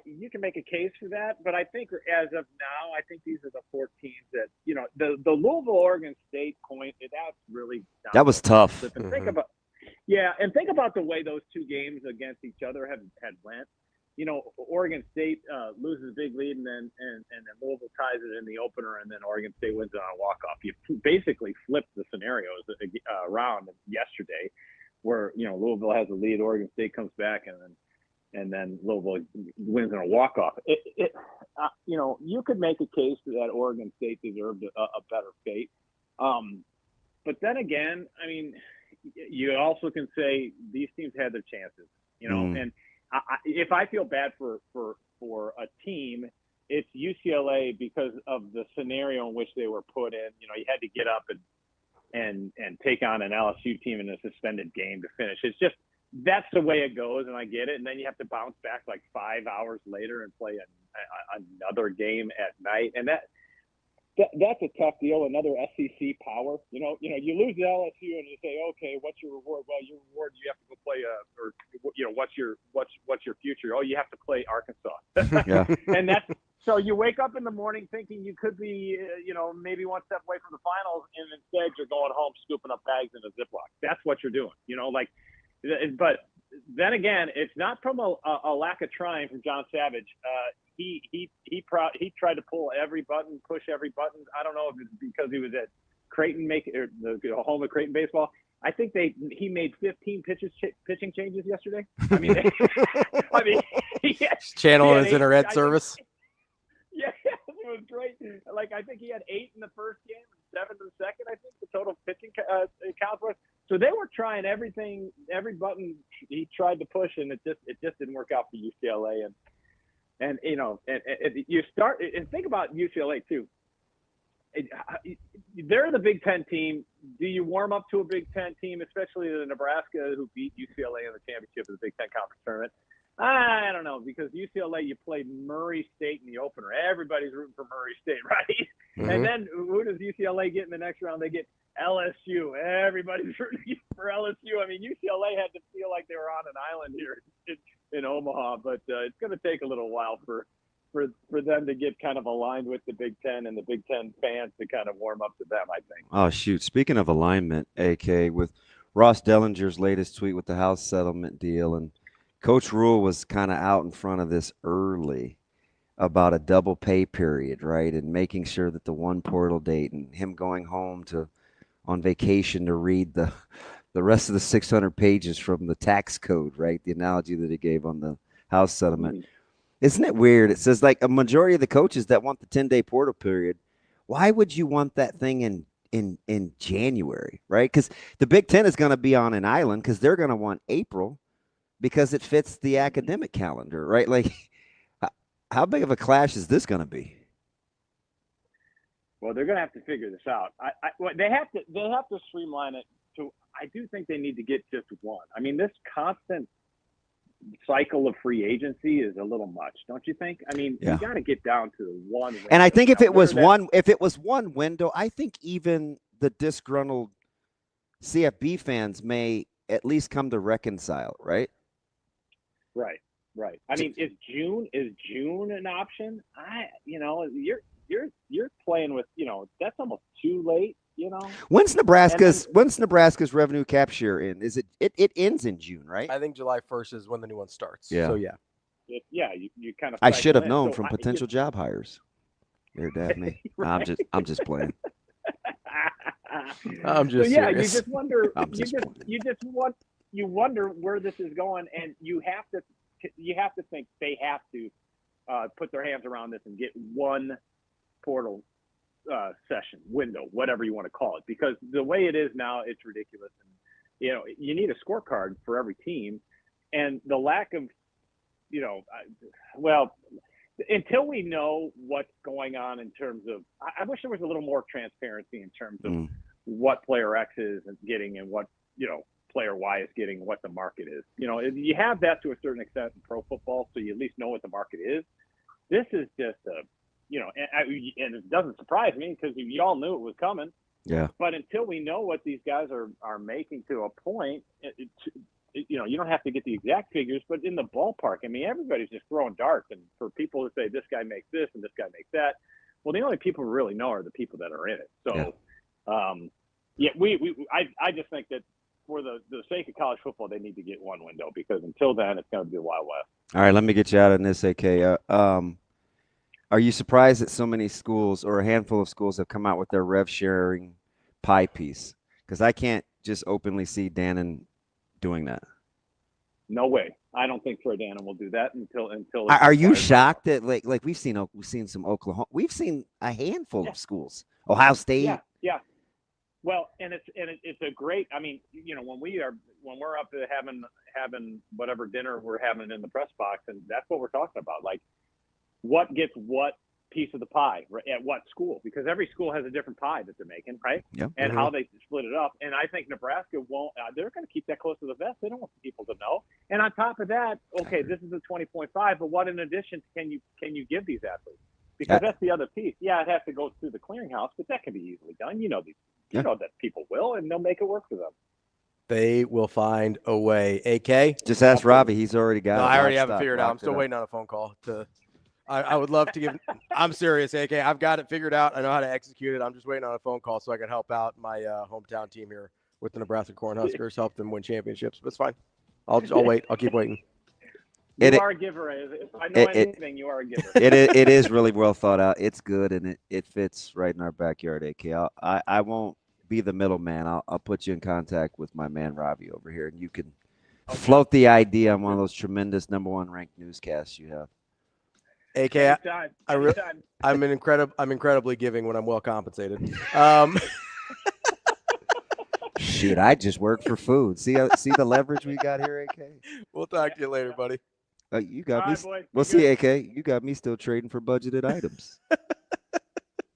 You can make a case for that, but I think as of now, I think these are the 4 teams that, the Louisville Oregon State point. That's really that was tough. And think about the way those 2 games against each other had went. Oregon State loses a big lead, and then Louisville ties it in the opener, and then Oregon State wins it on a walk-off. You basically flipped the scenarios around yesterday, where Louisville has a lead, Oregon State comes back, and then Louisville wins in a walk-off. You could make a case that Oregon State deserved a better fate. But then again, I mean, you also can say these teams had their chances, and if I feel bad for a team, it's UCLA because of the scenario in which they were put in. You had to get up and take on an LSU team in a suspended game to finish. It's just, that's the way it goes, and I get it. And then you have to bounce back like 5 hours later and play another game at night, and that's a tough deal. Another SEC power. You lose to LSU and you say, okay, what's your reward? Well, your reward, you have to go play what's your future? Oh, you have to play Arkansas. Yeah. And that's so you wake up in the morning thinking you could be maybe one step away from the finals, and instead you're going home scooping up bags in a Ziploc. That's what you're doing. But then again, it's not from a lack of trying from John Savage. He tried to pull every button, push every button. I don't know if it's because he was at Creighton, the home of Creighton baseball. I think he made 15 pitching changes yesterday. I mean, channeling his internet service. Yeah, it was great. Like, I think he had 8 in the first game and 7 in the second. I think the total pitching count was. So they were trying everything, every button he tried to push, and it just didn't work out for UCLA. And you start and think about UCLA too. They're the Big Ten team. Do you warm up to a Big Ten team, especially the Nebraska who beat UCLA in the championship of the Big Ten Conference tournament? I don't know, because UCLA, you played Murray State in the opener. Everybody's rooting for Murray State, right? Mm-hmm. And then who does UCLA get in the next round? They get LSU. Everybody's rooting for LSU. I mean, UCLA had to feel like they were on an island here in Omaha, but it's going to take a little while for them to get kind of aligned with the Big Ten and the Big Ten fans to kind of warm up to them, I think. Oh, shoot. Speaking of alignment, AK, with Ross Dellinger's latest tweet with the House settlement deal, and Coach Rule was kind of out in front of this early about a double pay period, right, and making sure that the one portal date and him going home on vacation to read the rest of the 600 pages from the tax code, right, the analogy that he gave on the House settlement. Mm-hmm. Isn't it weird? It says, like, a majority of the coaches that want the 10-day portal period, why would you want that thing in January, right? Because the Big Ten is going to be on an island because they're going to want April because it fits the academic calendar, right? Like, how big of a clash is this going to be? Well, they're going to have to figure this out. They have to streamline it. I do think they need to get just one. I mean, this constant cycle of free agency is a little much, don't you think? I mean, you got to get down to one window. And I think if it was one window, I think even the disgruntled CFB fans may at least come to reconcile, right? Right. I mean, is June an option? You're playing with, that's almost too late, When's Nebraska's revenue cap share in? Is it ends in June, right? I think July 1st is when the new one starts. Yeah. So yeah. You kind of. I should have known from potential job hires. There, Daphne. Right? I'm just playing. I'm just. So, yeah, serious. you just wonder. You wonder where this is going, and you have to think they have to put their hands around this and get one portal session window, whatever you want to call it, because the way it is now, it's ridiculous. And you need a scorecard for every team, and the lack of, until we know what's going on in terms of, I wish there was a little more transparency in terms what player X is getting and what, player Y is getting, what the market is. You have that to a certain extent in pro football, so you at least know what the market is. This is just and it doesn't surprise me because you all knew it was coming. Yeah. But until we know what these guys are making to a point, you don't have to get the exact figures, but in the ballpark, I mean, everybody's just throwing darts. And for people to say this guy makes this and this guy makes that, well, the only people who really know are the people that are in it. So, I just think that for the sake of college football, they need to get one window because until then, it's going to be the Wild West. All right, let me get you out of this, AK. Are you surprised that so many schools or a handful of schools have come out with their rev sharing pie piece? Because I can't just openly see Dannon doing that. No way. I don't think Troy Dannon will do that until. Are you shocked that like we've seen some Oklahoma, we've seen a handful of schools, Ohio State. Yeah. Well, and it's a great. I mean, when we're up to having whatever dinner we're having in the press box, and that's what we're talking about. Like, what gets what piece of the pie at what school? Because every school has a different pie that they're making, right? Yep. And how they split it up. And I think Nebraska won't. They're going to keep that close to the vest. They don't want people to know. And on top of that, okay, this is a 20.5, but what in addition can you give these athletes? Because that's the other piece. Yeah, it has to go through the clearinghouse, but that can be easily done. You know that people will, and they'll make it work for them. They will find a way. AK? Just ask Ravi. He's already got it. I already have it figured out. I'm still waiting on a phone call. I would love to give – I'm serious, AK. I've got it figured out. I know how to execute it. I'm just waiting on a phone call so I can help out my hometown team here with the Nebraska Cornhuskers, help them win championships. But it's fine. I'll wait. I'll keep waiting. You are a giver. If I know anything, you are a giver. It is really well thought out. It's good, and it fits right in our backyard, AK. I won't be the middleman. I'll put you in contact with my man Ravi over here, and you can float the idea on one of those tremendous #1 ranked newscasts you have. AK, I'm incredibly giving when I'm well compensated. Shoot, I just work for food. See the leverage we got here, AK. We'll talk to you later, buddy. You got me. Boy, we'll see, AK. You got me still trading for budgeted items.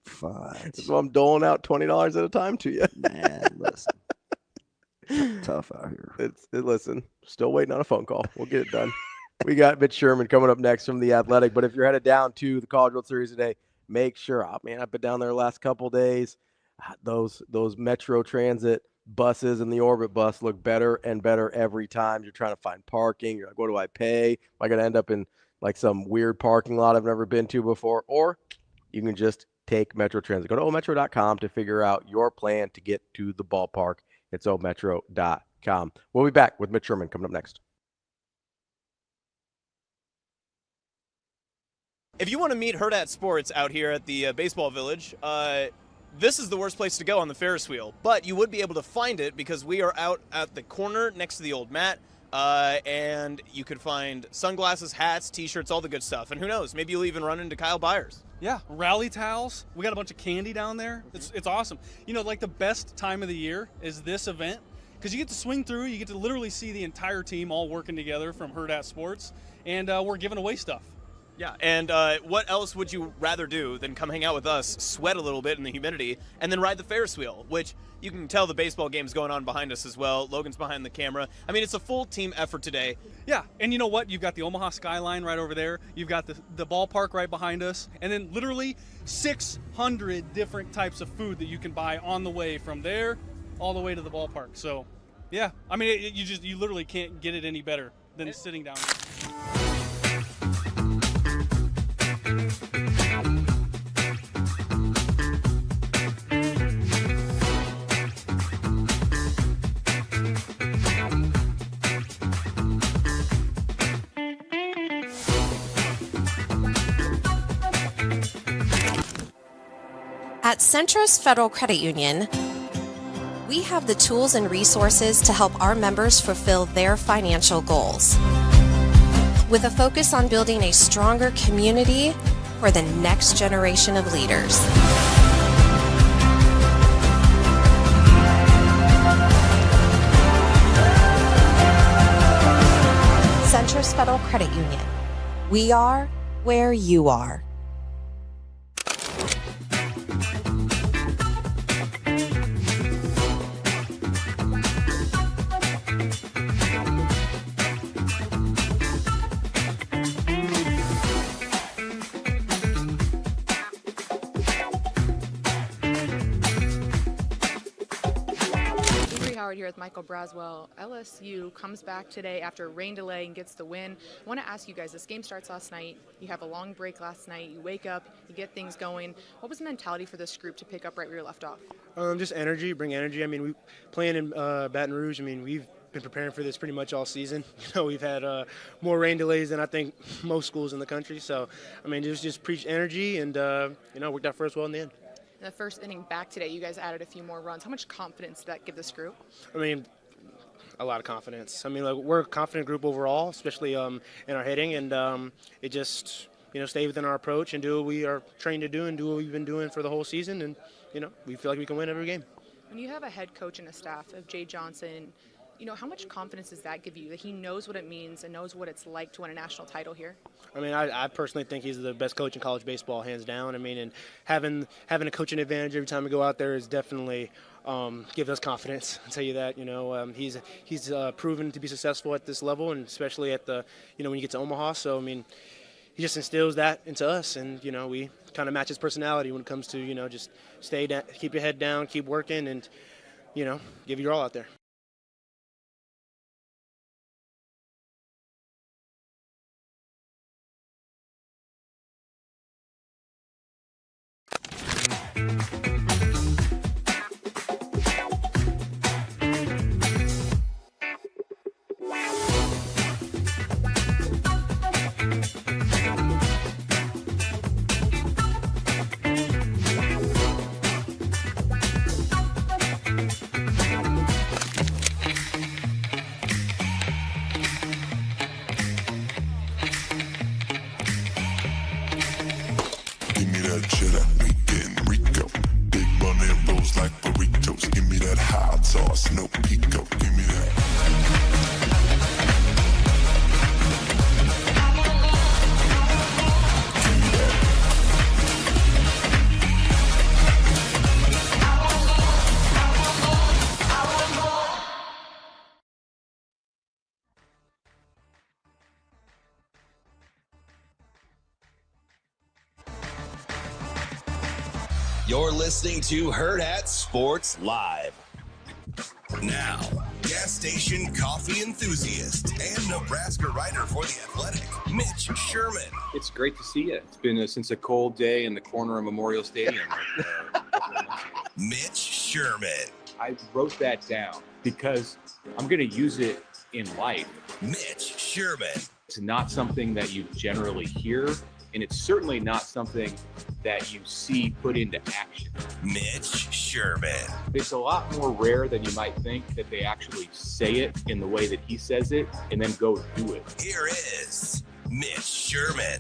Fudge. So I'm doling out $20 at a time to you. Man, listen. Tough out here. Listen, still waiting on a phone call. We'll get it done. We got Mitch Sherman coming up next from The Athletic. But if you're headed down to the College World Series today, make sure. I've been down there the last couple days. Those Metro Transit buses and the Orbit bus look better and better every time. You're trying to find parking. You're like, what do I pay? Am I going to end up in like some weird parking lot I've never been to before? Or you can just take Metro Transit. Go to ometro.com to figure out your plan to get to the ballpark. It's ometro.com. We'll be back with Mitch Sherman coming up next. If you want to meet Hurrdat Sports out here at the Baseball Village, this is the worst place to go on the Ferris wheel. But you would be able to find it because we are out at the corner next to the old mat. And you could find sunglasses, hats, T-shirts, all the good stuff. And who knows, maybe you'll even run into Kyle Byers. Yeah, rally towels. We got a bunch of candy down there. It's awesome. Like the best time of the year is this event because you get to swing through. You get to literally see the entire team all working together from Hurrdat Sports. And we're giving away stuff. Yeah, and what else would you rather do than come hang out with us, sweat a little bit in the humidity, and then ride the Ferris wheel, which you can tell the baseball game's going on behind us as well. Logan's behind the camera. I mean, it's a full team effort today. Yeah, and you know what? You've got the Omaha skyline right over there. You've got the ballpark right behind us, and then literally 600 different types of food that you can buy on the way from there all the way to the ballpark. So, yeah, I mean, you literally can't get it any better than sitting down here. At Centros Federal Credit Union, we have the tools and resources to help our members fulfill their financial goals. With a focus on building a stronger community for the next generation of leaders. Centros Federal Credit Union. We are where you are. here with Michael Braswell. LSU comes back today after a rain delay and gets the win. I want to ask you guys, this game starts last night. You have a long break last night. You wake up, you get things going. What was the mentality for this group to pick up right where you left off? Just energy, bring energy. I mean, we playing in Baton Rouge. I mean, we've been preparing for this pretty much all season. We've had more rain delays than I think most schools in the country. So, I mean, just preach energy and, worked out for us well in the end. In the first inning back today, you guys added a few more runs. How much confidence did that give this group? I mean, a lot of confidence. I mean, we're a confident group overall, especially in our hitting, and it just, stay within our approach and do what we are trained to do and do what we've been doing for the whole season, and, we feel like we can win every game. When you have a head coach and a staff of Jay Johnson, how much confidence does that give you, that he knows what it means and knows what it's like to win a national title here? I mean, I personally think he's the best coach in college baseball, hands down. I mean, and having a coaching advantage every time we go out there is definitely gives us confidence. I'll tell you that. He's proven to be successful at this level, and especially at the when you get to Omaha. So I mean, he just instills that into us, and we kind of match his personality when it comes to just stay down, keep your head down, keep working, and give your all out there. You're listening to Hurrdat Sports Live. Now, gas station coffee enthusiast and Nebraska writer for The Athletic, Mitch Sherman. It's great to see you. It's been since a cold day in the corner of Memorial Stadium. Mitch Sherman. I wrote that down because I'm going to use it in life. Mitch Sherman. It's not something that you generally hear, and it's certainly not something that you see put into action. Mitch Sherman. It's a lot more rare than you might think that they actually say it in the way that he says it and then go do it. Here is Mitch Sherman.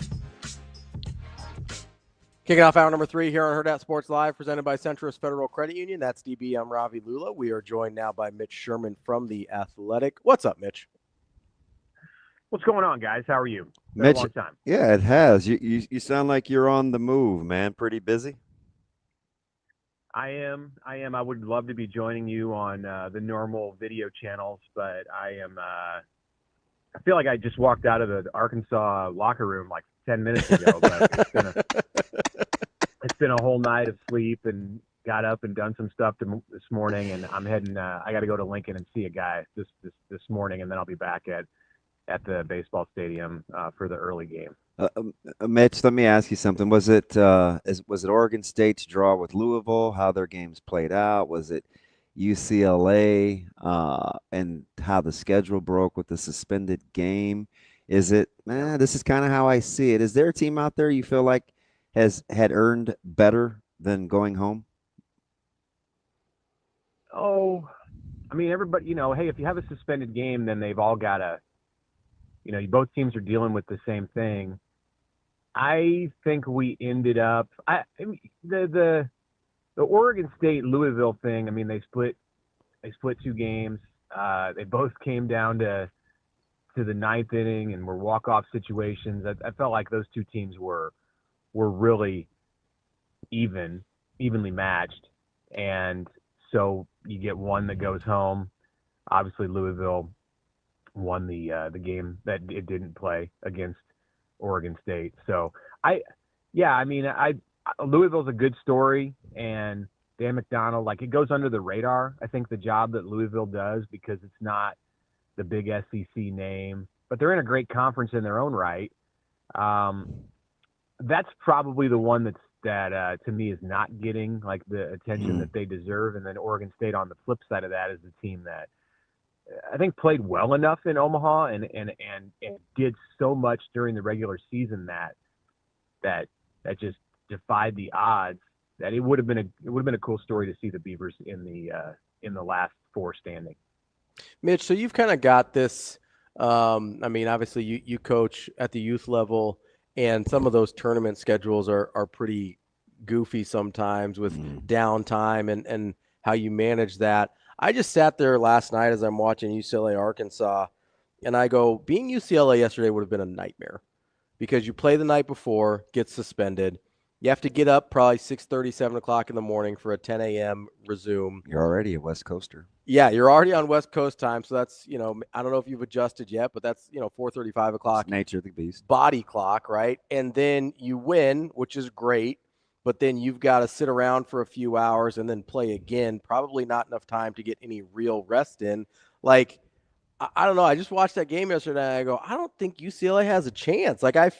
Kicking off hour number 3 here on Hurrdat Sports Live, presented by Centris Federal Credit Union. That's DB. I'm Ravi Lulla. We are joined now by Mitch Sherman from The Athletic. What's up, Mitch? What's going on, guys? How are you? Mitch, a long time. Yeah, it has. You sound like you're on the move, man. Pretty busy. I am. I would love to be joining you on the normal video channels, but I am. I feel like I just walked out of the Arkansas locker room like 10 minutes ago. But it's been a whole night of sleep, and got up and done some stuff this morning, and I'm heading. I got to go to Lincoln and see a guy this morning, and then I'll be back at the baseball stadium for the early game. Mitch, let me ask you something. Was it Oregon State's draw with Louisville, how their games played out? Was it UCLA and how the schedule broke with the suspended game? Is it, this is kind of how I see it. Is there a team out there you feel like had earned better than going home? Oh, I mean, everybody, hey, if you have a suspended game, then they've all got to, both teams are dealing with the same thing. I think we ended up the Oregon State Louisville thing. I mean, they split 2 games. They both came down to the 9th inning and were walk-off situations. I felt like those 2 teams were really evenly matched, and so you get one that goes home. Obviously, Louisville won the game that it didn't play against Oregon State. So Louisville's a good story, and Dan McDonald, like it goes under the radar. I think the job that Louisville does because it's not the big SEC name, but they're in a great conference in their own right. That's probably the one that to me is not getting like the attention that they deserve. And then Oregon State on the flip side of that is the team that I think played well enough in Omaha and did so much during the regular season that just defied the odds. That it would have been a cool story to see the Beavers in the last four standing. Mitch, so you've kind of got this. I mean, obviously you coach at the youth level, and some of those tournament schedules are pretty goofy sometimes with downtime and how you manage that. I just sat there last night as I'm watching UCLA Arkansas, and I go, being UCLA yesterday would have been a nightmare because you play the night before, get suspended. You have to get up probably 6:30, 7 o'clock in the morning for a 10 a.m. resume. You're already a West Coaster. Yeah, you're already on West Coast time, so that's, I don't know if you've adjusted yet, but that's, 4:30, 5 o'clock. It's nature of the beast. Body clock, right? And then you win, which is great, but then you've got to sit around for a few hours and then play again. Probably not enough time to get any real rest in. Like, I don't know. I just watched that game yesterday, and I go, I don't think UCLA has a chance. Like, I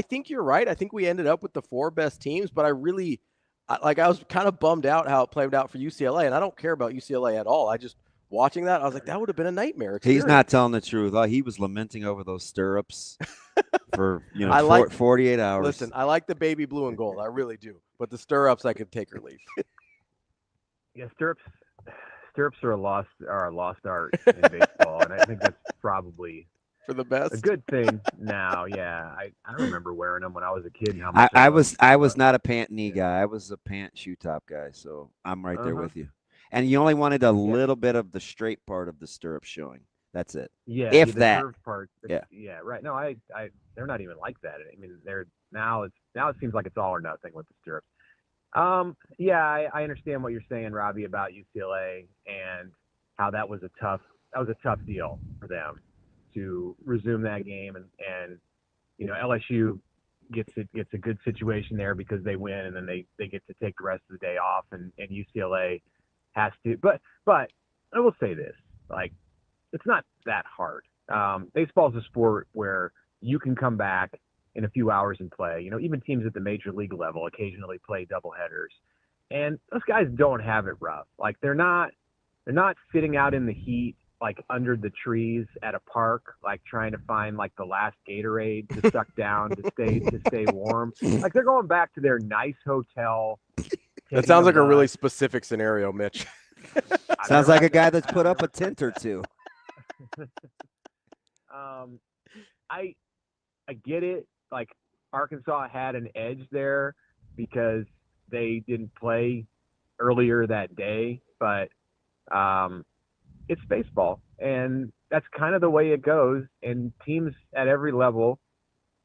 think you're right. I think we ended up with the four best teams, but I was kind of bummed out how it played out for UCLA, and I don't care about UCLA at all. I just watching that, I was like, that would have been a nightmare experience. He's not telling the truth. He was lamenting over those stirrups for 48 hours. Listen, I like the baby blue and gold. I really do, but the stirrups I could take or leave. Yeah, stirrups are a lost art in baseball, and I think that's probably for the best. A good thing now, yeah. I remember wearing them when I was a kid. And how much I was not a pant knee guy. I was a pant shoe top guy. So I'm right there with you. And you only wanted a little bit of the straight part of the stirrup showing. That's it. Yeah, if the that. curved part. Yeah, right. No, they're not even like that. I mean, now it seems like it's all or nothing with the stirrups. I understand what you're saying, Ravi, about UCLA and how that was a tough deal for them to resume that game, and LSU gets a good situation there because they win, and then they get to take the rest of the day off, and UCLA has to. But I will say this, like, it's not that hard. Baseball is a sport where you can come back in a few hours and play. Even teams at the major league level occasionally play doubleheaders, and those guys don't have it rough. Like, they're not sitting out in the heat, like under the trees at a park, like trying to find like the last Gatorade to suck down to stay warm. Like, they're going back to their nice hotel. That sounds like a really specific scenario, Mitch. Sounds like a guy that's put up a tent or two. I get it. Like, Arkansas had an edge there because they didn't play earlier that day, but it's baseball, and that's kind of the way it goes. And teams at every level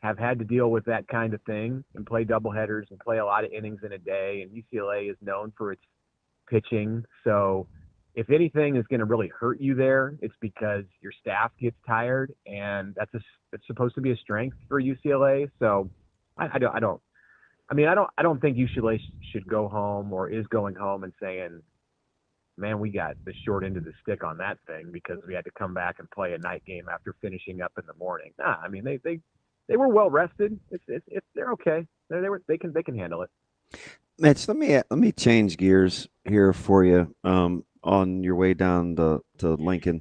have had to deal with that kind of thing and play doubleheaders and play a lot of innings in a day. And UCLA is known for its pitching. So if anything is going to really hurt you there, it's because your staff gets tired, and it's supposed to be a strength for UCLA. So I don't think UCLA should go home or is going home and saying, man, we got the short end of the stick on that thing because we had to come back and play a night game after finishing up in the morning. Nah, I mean, they were well rested. They're okay. They can handle it. Mitch, let me change gears here for you on your way down to Lincoln.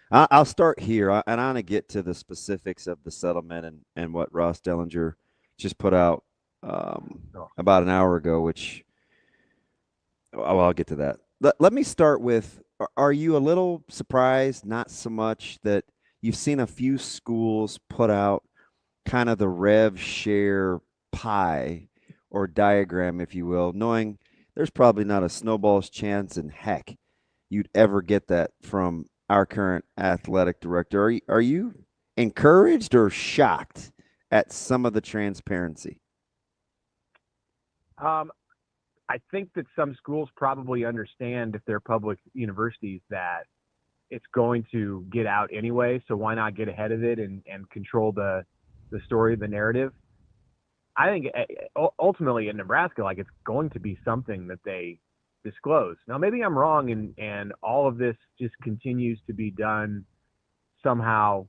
I'll start here, and I'm going to get to the specifics of the settlement and what Ross Dellinger just put out about an hour ago, which I'll get to that. Let me start with, are you a little surprised, not so much, that you've seen a few schools put out kind of the rev share pie or diagram, if you will, knowing there's probably not a snowball's chance in heck you'd ever get that from our current athletic director? Are you encouraged or shocked at some of the transparency? I think that some schools probably understand, if they're public universities, that it's going to get out anyway. So why not get ahead of it and control the story, the narrative? I think ultimately in Nebraska, like, it's going to be something that they disclosed. Now, maybe I'm wrong, and all of this just continues to be done somehow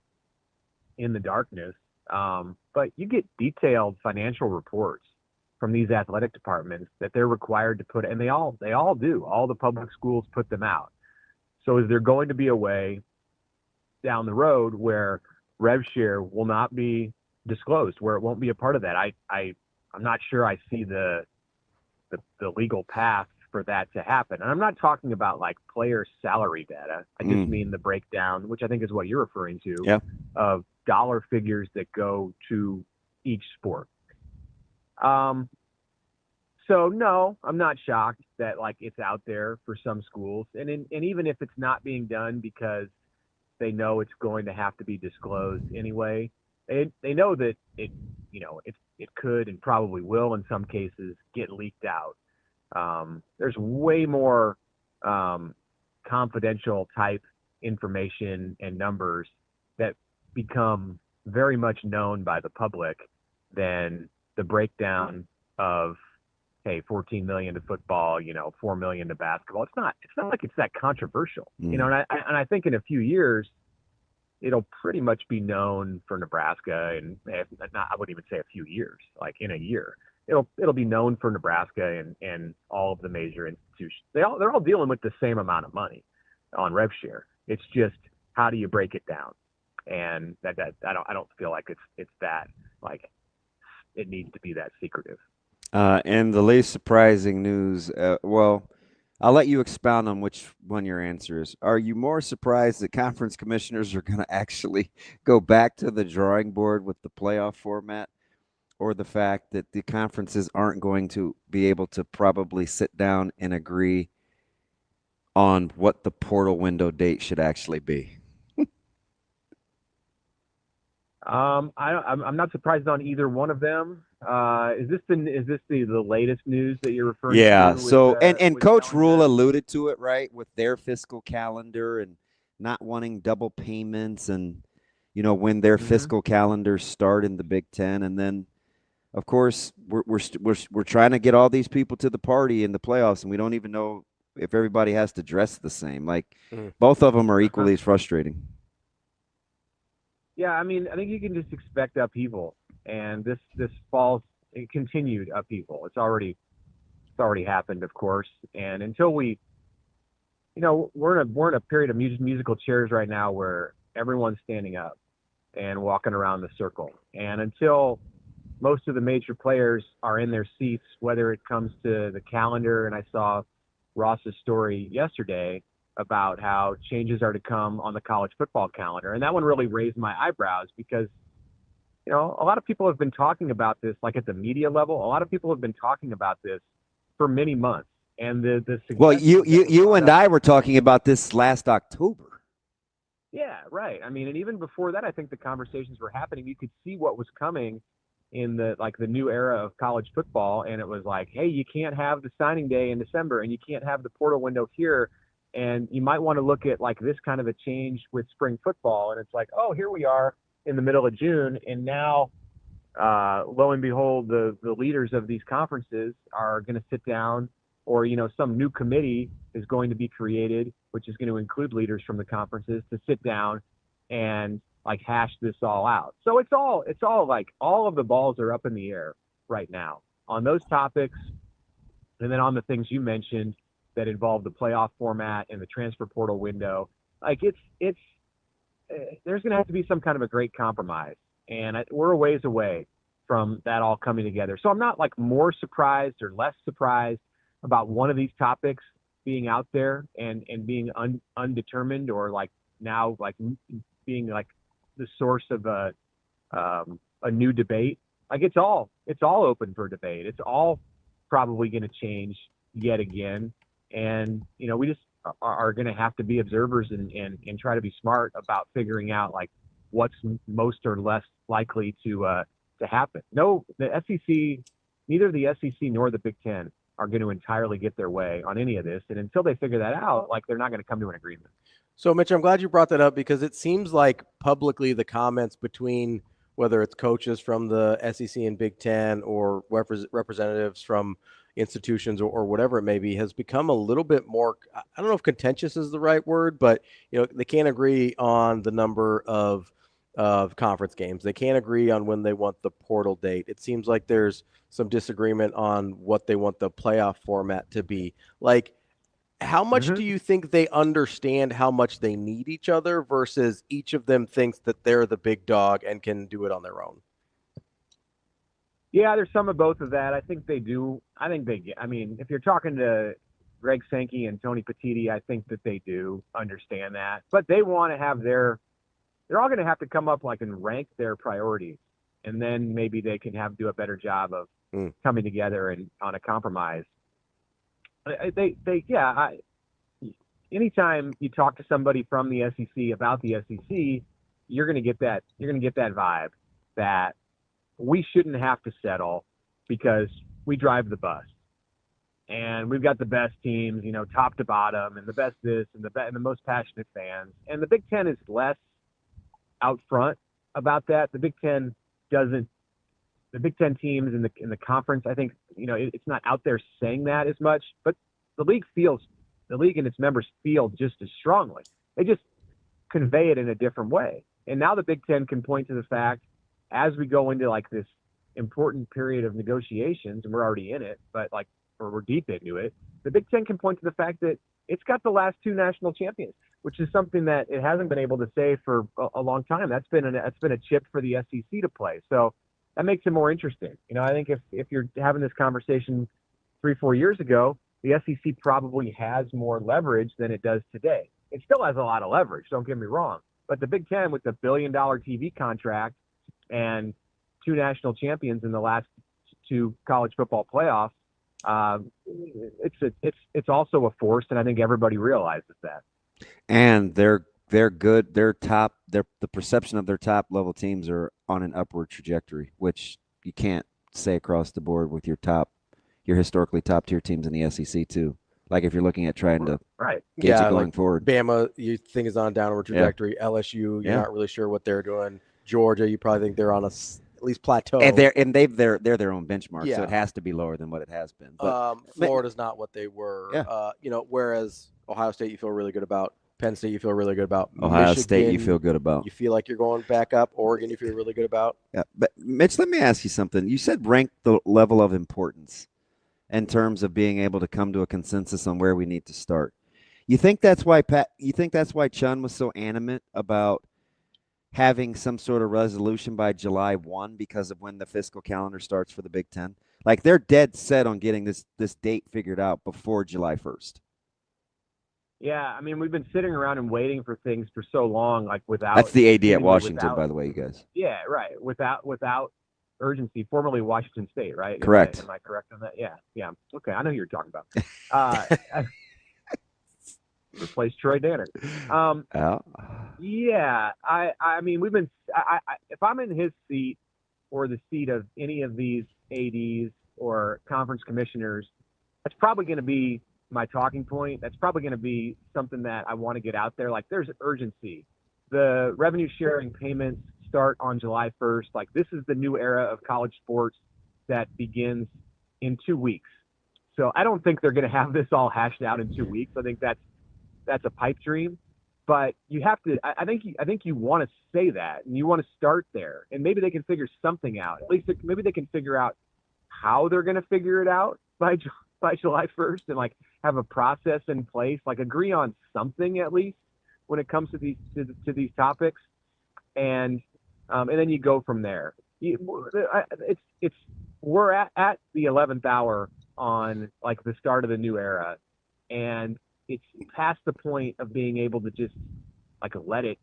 in the darkness. But you get detailed financial reports from these athletic departments that they're required to put, and they all do. All the public schools put them out. So is there going to be a way down the road where rev share will not be disclosed, where it won't be a part of that? I'm not sure I see the legal path for that to happen. And I'm not talking about like player salary data. I just mean the breakdown, which I think is what you're referring to, of dollar figures that go to each sport. So no, I'm not shocked that like it's out there for some schools. And even if it's not being done because they know it's going to have to be disclosed anyway, they know that it could and probably will in some cases get leaked out. There's way more confidential type information and numbers that become very much known by the public than the breakdown of, hey, 14 million to football, 4 million to basketball. It's not like it's that controversial, and I think in a few years it'll pretty much be known for Nebraska, and I wouldn't even say a few years, like in a year. It'll be known for Nebraska and all of the major institutions. They're all dealing with the same amount of money on rev share. It's just how do you break it down? And that I don't feel like it's that like it needs to be that secretive. And the least surprising news, well, I'll let you expound on which one your answer is. Are you more surprised that conference commissioners are going to actually go back to the drawing board with the playoff format, or the fact that the conferences aren't going to be able to probably sit down and agree on what the portal window date should actually be? I'm not surprised on either one of them. Is this the latest news that you're referring to? Yeah. With, So and with Coach Rulla alluded to it, right, with their fiscal calendar and not wanting double payments, and when their fiscal calendars start in the Big Ten, and then of course we're trying to get all these people to the party in the playoffs, and we don't even know if everybody has to dress the same. Like both of them are equally as frustrating. Yeah, I mean, I think you can just expect upheaval, and this fall's continued upheaval. It's already happened, of course, and until we're in a period of musical chairs right now where everyone's standing up and walking around the circle, and until most of the major players are in their seats, whether it comes to the calendar, and I saw Ross's story yesterday about how changes are to come on the college football calendar. And that one really raised my eyebrows because, a lot of people have been talking about this, like at the media level, a lot of people have been talking about this for many months. And well, you and I were talking about this last October. Yeah, right. I mean, and even before that, I think the conversations were happening. You could see what was coming in the new era of college football. And it was like, hey, you can't have the signing day in December, and you can't have the portal window here. And you might want to look at like this kind of a change with spring football. And it's like, oh, here we are in the middle of June. And now, lo and behold, the leaders of these conferences are going to sit down, or, some new committee is going to be created, which is going to include leaders from the conferences to sit down and like hash this all out. So it's all like all of the balls are up in the air right now on those topics. And then on the things you mentioned that involve the playoff format and the transfer portal window, like it's there's going to have to be some kind of a great compromise, and we're a ways away from that all coming together. So I'm not like more surprised or less surprised about one of these topics being out there and being undetermined, or like now like being like the source of a new debate. Like it's all open for debate. It's all probably going to change yet again. And, we just are going to have to be observers and try to be smart about figuring out like what's most or less likely to happen. No, the SEC, neither the SEC nor the Big Ten are going to entirely get their way on any of this. And until they figure that out, like they're not going to come to an agreement. So, Mitch, I'm glad you brought that up because it seems like publicly the comments between whether it's coaches from the SEC and Big Ten or representatives from institutions or whatever it may be, has become a little bit more, I don't know if contentious is the right word, but they can't agree on the number of conference games. They can't agree on when they want the portal date. It seems like there's some disagreement on what they want the playoff format to be. Like, how much do you think they understand how much they need each other versus each of them thinks that they're the big dog and can do it on their own? Yeah, there's some of both of that. I think they do. I mean, if you're talking to Greg Sankey and Tony Petitti, I think that they do understand that. But they want to have they're all going to have to come up and rank their priorities. And then maybe they can do a better job of coming together and on a compromise. Anytime you talk to somebody from the SEC about the SEC, you're going to get that vibe that we shouldn't have to settle because we drive the bus and we've got the best teams, top to bottom, and the best this and the most passionate fans. And the Big Ten is less out front about that. The Big Ten doesn't. The Big Ten teams in the conference, I think, it's not out there saying that as much, but the league and its members feel just as strongly. They just convey it in a different way. And now the Big Ten can point to the fact, as we go into this important period of negotiations, and we're already in it, but we're deep into it, the Big Ten can point to the fact that it's got the last 2 national champions, which is something that it hasn't been able to say for a long time. That's been a chip for the SEC to play. So that makes it more interesting. I think if you're having this conversation 3-4 years ago, the SEC probably has more leverage than it does today. It still has a lot of leverage, don't get me wrong. But the Big Ten, with the $1 billion TV contract and 2 national champions in the last 2 college football playoffs, it's also a force, and I think everybody realizes that. And they're good. The perception of their top level teams are on an upward trajectory, which you can't say across the board with your historically top tier teams in the SEC too. Like if you're looking at trying to gauge it going forward. Bama, you think is on a downward trajectory. Yeah. LSU, you're not really sure what they're doing. Georgia, you probably think they're on at least plateau. And they're their own benchmark, so it has to be lower than what it has been. But Florida's not what they were. Yeah. Whereas Ohio State, you feel really good about. Penn State, you feel really good about. Ohio Michigan, State, you feel good about. You feel like you're going back up. Oregon, you feel really good about. Yeah, but Mitch, let me ask you something. You said rank the level of importance in terms of being able to come to a consensus on where we need to start. You think that's why Chun was so animate about having some sort of resolution by July 1 because of when the fiscal calendar starts for the Big Ten? Like they're dead set on getting this date figured out before July 1st. Yeah, I mean, we've been sitting around and waiting for things for so long, without. That's the AD at Washington, by the way, you guys. Yeah, right. Without urgency, formerly Washington State, right? Correct. Am I correct on that? Yeah. Okay, I know who you're talking about. Replace Troy Danner. Yeah, I mean, we've been. If I'm in his seat or the seat of any of these ADs or conference commissioners, that's probably going to be my talking point. That's probably going to be something that I want to get out there. There's urgency. The revenue sharing payments start on July 1st. This is the new era of college sports that begins in 2 weeks. So I don't think they're going to have this all hashed out in 2 weeks. I think that's a pipe dream. But you have to. I think you want to say that, and you want to start there, and maybe they can figure something out. At least maybe they can figure out how they're going to figure it out by July 1st, and have a process in place, agree on something at least when it comes to these topics, and then you go from there. We're at the 11th hour on the start of the new era, and it's past the point of being able to just let it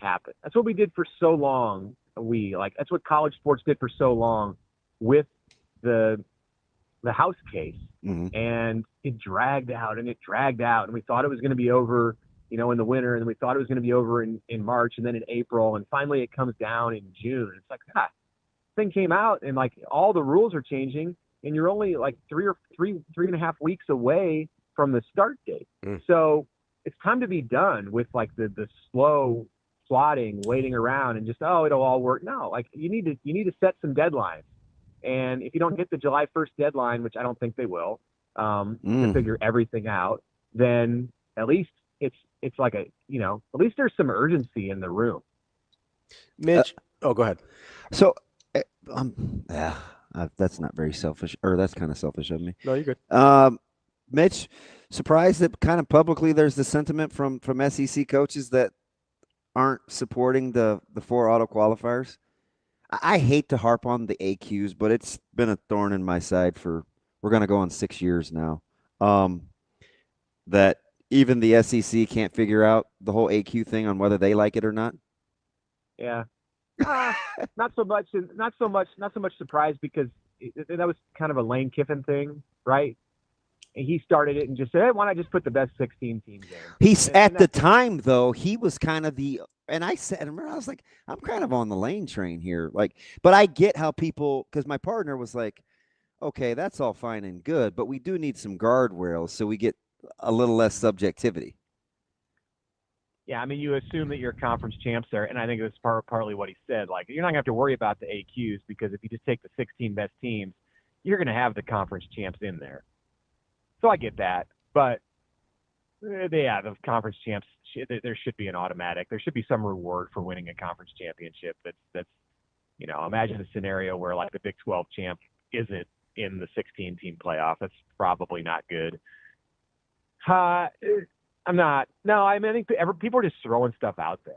happen. That's what we did for so long. That's what college sports did for so long with the House case. Mm-hmm. And it dragged out, and we thought it was going to be over, in the winter, and we thought it was going to be over in March, and then in April, and finally it comes down in June. It's thing came out, and all the rules are changing, and you're only 3.5 weeks away from the start date. So it's time to be done with the slow plodding, waiting around, and just it'll all work. No, like you need to set some deadlines. And if you don't get the July 1st deadline, which I don't think they will, to figure everything out, then at least it's like at least there's some urgency in the room. Mitch, go ahead. So, that's not very selfish, or that's kind of selfish of me. No, you're good. Mitch, surprised that kind of publicly there's the sentiment from SEC coaches that aren't supporting the 4 auto qualifiers. I hate to harp on the AQs, but it's been a thorn in my side we're going to go on 6 years now. That even the SEC can't figure out the whole AQ thing on whether they like it or not. Yeah, not so much surprised because that was kind of a Lane Kiffin thing, right? And he started it and just said, hey, why not just put the best 16 teams in? At the time, though, he was kind of and I said, remember, I was like, I'm kind of on the Lane train here. Like, but I get how people, because my partner was like, okay, that's all fine and good, but we do need some guardrails so we get a little less subjectivity. Yeah, I mean, you assume that you're conference champs there, and I think that's partly what he said. Like, you're not going to have to worry about the AQs because if you just take the 16 best teams, you're going to have the conference champs in there. So I get that, but the conference champs, there should be an automatic. There should be some reward for winning a conference championship. That's imagine a scenario where like the Big 12 champ isn't in the 16-team playoff. That's probably not good. I'm not. No, I mean, I think people are just throwing stuff out there,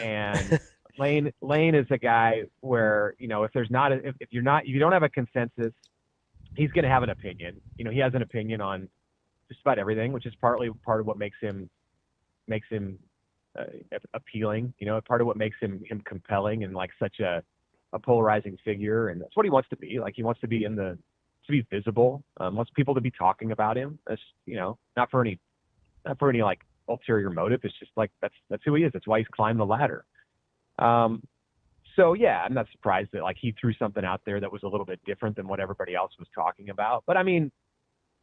and Lane is a guy where if you don't have a consensus, he's going to have an opinion. He has an opinion on just about everything, which is part of what makes him appealing. Part of what makes him compelling and like such a polarizing figure, and that's what he wants to be. Like he wants to be to be visible. Wants people to be talking about him. That's not for any like ulterior motive. It's just like that's who he is. That's why he's climbed the ladder. So yeah, I'm not surprised that like he threw something out there that was a little bit different than what everybody else was talking about. But I mean,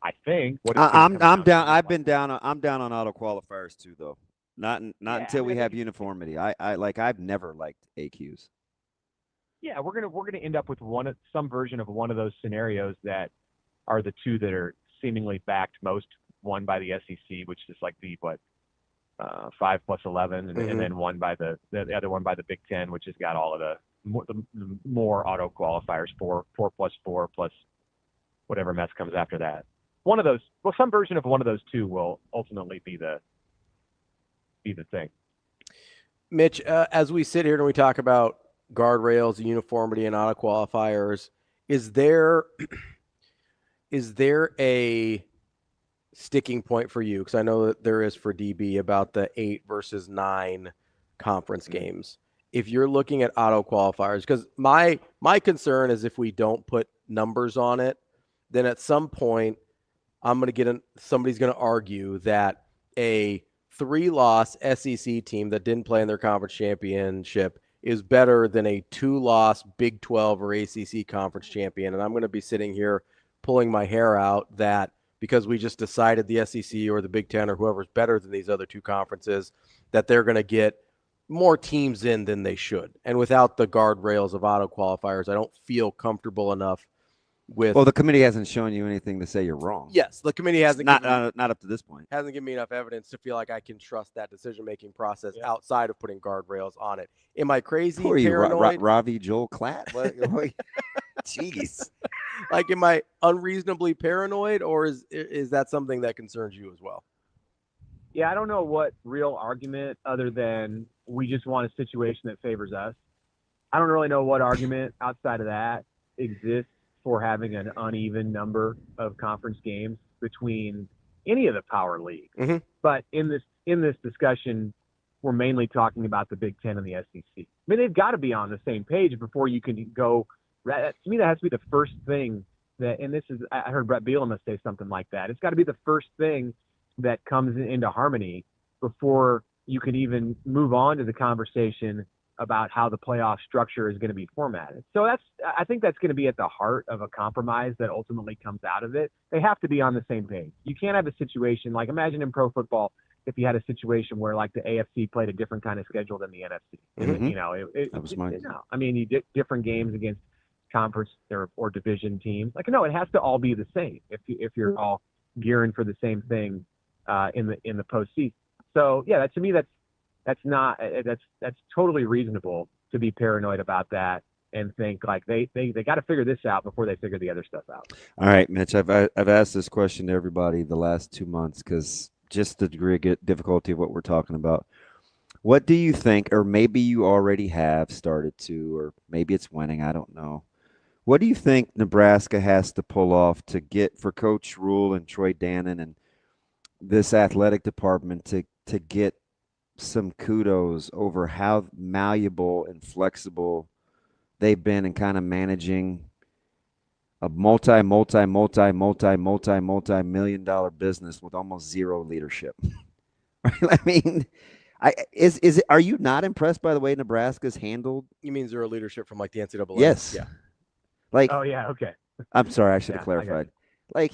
I think I'm down. I'm down on auto qualifiers too, though. Not until we have uniformity. I've never liked AQs. Yeah, we're gonna end up with some version of one of those scenarios that are the two that are seemingly backed most. One by the SEC, which is like the 5 plus 11, and then one by the other one by the Big Ten, which has got all of the more auto qualifiers, 4 plus 4 plus whatever mess comes after that. One of those, some version of one of those two will ultimately be the thing. Mitch, as we sit here and we talk about guardrails, uniformity, and auto qualifiers, is there a sticking point for you? Because I know that there is for DB about the 8 versus 9 conference games. If you're looking at auto qualifiers, because my concern is if we don't put numbers on it, then at some point somebody's going to argue that a 3-loss SEC team that didn't play in their conference championship is better than a 2-loss Big 12 or ACC conference champion. And I'm going to be sitting here pulling my hair out that because we just decided the SEC or the Big Ten or whoever's better than these other two conferences, that they're going to get more teams in than they should. And without the guardrails of auto qualifiers, I don't feel comfortable enough with. Well, the committee hasn't shown you anything to say you're wrong. Yes, the committee hasn't. Not up to this point. Hasn't given me enough evidence to feel like I can trust that decision-making process outside of putting guardrails on it. Am I crazy? Who are you, paranoid? Ravi, Joel Klatt? What? Jeez. Like, am I unreasonably paranoid, or is that something that concerns you as well? Yeah, I don't know what real argument other than we just want a situation that favors us. I don't really know what argument outside of that exists for having an uneven number of conference games between any of the power leagues. Mm-hmm. But in this discussion, we're mainly talking about the Big Ten and the SEC. I mean, they've got to be on the same page before you can go. To me, that has to be the first thing I heard Brett Bielema say something like that. It's got to be the first thing that comes into harmony before you can even move on to the conversation about how the playoff structure is going to be formatted. So I think that's going to be at the heart of a compromise that ultimately comes out of it. They have to be on the same page. You can't have a situation like, imagine in pro football, if you had a situation where like the AFC played a different kind of schedule than the NFC. Mhm. You know, That was mine. no, I mean, you did different games against conference or division teams. Like, no, it has to all be the same if you're all gearing for the same thing in the postseason. So yeah, to me that's totally reasonable to be paranoid about that and think like they got to figure this out before they figure the other stuff out. All right, Mitch, I've asked this question to everybody the last 2 months because just the degree of difficulty of what we're talking about. What do you think, or maybe you already have started to, or maybe it's winning, I don't know. What do you think Nebraska has to pull off to get for Coach Rule and Troy Dannon and this athletic department to get some kudos over how malleable and flexible they've been in kind of managing a multi-million dollar business with almost zero leadership? I mean, are you not impressed by the way Nebraska's handled? You mean zero leadership from like the NCAA? Yes. Yeah. Like, oh yeah, okay. I'm sorry, I should have clarified. Like,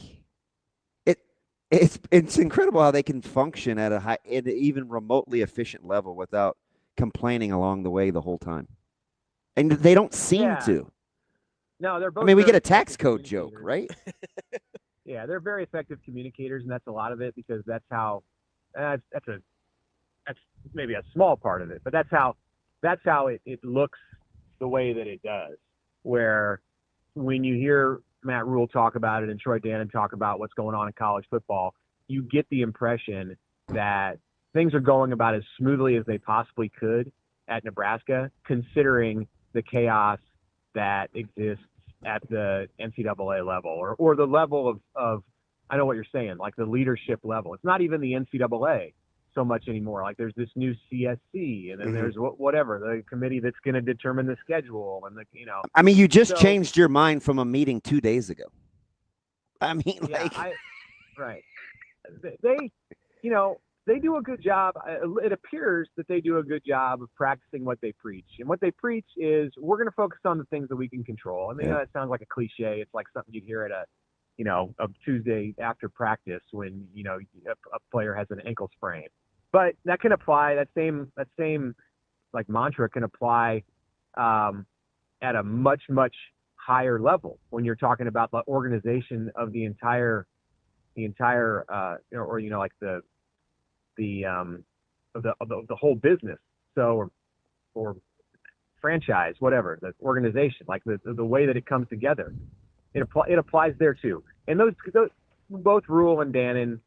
it's incredible how they can function at an even remotely efficient level without complaining along the way the whole time, and they don't seem to. No, they're both. I mean, we get a very tax code joke, right? Yeah, they're very effective communicators, and that's a lot of it because that's how. That's maybe a small part of it, but that's how it looks the way that it does. Where when you hear Matt Rule talk about it and Troy Dannon talk about what's going on in college football, you get the impression that things are going about as smoothly as they possibly could at Nebraska, considering the chaos that exists at the NCAA level or the level of I know what you're saying, like the leadership level. It's not even the NCAA so much anymore. Like there's this new CSC, and then there's whatever the committee that's going to determine the schedule, and I mean, you just changed your mind from a meeting 2 days ago. I mean, right? They do a good job. It appears that they do a good job of practicing what they preach, and what they preach is we're going to focus on the things that we can control. I mean, that sounds like a cliche. It's like something you'd hear at a Tuesday after practice when a player has an ankle sprain. But that can apply. That same like mantra can apply at a much higher level when you're talking about the organization of the entire like the whole business. So or franchise, whatever, the organization, like the way that it comes together. It applies there too. And those both Rule and Dannon,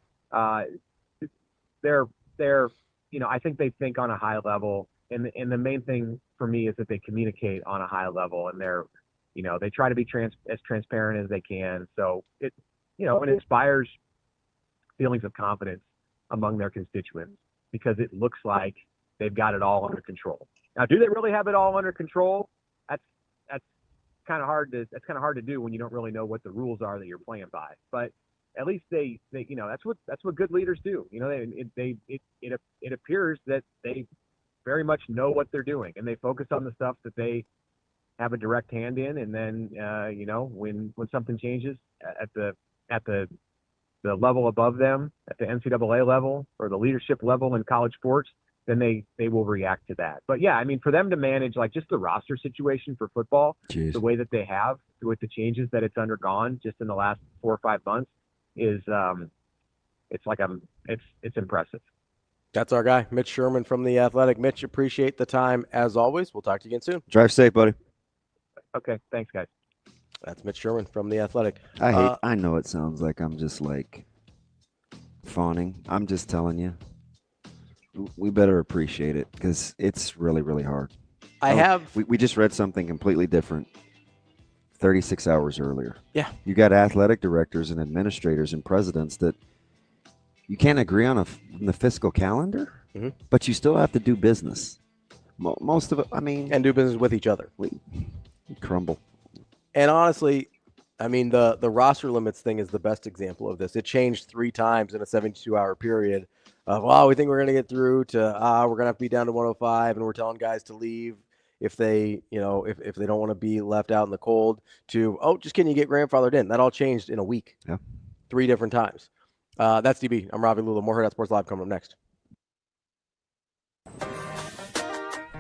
they're I think they think on a high level, and the main thing for me is that they communicate on a high level, and they try to be as transparent as they can. So it inspires feelings of confidence among their constituents because it looks like they've got it all under control. Now, do they really have it all under control? That's kind of hard to do when you don't really know what the rules are that you're playing by. But at least they that's what good leaders do. It appears that they very much know what they're doing, and they focus on the stuff that they have a direct hand in. And then when something changes at the level above them, at the NCAA level or the leadership level in college sports, then they will react to that. But yeah, I mean, for them to manage like just the roster situation for football, the way that they have with the changes that it's undergone just in the last 4 or 5 months is it's impressive. That's our guy, Mitch Sherman from The Athletic. Mitch, appreciate the time as always. We'll talk to you again soon. Drive safe, buddy. Okay, thanks, guys. That's Mitch Sherman from The Athletic. I know it sounds like I'm just like fawning. I'm just telling you. We better appreciate it because it's really, really hard. We just read something completely different 36 hours earlier. Yeah. You got athletic directors and administrators and presidents that you can't agree on the fiscal calendar, but you still have to do business. Most of it, I mean. And do business with each other. We crumble. And honestly, I mean, the roster limits thing is the best example of this. It changed 3 times in a 72-hour period. We think we're going to get through to we're going to have to be down to 105, and we're telling guys to leave if they, if they don't want to be left out in the cold, to, just kidding, you get grandfathered in. That all changed in a week. Yeah. 3 different times. That's DB. I'm Ravi Lulla. More Hurrdat Sports Live coming up next.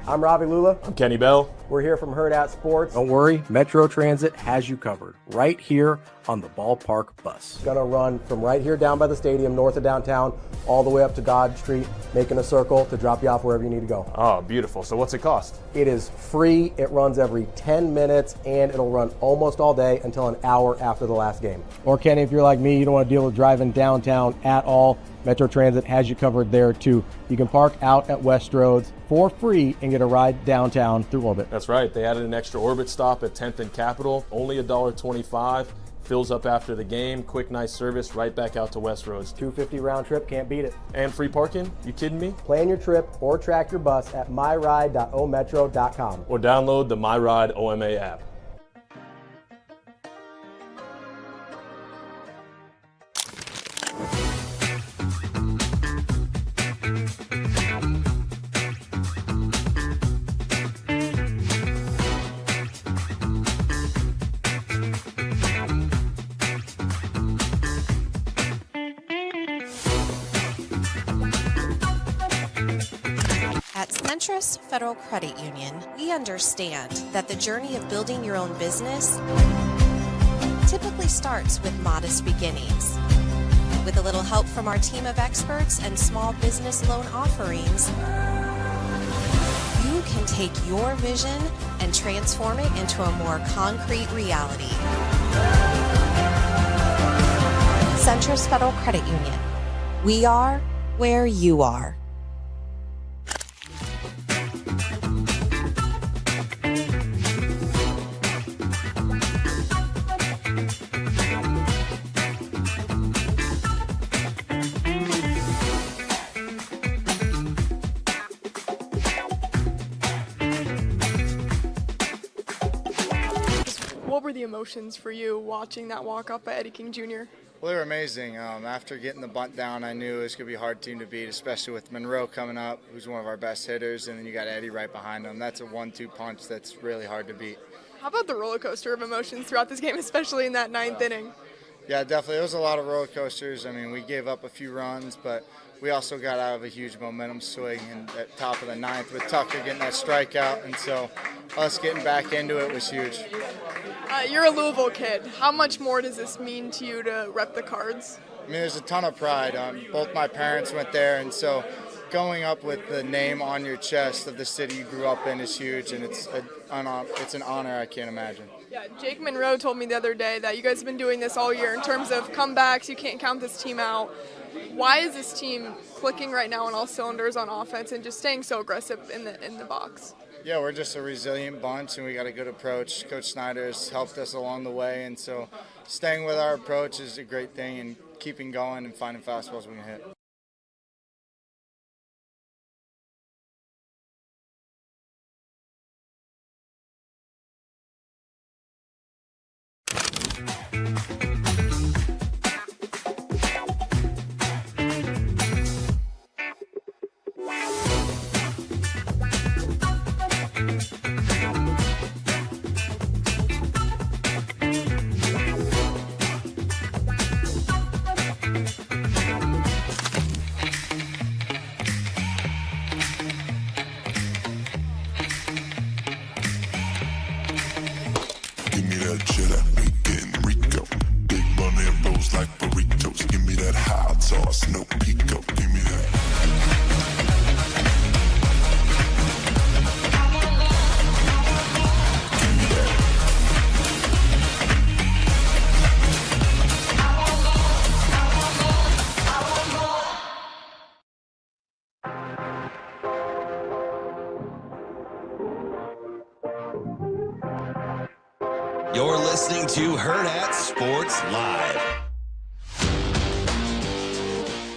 I'm Ravi, Lulla. I'm Kendeigh Bell. We're here from Hurrdat Sports. Don't worry, Metro Transit has you covered right here on the ballpark bus. Gonna run from right here down by the stadium, north of downtown, all the way up to Dodge Street, making a circle to drop you off wherever you need to go. Oh, beautiful. So what's it cost? It is free. It runs every 10 minutes, and it'll run almost all day until an hour after the last game. Or Kenny, if you're like me, you don't want to deal with driving downtown at all, Metro Transit has you covered there too. You can park out at West Roads for free and get a ride downtown through Orbit. That's right. They added an extra Orbit stop at 10th and Capitol, only $1.25. Fills up after the game, quick, nice service, right back out to West Roads. $2.50 round trip, can't beat it. And free parking? You kidding me? Plan your trip or track your bus at myride.ometro.com. Or download the MyRide OMA app. At Centris Federal Credit Union, we understand that the journey of building your own business typically starts with modest beginnings. With a little help from our team of experts and small business loan offerings, you can take your vision and transform it into a more concrete reality. Centris Federal Credit Union. We are where you are. What were the emotions for you watching that walk up by Eddie King Jr.? Well, they were amazing. After getting the bunt down, I knew it was going to be a hard team to beat, especially with Monroe coming up, who's one of our best hitters, and then you got Eddie right behind him. That's a 1-2 punch that's really hard to beat. How about the roller coaster of emotions throughout this game, especially in that ninth inning? Yeah, definitely. It was a lot of roller coasters. I mean, we gave up a few runs, but we also got out of a huge momentum swing at top of the ninth with Tucker getting that strikeout, and so us getting back into it was huge. You're a Louisville kid. How much more does this mean to you to rep the Cards? I mean, there's a ton of pride. Both my parents went there, and so going up with the name on your chest of the city you grew up in is huge, and it's an honor I can't imagine. Yeah, Jake Monroe told me the other day that you guys have been doing this all year in terms of comebacks. You can't count this team out. Why is this team clicking right now on all cylinders on offense and just staying so aggressive in the box? Yeah, we're just a resilient bunch, and we got a good approach. Coach Snyder has helped us along the way, and so staying with our approach is a great thing, and keeping going and finding fastballs we can hit. Give me that cheddar, bacon, Rico. Big money and rolls like burritos. Give me that hot sauce, no pico. Give me that. You're listening to Hurrdat Sports Live.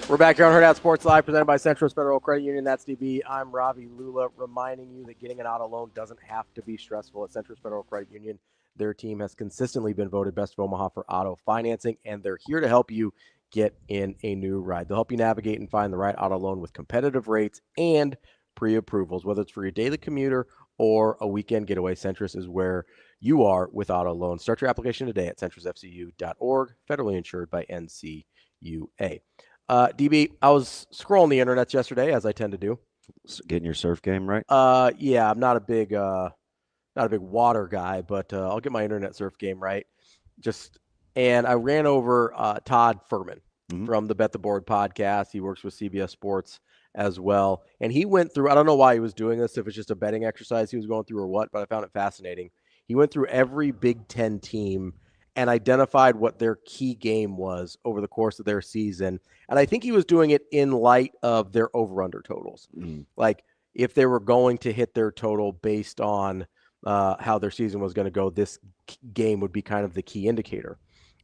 We're back here on Hurrdat Sports Live, presented by Centris Federal Credit Union. That's DB. I'm Ravi, Lulla, reminding you that getting an auto loan doesn't have to be stressful. At Centris Federal Credit Union, their team has consistently been voted Best of Omaha for auto financing, and they're here to help you get in a new ride. They'll help you navigate and find the right auto loan with competitive rates and pre-approvals, whether it's for your daily commuter or a weekend getaway. Centris is where you are with auto loans. Start your application today at centrisfcu.org, federally insured by NCUA. DB, I was scrolling the internet yesterday, as I tend to do, Getting your surf game right. Yeah, I'm not a big water guy, but I'll get my internet surf game right. And I ran over Todd Furman from the Bet the Board podcast. He works with CBS Sports as well. And he went through, I don't know why he was doing this, if it's just a betting exercise he was going through or what, but I found it fascinating. He went through every Big Ten team and identified what their key game was over the course of their season. And I think he was doing it in light of their over-under totals. Like, if they were going to hit their total based on how their season was going to go, this game would be kind of the key indicator.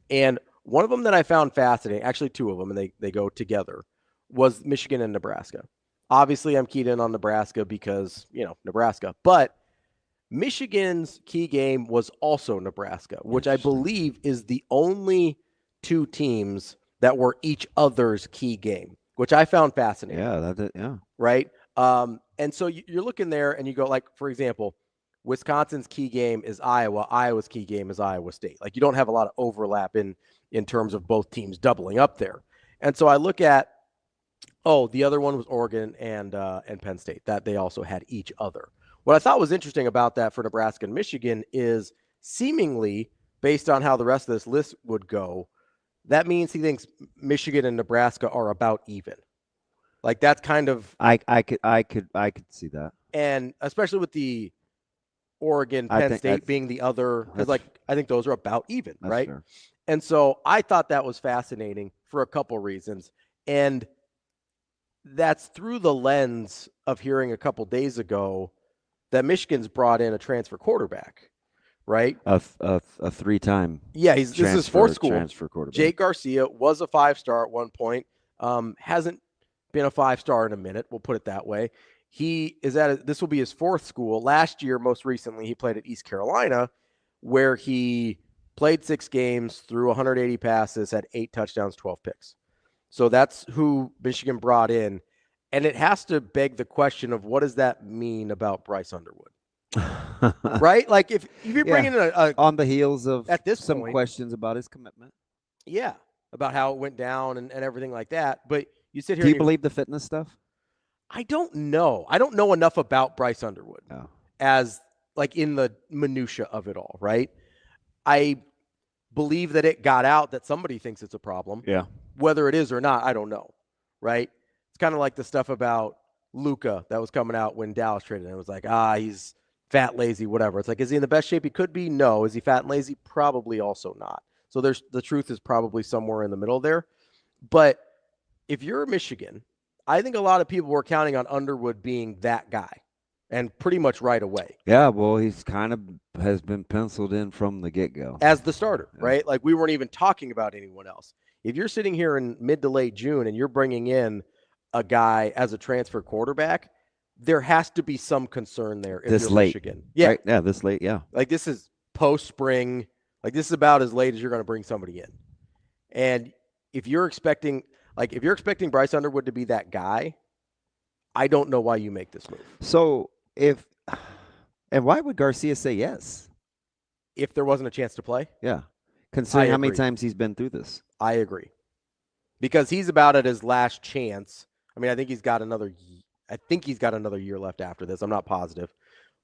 And one of them that I found fascinating, actually two of them, and they go together, was Michigan and Nebraska. Obviously, I'm keyed in on Nebraska because, Nebraska. But Michigan's key game was also Nebraska, which I believe is the only two teams that were each other's key game, which I found fascinating. Yeah, Right? And so you're looking there and you go, like, for example, Wisconsin's key game is Iowa. Iowa's key game is Iowa State. Like, you don't have a lot of overlap in terms of both teams doubling up there. And so I look at, the other one was Oregon and Penn State, that they also had each other. What I thought was interesting about that for Nebraska and Michigan is seemingly, based on how the rest of this list would go, that means he thinks Michigan and Nebraska are about even. Like, that's kind of I could see that. And especially with the Oregon, Penn State being the other, because I think those are about even, right? Fair. And so I thought that was fascinating for a couple reasons. And that's through the lens of hearing a couple days ago that Michigan's brought in a transfer quarterback, right? A 3-time. Yeah, this is his fourth school. Transfer quarterback. Jake Garcia was a 5-star at one point. Hasn't been a 5-star in a minute. We'll put it that way. He is this will be his fourth school. Last year, most recently, he played at East Carolina, where he played 6 games, threw 180 passes, had 8 touchdowns, 12 picks. So that's who Michigan brought in. And it has to beg the question of, what does that mean about Bryce Underwood? Right? Like, if you're bringing in on the heels of at this some point, questions about his commitment. Yeah, about how it went down and everything like that. But you sit here. Do you believe the fitness stuff? I don't know. I don't know enough about Bryce Underwood as, like, in the minutia of it all, right? I believe that it got out that somebody thinks it's a problem. Yeah. Whether it is or not, I don't know, right? It's kind of like the stuff about Lulla that was coming out when Dallas traded him. It was like, he's fat, lazy, whatever. It's like, is he in the best shape he could be? No. Is he fat and lazy? Probably also not. So the truth is probably somewhere in the middle there. But if you're Michigan, I think a lot of people were counting on Underwood being that guy, and pretty much right away. Yeah, well, he's kind of has been penciled in from the get-go. As the starter, right? Like, we weren't even talking about anyone else. If you're sitting here in mid to late June and you're bringing in a guy as a transfer quarterback, there has to be some concern there if you're Michigan. Yeah. Right? Yeah, this late, yeah. Like, this is post-spring. Like, this is about as late as you're going to bring somebody in. And if you're expecting Bryce Underwood to be that guy, I don't know why you make this move. So and why would Garcia say yes? If there wasn't a chance to play? Yeah. Considering how many times he's been through this. I agree. Because he's about at his last chance. I mean, I think he's got another year left after this. I'm not positive.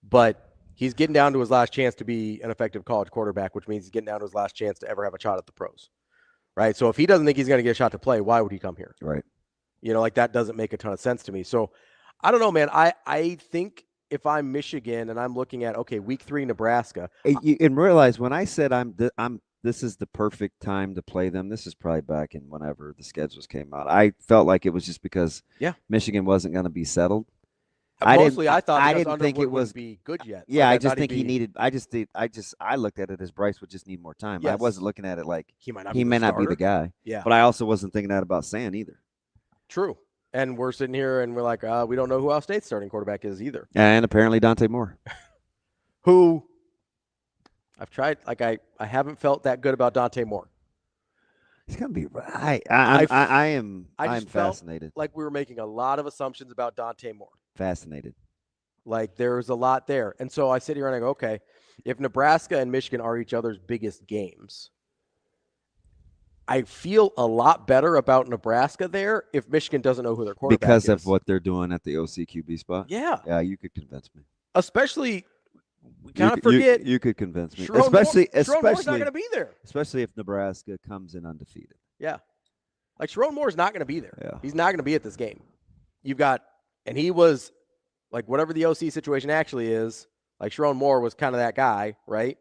But he's getting down to his last chance to be an effective college quarterback, which means he's getting down to his last chance to ever have a shot at the pros. Right? So if he doesn't think he's going to get a shot to play, why would he come here? Right. Like, that doesn't make a ton of sense to me. So I don't know, man. I think if I'm Michigan and I'm looking at, okay, week 3 Nebraska. And realize when I said this is the perfect time to play them, this is probably back in whenever the schedules came out. I felt like it was just because Michigan wasn't going to be settled. I didn't think it was be good yet. Yeah, I just think he needed. I looked at it as Bryce would just need more time. Yes. I wasn't looking at it like he may not be the guy. Yeah, but I also wasn't thinking that about San either. True. And we're sitting here and we're like, we don't know who Ohio State's starting quarterback is either. And apparently Dante Moore, who I've tried. Like, I haven't felt that good about Dante Moore. He's gonna be right. I am fascinated. Like, we were making a lot of assumptions about Dante Moore. Fascinated. Like, there's a lot there. And so I sit here and I go, okay, if Nebraska and Michigan are each other's biggest games, I feel a lot better about Nebraska there if Michigan doesn't know who their quarterback because is. of what they're doing at the OCQB spot. Yeah. Yeah, you could convince me. Especially, we kind of forget. You could convince me. Sharon Moore's not Especially going to be there. Especially if Nebraska comes in undefeated. Yeah. Like, Sharon Moore's not going to be there. Yeah. He's not going to be at this game. You've got, and he was, like, whatever the OC situation actually is, like, Sharon Moore was kind of that guy, right?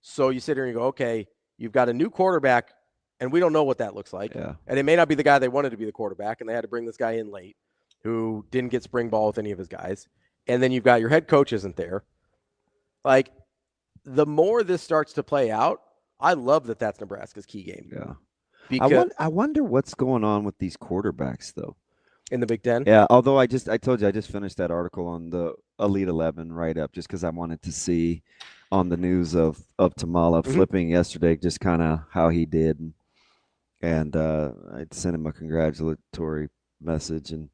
So you sit here and you go, okay, you've got a new quarterback, and we don't know what that looks like. Yeah. And it may not be the guy they wanted to be the quarterback, and they had to bring this guy in late who didn't get spring ball with any of his guys. And then you've got your head coach isn't there. Like, the more this starts to play out, I love that that's Nebraska's key game. Yeah. Because I wonder what's going on with these quarterbacks, though. in the Big Ten. Yeah, although I told you I just finished that article on the Elite 11 write-up just because I wanted to see on the news of Tamala flipping yesterday just kind of how he did. And I sent him a congratulatory message. And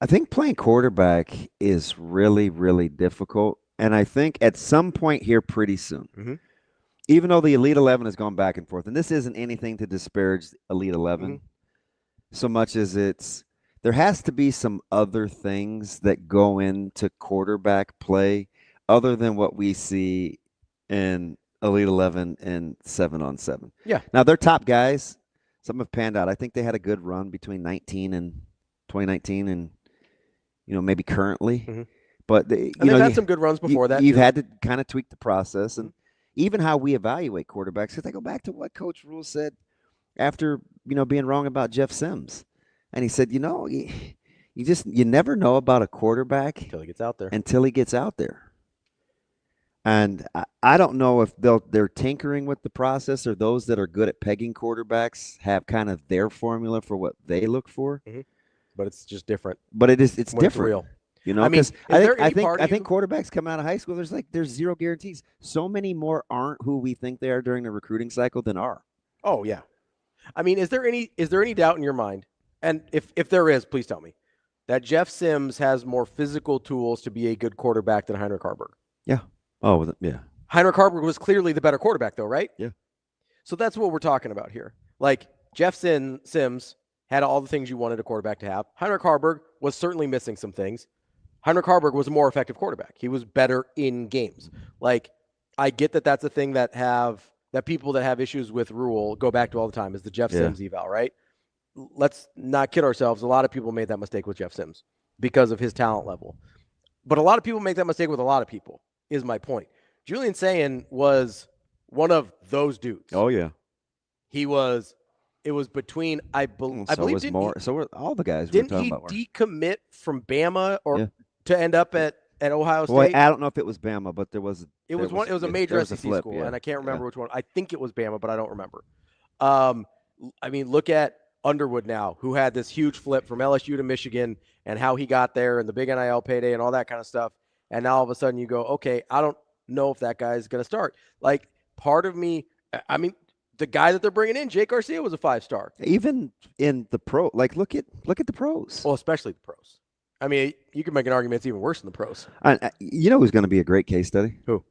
I think playing quarterback is really, really difficult. And I think at some point here pretty soon, even though the Elite 11 has gone back and forth, and this isn't anything to disparage Elite 11 so much as there has to be some other things that go into quarterback play other than what we see in Elite 11 and 7-on-7. Yeah. Now, their top guys, some have panned out. I think they had a good run between 2019 and, maybe currently. But they've had some good runs before that. You've had to kind of tweak the process. And even how we evaluate quarterbacks, because I go back to what Coach Rule said after, being wrong about Jeff Sims. And he said, you never know about a quarterback until he gets out there. And I don't know if they're tinkering with the process or those that are good at pegging quarterbacks have kind of their formula for what they look for. But it's just different. But it's When different. it's real. Because I I think quarterbacks coming out of high school, there's zero guarantees. So many more aren't who we think they are during the recruiting cycle than are. Oh yeah. Is there any doubt in your mind? And if there is, please tell me that Jeff Sims has more physical tools to be a good quarterback than Heinrich Harburg. Yeah. Oh, yeah. Heinrich Harburg was clearly the better quarterback, though, right? Yeah. So that's what we're talking about here. Like, Jeff Sims had all the things you wanted a quarterback to have. Heinrich Harburg was certainly missing some things. Heinrich Harburg was a more effective quarterback. He was better in games. Like, I get that that's a thing that people that have issues with Rule go back to all the time is the Jeff Sims eval, right? Let's not kid ourselves. A lot of people made that mistake with Jeff Sims because of his talent level. But a lot of people make that mistake with a lot of people, is my point. Julian Sayin was one of those dudes. Oh, yeah. It was between, I believe, so were all the guys didn't we're talking he about. decommit from Bama to end up at Ohio State? Well, I don't know if it was Bama, but there was. It was a major SEC school, and I can't remember which one. I think it was Bama, but I don't remember. Look at Underwood now, who had this huge flip from LSU to Michigan and how he got there and the big NIL payday and all that kind of stuff. And now all of a sudden you go, okay, I don't know if that guy's going to start. Like, part of me, the guy that they're bringing in, Jake Garcia, was a 5-star. Even in the pro, like look at the pros. Well, especially the pros. You can make an argument it's even worse than the pros. You know who's going to be a great case study? Who?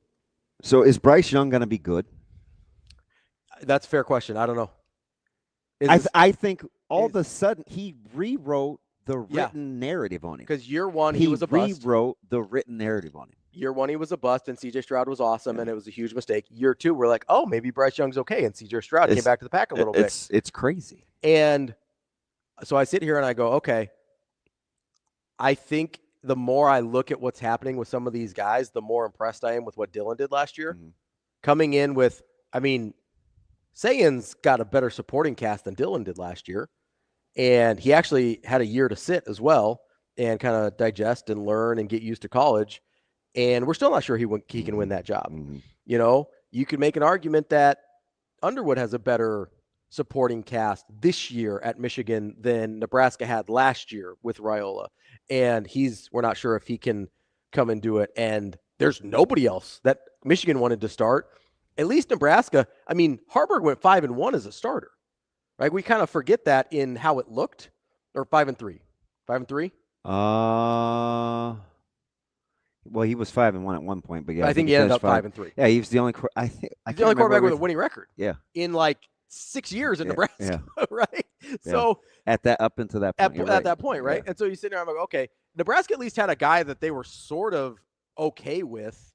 So is Bryce Young going to be good? That's a fair question. I don't know. I think all of a sudden he rewrote the written narrative on him. Because year one, he was a bust. He rewrote the written narrative on him. Year one, he was a bust, and C.J. Stroud was awesome, and it was a huge mistake. Year two, we're like, oh, maybe Bryce Young's okay, and C.J. Stroud came back to the pack a little bit. It's crazy. And so I sit here and I go, okay, I think the more I look at what's happening with some of these guys, the more impressed I am with what Dylan did last year. Coming in with, Sayin's got a better supporting cast than Dylan did last year. And he actually had a year to sit as well and kind of digest and learn and get used to college. And we're still not sure he can win that job. You could make an argument that Underwood has a better supporting cast this year at Michigan than Nebraska had last year with Raiola. And we're not sure if he can come and do it. And there's nobody else that Michigan wanted to start. At least Nebraska, Harburg went 5-1 as a starter. Right? We kind of forget that in how it looked. Or 5-3. 5-3? Well, he was 5-1 at one point, but yeah, I think he ended up 5-3. Yeah, he was the only. I think he's the only quarterback with a winning record. Yeah. In 6 years in Nebraska, right? Yeah. So at that up until that point, at that point, right? And so you sit there, I'm like, okay, Nebraska at least had a guy that they were sort of okay with,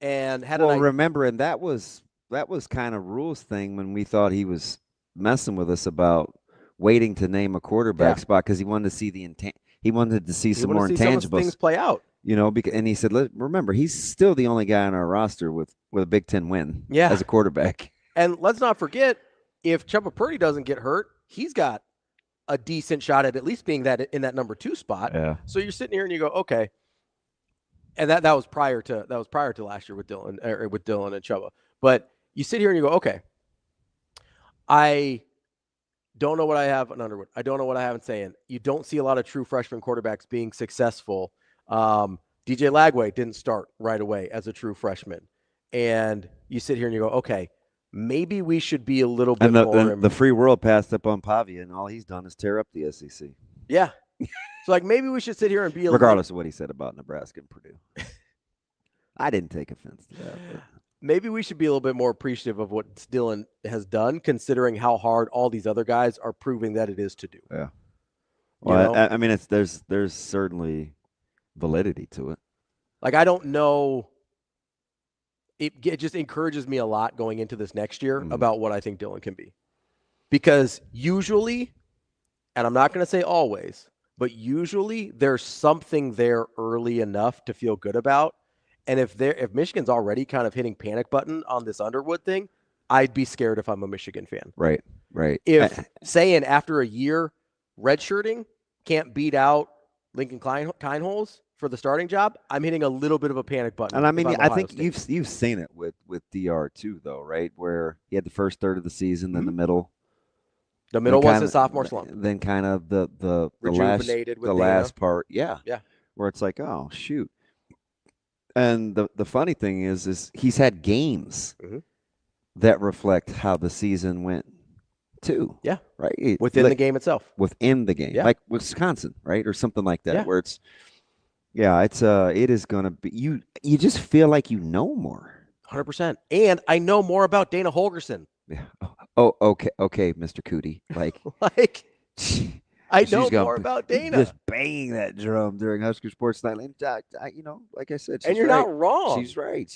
and had. Well, remember, and that was kind of Rule's thing when we thought he was messing with us about waiting to name a quarterback spot because he wanted to see he wanted to see some more intangibles. Some things play out. And he said, remember, he's still the only guy on our roster with a Big Ten win as a quarterback. And let's not forget, if Chuba Purdy doesn't get hurt, he's got a decent shot at least being in that number 2 spot. Yeah. So you're sitting here and you go, okay. And that was prior to last year with Dylan and Chuba. But you sit here and you go, okay, I don't know what I have on Underwood. I don't know what I have in saying. You don't see a lot of true freshman quarterbacks being successful. DJ Lagway didn't start right away as a true freshman. And you sit here and you go, okay, maybe we should be a little bit more. And the free world passed up on Pavia, and all he's done is tear up the SEC. Yeah. So, maybe we should sit here and be regardless of what he said about Nebraska and Purdue. I didn't take offense to that. But. Maybe we should be a little bit more appreciative of what Dylan has done, considering how hard all these other guys are proving that it is to do. Yeah. Well, I mean, there's certainly validity to it. I don't know. It just encourages me a lot going into this next year about what I think Dylan can be. Because usually, and I'm not going to say always, but usually there's something there early enough to feel good about. And if Michigan's already kind of hitting panic button on this Underwood thing, I'd be scared if I'm a Michigan fan. Right. If saying after a year redshirting can't beat out Lincoln Kienholz for the starting job, I'm hitting a little bit of a panic button. And I mean, I think you've seen it with DR too, though, right? Where he had the first third of the season, then the middle. The middle was his sophomore slump. Then kind of the rejuvenated last part, yeah, where it's like, oh shoot. And the funny thing is he's had games that reflect how the season went too. Yeah. Right. Within the game itself. Within the game. Yeah. Like Wisconsin, right? Or something like that. Yeah. Where it is gonna be you just feel like you know more. 100%. And I know more about Dana Holgerson. Yeah. Oh, okay, Mr. Cootie. I know more about Dana. Just banging that drum during Husker Sports Night. Like I said, and you're not wrong. She's right.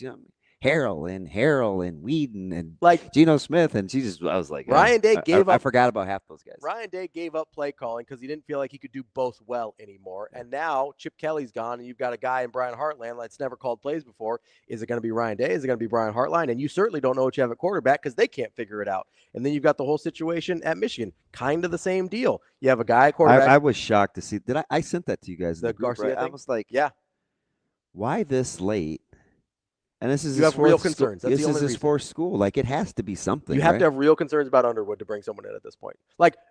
Harrell and Whedon and Geno Smith, and I was like, Ryan Day gave up. I forgot about half those guys. Ryan Day gave up play calling because he didn't feel like he could do both well anymore. And now Chip Kelly's gone, and you've got a guy in Brian Hartline that's never called plays before. Is it going to be Ryan Day? Is it going to be Brian Hartline? And you certainly don't know what you have at quarterback because they can't figure it out. And then you've got the whole situation at Michigan, kind of the same deal. You have a guy at quarterback. I was shocked to see. I sent that to you guys? The group, Garcia right? thing? I was like, yeah. Why this late? And this is you have real concerns. That's this is his fourth school. It has to be something. You have to have real concerns about Underwood to bring someone in at this point.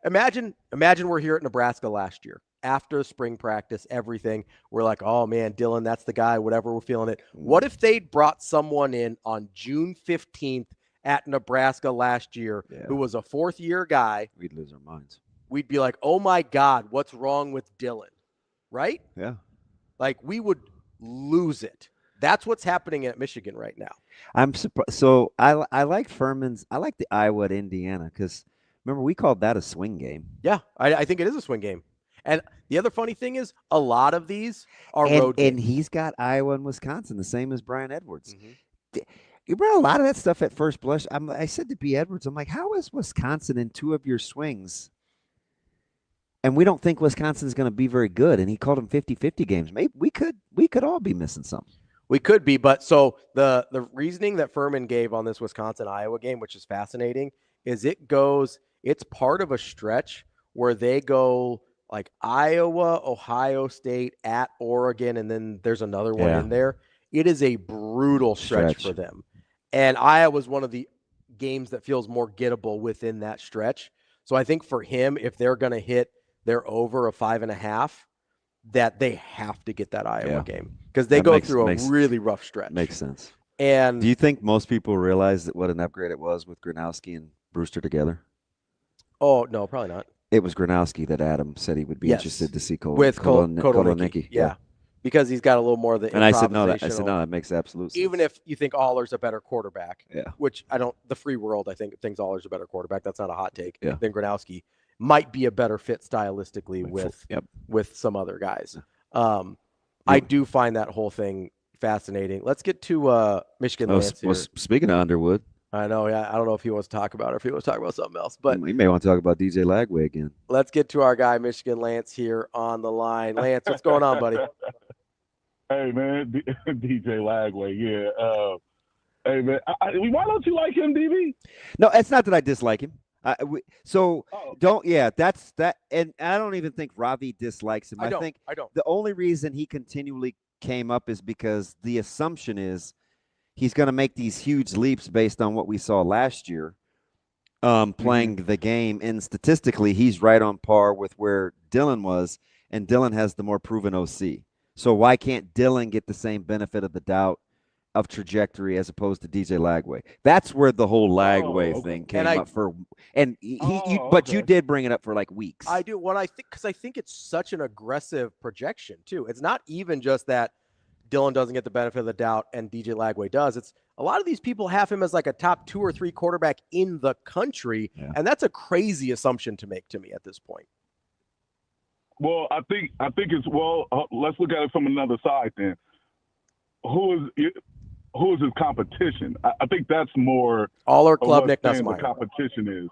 Imagine we're here at Nebraska last year after spring practice, everything. We're like, oh man, Dylan, that's the guy. Whatever, we're feeling it. What if they'd brought someone in on June 15th at Nebraska last year who was a fourth-year guy? We'd lose our minds. We'd be like, oh my God, what's wrong with Dylan? Right? Yeah. We would lose it. That's what's happening at Michigan right now. I'm surprised. So I like Furman's. I like the Iowa at Indiana because remember we called that a swing game. Yeah, I think it is a swing game. And the other funny thing is a lot of these are road games. And he's got Iowa and Wisconsin, the same as Brian Edwards. You brought a lot of that stuff at first blush. I said to B. Edwards, I'm like, how is Wisconsin in two of your swings? And we don't think Wisconsin's going to be very good. And he called them 50-50 games. Maybe we could all be missing something. We could be, but so the reasoning that Furman gave on this Wisconsin-Iowa game, which is fascinating, is it's part of a stretch where they go Iowa, Ohio State, at Oregon, and then there's another one in there. It is a brutal stretch for them. And Iowa's one of the games that feels more gettable within that stretch. So I think for him, if they're going to hit their over a 5.5, that they have to get that Iowa game because they go through a really rough stretch. Makes sense. And do you think most people realize what an upgrade it was with Gronowski and Brewster together? Oh, no, probably not. It was Gronowski that Adam said he would be interested to see with Kotelnicki. Yeah. because he's got a little more of the And I said no. I said improvisational- no. That makes absolute sense. Even if you think Aller's a better quarterback, Yeah. which I don't, the free world, I think thinks Aller's a better quarterback. That's not a hot take. Yeah. Than Gronowski might be a better fit stylistically with some other guys. I do find that whole thing fascinating. Let's get to Michigan Lance here. Speaking of Underwood, I know. Yeah, I don't know if he wants to talk about it or if he wants to talk about something else. But you may want to talk about DJ Lagway again. let's get to our guy Michigan Lance here on the line. Lance, what's going on, buddy? Hey man, DJ Lagway, yeah. Hey man, why don't you like him, DB? No, it's not that I dislike him. That's that, and I don't even think Ravi dislikes him. I think the only reason he continually came up is because the assumption is he's going to make these huge leaps based on what we saw last year, playing the game, and statistically he's right on par with where Dylan was, and Dylan has the more proven OC. So why can't Dylan get the same benefit of the doubt of trajectory as opposed to DJ Lagway? That's where the whole Lagway thing came up for. And but you did bring it up for like weeks. I do. What I think, because I think it's such an aggressive projection too. It's not even just that Dylan doesn't get the benefit of the doubt and DJ Lagway does. It's a lot of these people have him as like a top 2 or 3 quarterback in the country, and that's a crazy assumption to make to me at this point. Well, I think it's let's look at it from another side then. Who is his competition? I think that's more Aller, Klubnik, the Nussmeier. competition is.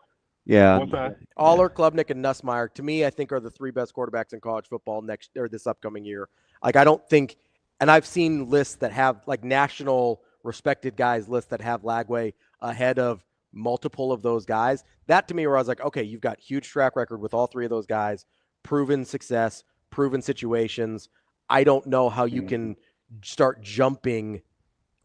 Yeah. What's that? Aller, Klubnik, and Nussmeier, to me, I think are the 3 best quarterbacks in college football this upcoming year. Like, I don't think, and I've seen lists that have like national respected guys lists that have Lagway ahead of multiple of those guys. That to me, where I was like, okay, you've got huge track record with all 3 of those guys, proven success, proven situations. I don't know how you can start jumping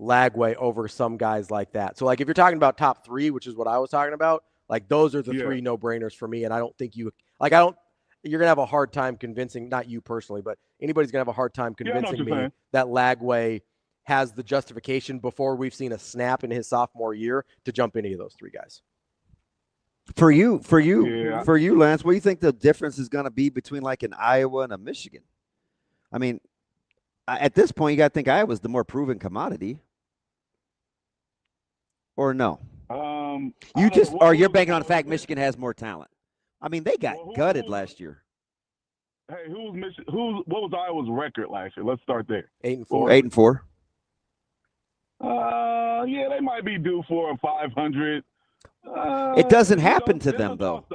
Lagway over some guys like that. So like if you're talking about top 3, which is what I was talking about, like those are the 3 no-brainers for me. And I don't think you're going to have a hard time convincing, not you personally, but anybody's going to have a hard time convincing me that Lagway has the justification before we've seen a snap in his sophomore year to jump any of those 3 guys. For you, Lance, what do you think the difference is going to be between like an Iowa and a Michigan? I mean, at this point, you got to think Iowa's the more proven commodity. Or no? You're banking on the fact Michigan has more talent. I mean, they got gutted last year. Hey, what was Iowa's record last year? Let's start there. 8-4. 8-4. Yeah, they might be due for a 500. It doesn't happen to them, though.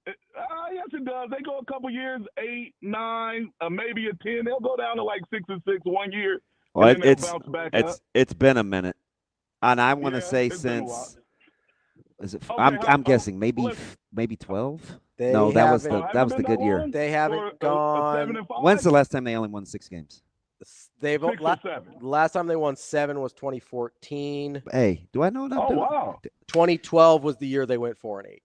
Yes, it does. They go a couple years, 8, 9, maybe a 10. They'll go down to like 6-6 one year. Well, and then they'll bounce back up. It's been a minute, and I want to say since is it? I'm guessing maybe 12. No, that was the good year. They haven't gone. When's the last time they only won 6 games? They've last time they won 7 was 2014. Hey, do I know what I'm doing? Wow. 2012 was the year they went 4-8.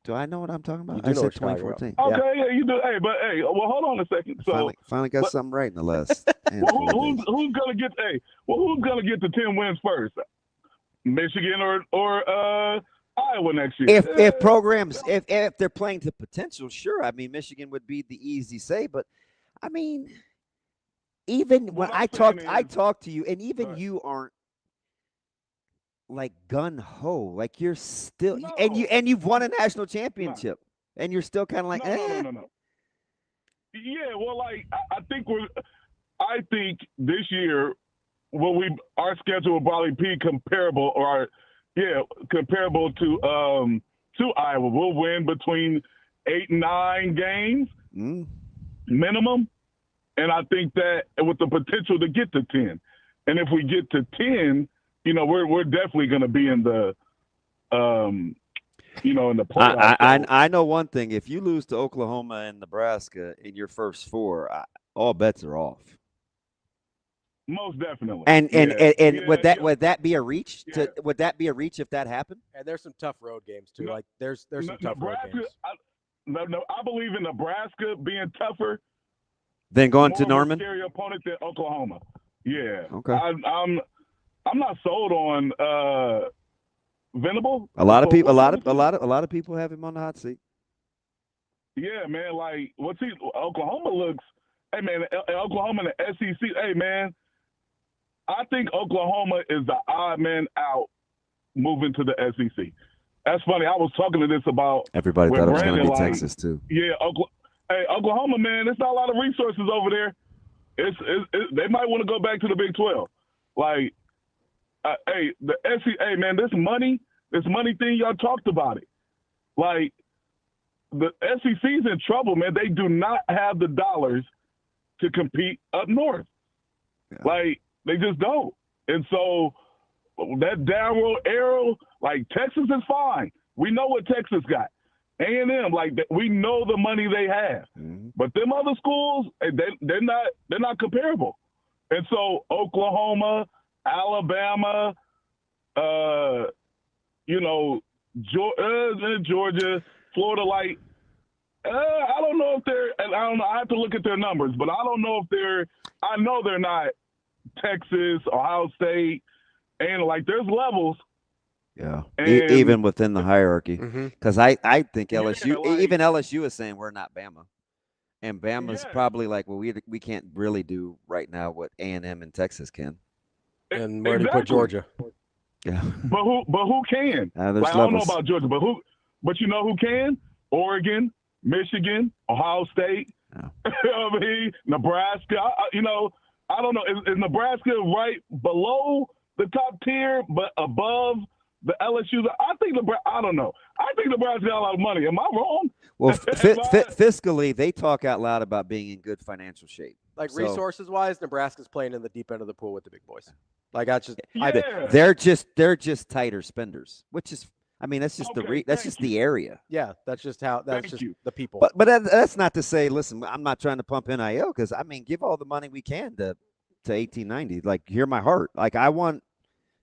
Do I know what I'm talking about? You do I know said what you're talking 2014. about. Okay, yeah, you do. Hey, but well, hold on a second. So finally got something right in the last. Who's gonna get? Who's gonna get the 10 wins first? Michigan or Iowa next year? If programs if they're playing to potential, sure. I mean, Michigan would be the easy say, but I mean, even when I talk to you, and even you aren't like gun ho, like you're still and you've won a national championship, and you're still kind of like no. Yeah, well, like I think this year, our schedule will probably be comparable to Iowa. We'll win between 8 and 9 games minimum, and I think that with the potential to get to 10, and if we get to 10. We're definitely going to be in the, in the playoffs. I know one thing. If you lose to Oklahoma and Nebraska in your first 4, all bets are off. Most definitely. And would that be a reach? Would that be a reach if that happened? And there's some tough road games too. Like there's some tough road games. I believe in Nebraska being tougher. Then going to Norman. More of a scary opponent than Oklahoma. Yeah. Okay. I'm not sold on Venable. A lot of people have him on the hot seat. Yeah, man. Like, Oklahoma looks Hey, man, Oklahoma and the SEC, hey, man, I think Oklahoma is the odd man out moving to the SEC. That's funny. I was talking to this about Everybody thought it was going to be like, Texas too. Yeah, Oklahoma, man, there's not a lot of resources over there. They might want to go back to the Big 12. Like, hey, the SEC, hey, man, this money thing, y'all talked about it. Like, the SEC's in trouble, man. They do not have the dollars to compete up north. Yeah. Like, they just don't. And so that downward arrow, like, Texas is fine. We know what Texas got. A&M, like, we know the money they have. Mm-hmm. But them other schools, they're not comparable. And so Oklahoma, Alabama, Georgia, Florida, like, I don't know if they're, and I don't know, I have to look at their numbers, but I don't know if I know they're not Texas, Ohio State, and like there's levels. Yeah, even within the hierarchy. Because I think LSU, even LSU is saying we're not Bama. And Bama's probably like, well, we can't really do right now what A&M and Texas can. And where do you put Georgia? Yeah. But who can? There's like, I don't know about Georgia, but you know who can? Oregon, Michigan, Ohio State, Nebraska. I don't know. Is Nebraska right below the top tier, but above the LSU? I think I don't know. I think Nebraska got a lot of money. Am I wrong? Well, fiscally, they talk out loud about being in good financial shape. Like resources-wise, Nebraska's playing in the deep end of the pool with the big boys. Like that's just they're just tighter spenders, which is. I mean, that's just the area. Yeah, that's just the people. But that's not to say. Listen, I'm not trying to pump NIL because I mean, give all the money we can to 1890. Like, hear my heart. Like, I want.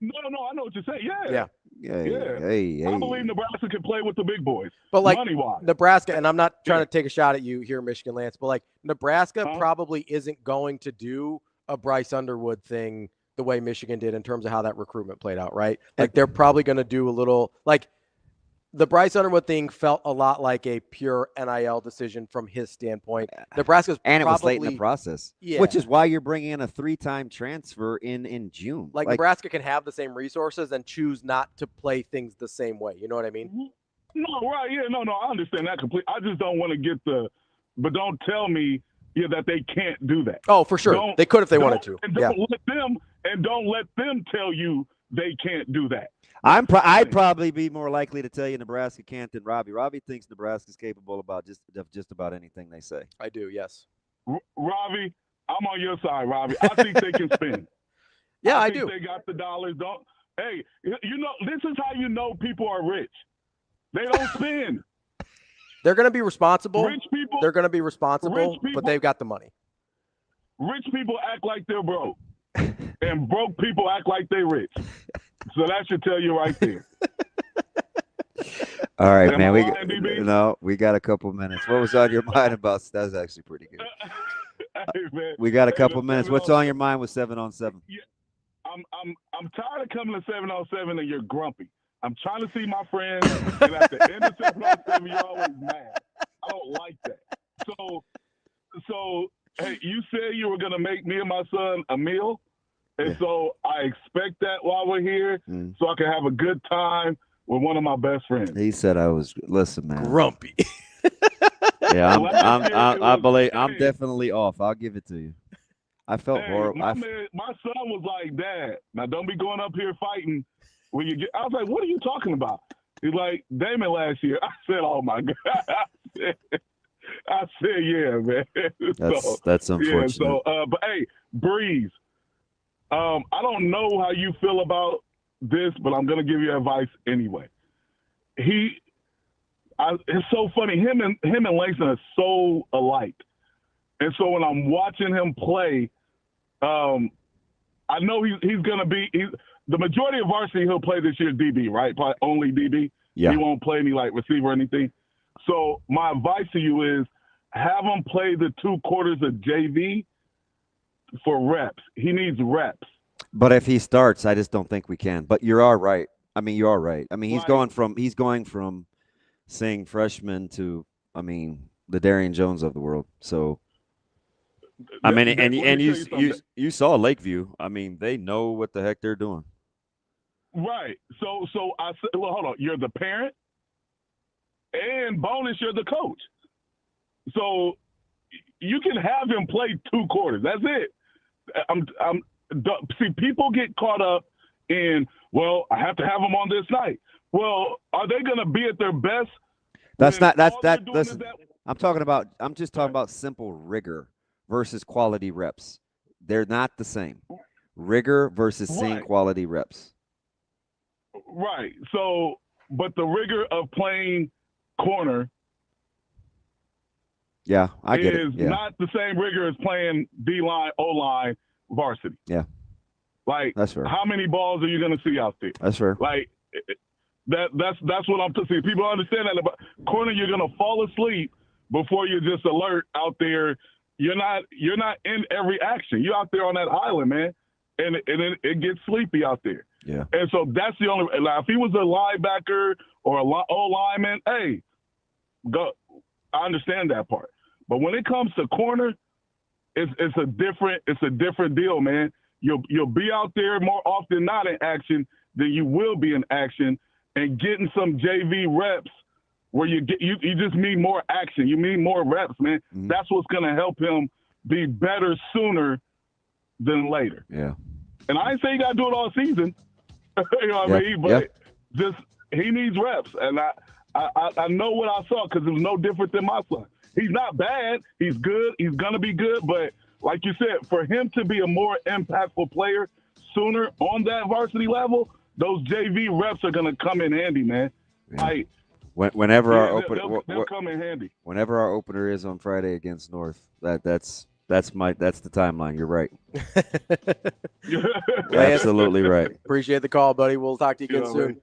No, I know what you're saying. Yeah. Hey. I believe Nebraska can play with the big boys. But like money-wise. Nebraska, and I'm not trying to take a shot at you here, Michigan Lance, but like Nebraska probably isn't going to do a Bryce Underwood thing the way Michigan did in terms of how that recruitment played out, right? Like they're probably going to do a little like the Bryce Underwood thing felt a lot like a pure NIL decision from his standpoint. Nebraska's it was late in the process, which is why you're bringing in a 3-time transfer in June. Like Nebraska can have the same resources and choose not to play things the same way. You know what I mean? No, right? Yeah, no, I understand that completely. I just don't want to get but don't tell me that they can't do that. Oh, for sure, they could if they wanted to. And don't let them tell you they can't do that. I'd probably be more likely to tell you Nebraska can't than Ravi. Ravi thinks Nebraska's capable of just about anything they say. I do, yes. Ravi, I'm on your side, Ravi. I think they can spend. Yeah, I think do. They got the dollars. Hey, this is how you know people are rich. They don't spend. They're going to be responsible. Rich people. They're going to be responsible, but they've got the money. Rich people act like they're broke, and broke people act like they're rich. So that should tell you right there. All right, man. We got a couple minutes. What was on your mind about that? Was actually pretty good. Hey, we got a couple minutes. What's on your mind with 7-on-7? Yeah, I'm tired of coming to 7-on-7 and you're grumpy. I'm trying to see my friends, and at the end of 7-on-7, you're always mad. I don't like that. So hey, you said you were gonna make me and my son a meal. And so I expect that while we're here, so I can have a good time with one of my best friends. He said I was, listen, man. Grumpy. Yeah, I'm definitely off. I'll give it to you. I felt horrible. My son was like, Dad, now don't be going up here fighting when you get. I was like, what are you talking about? He's like, Damon last year. I said, oh my God. I said, yeah, man. That's unfortunate. Yeah, so, but hey, Breeze. I don't know how you feel about this, but I'm going to give you advice anyway. It's so funny. Him and Langston are so alike. And so when I'm watching him play, I know he's going to be the majority of varsity he'll play this year DB, right? Probably only DB. Yeah. He won't play any like receiver or anything. So my advice to you is have him play the 2 quarters of JV for reps. He needs reps. But if he starts, I just don't think we can. But you're all right. I mean, you're all right. I mean, he's going from saying freshman to, I mean, the Darian Jones of the world. So I mean, let and me tell you something. you saw Lakeview. I mean, they know what the heck they're doing. Right. So I said, well, hold on. You're the parent, and bonus, you're the coach. So you can have him play 2 quarters. That's it. See, people get caught up in, well, I have to have them on this night. Well, are they going to be at their best? Listen, I'm just talking about simple rigor versus quality reps. They're not the same. Rigor versus seeing quality reps. Right. So, but the rigor of playing corner Yeah, I get it. is Yeah. not the same rigor as playing D-line, O-line, varsity. Yeah. Like, That's fair. how many balls are you going to see out there? That's fair. Like, that's what I'm saying. People understand that about corner. You're going to fall asleep before you're just alert out there. You're not in every action. You're out there on that island, man, and it gets sleepy out there. Yeah. And so that's the only. Like, if he was a linebacker or a O-lineman, hey, go. I understand that part. But when it comes to corner, it's a different deal, man. You'll be out there more often than not in action than you will be in action, and getting some JV reps where you just need more action. You need more reps, man. Mm-hmm. That's what's going to help him be better sooner than later. Yeah. And I ain't saying you got to do it all season. You know what I mean? But just he needs reps, and I know what I saw because it was no different than my son. He's not bad. He's good. He's going to be good. But like you said, for him to be a more impactful player sooner on that varsity level, those JV reps are going to come in handy, man. Yeah. Whenever our opener, they'll come in handy. Whenever our opener is on Friday against North, that's the timeline. You're right. Absolutely right. Appreciate the call, buddy. We'll talk to you again soon.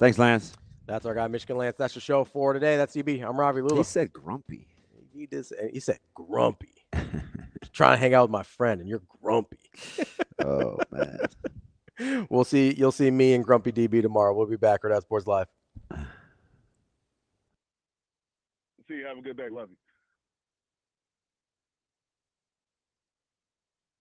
Thanks, Lance. That's our guy, Michigan Lance. That's the show for today. That's CB. I'm Ravi Lulla. He said grumpy. He said grumpy. Trying to hang out with my friend, and you're grumpy. Oh, man. You'll see me and Grumpy DB tomorrow. We'll be back. Hurrdat Sports Live. See you. Have a good day. Love you.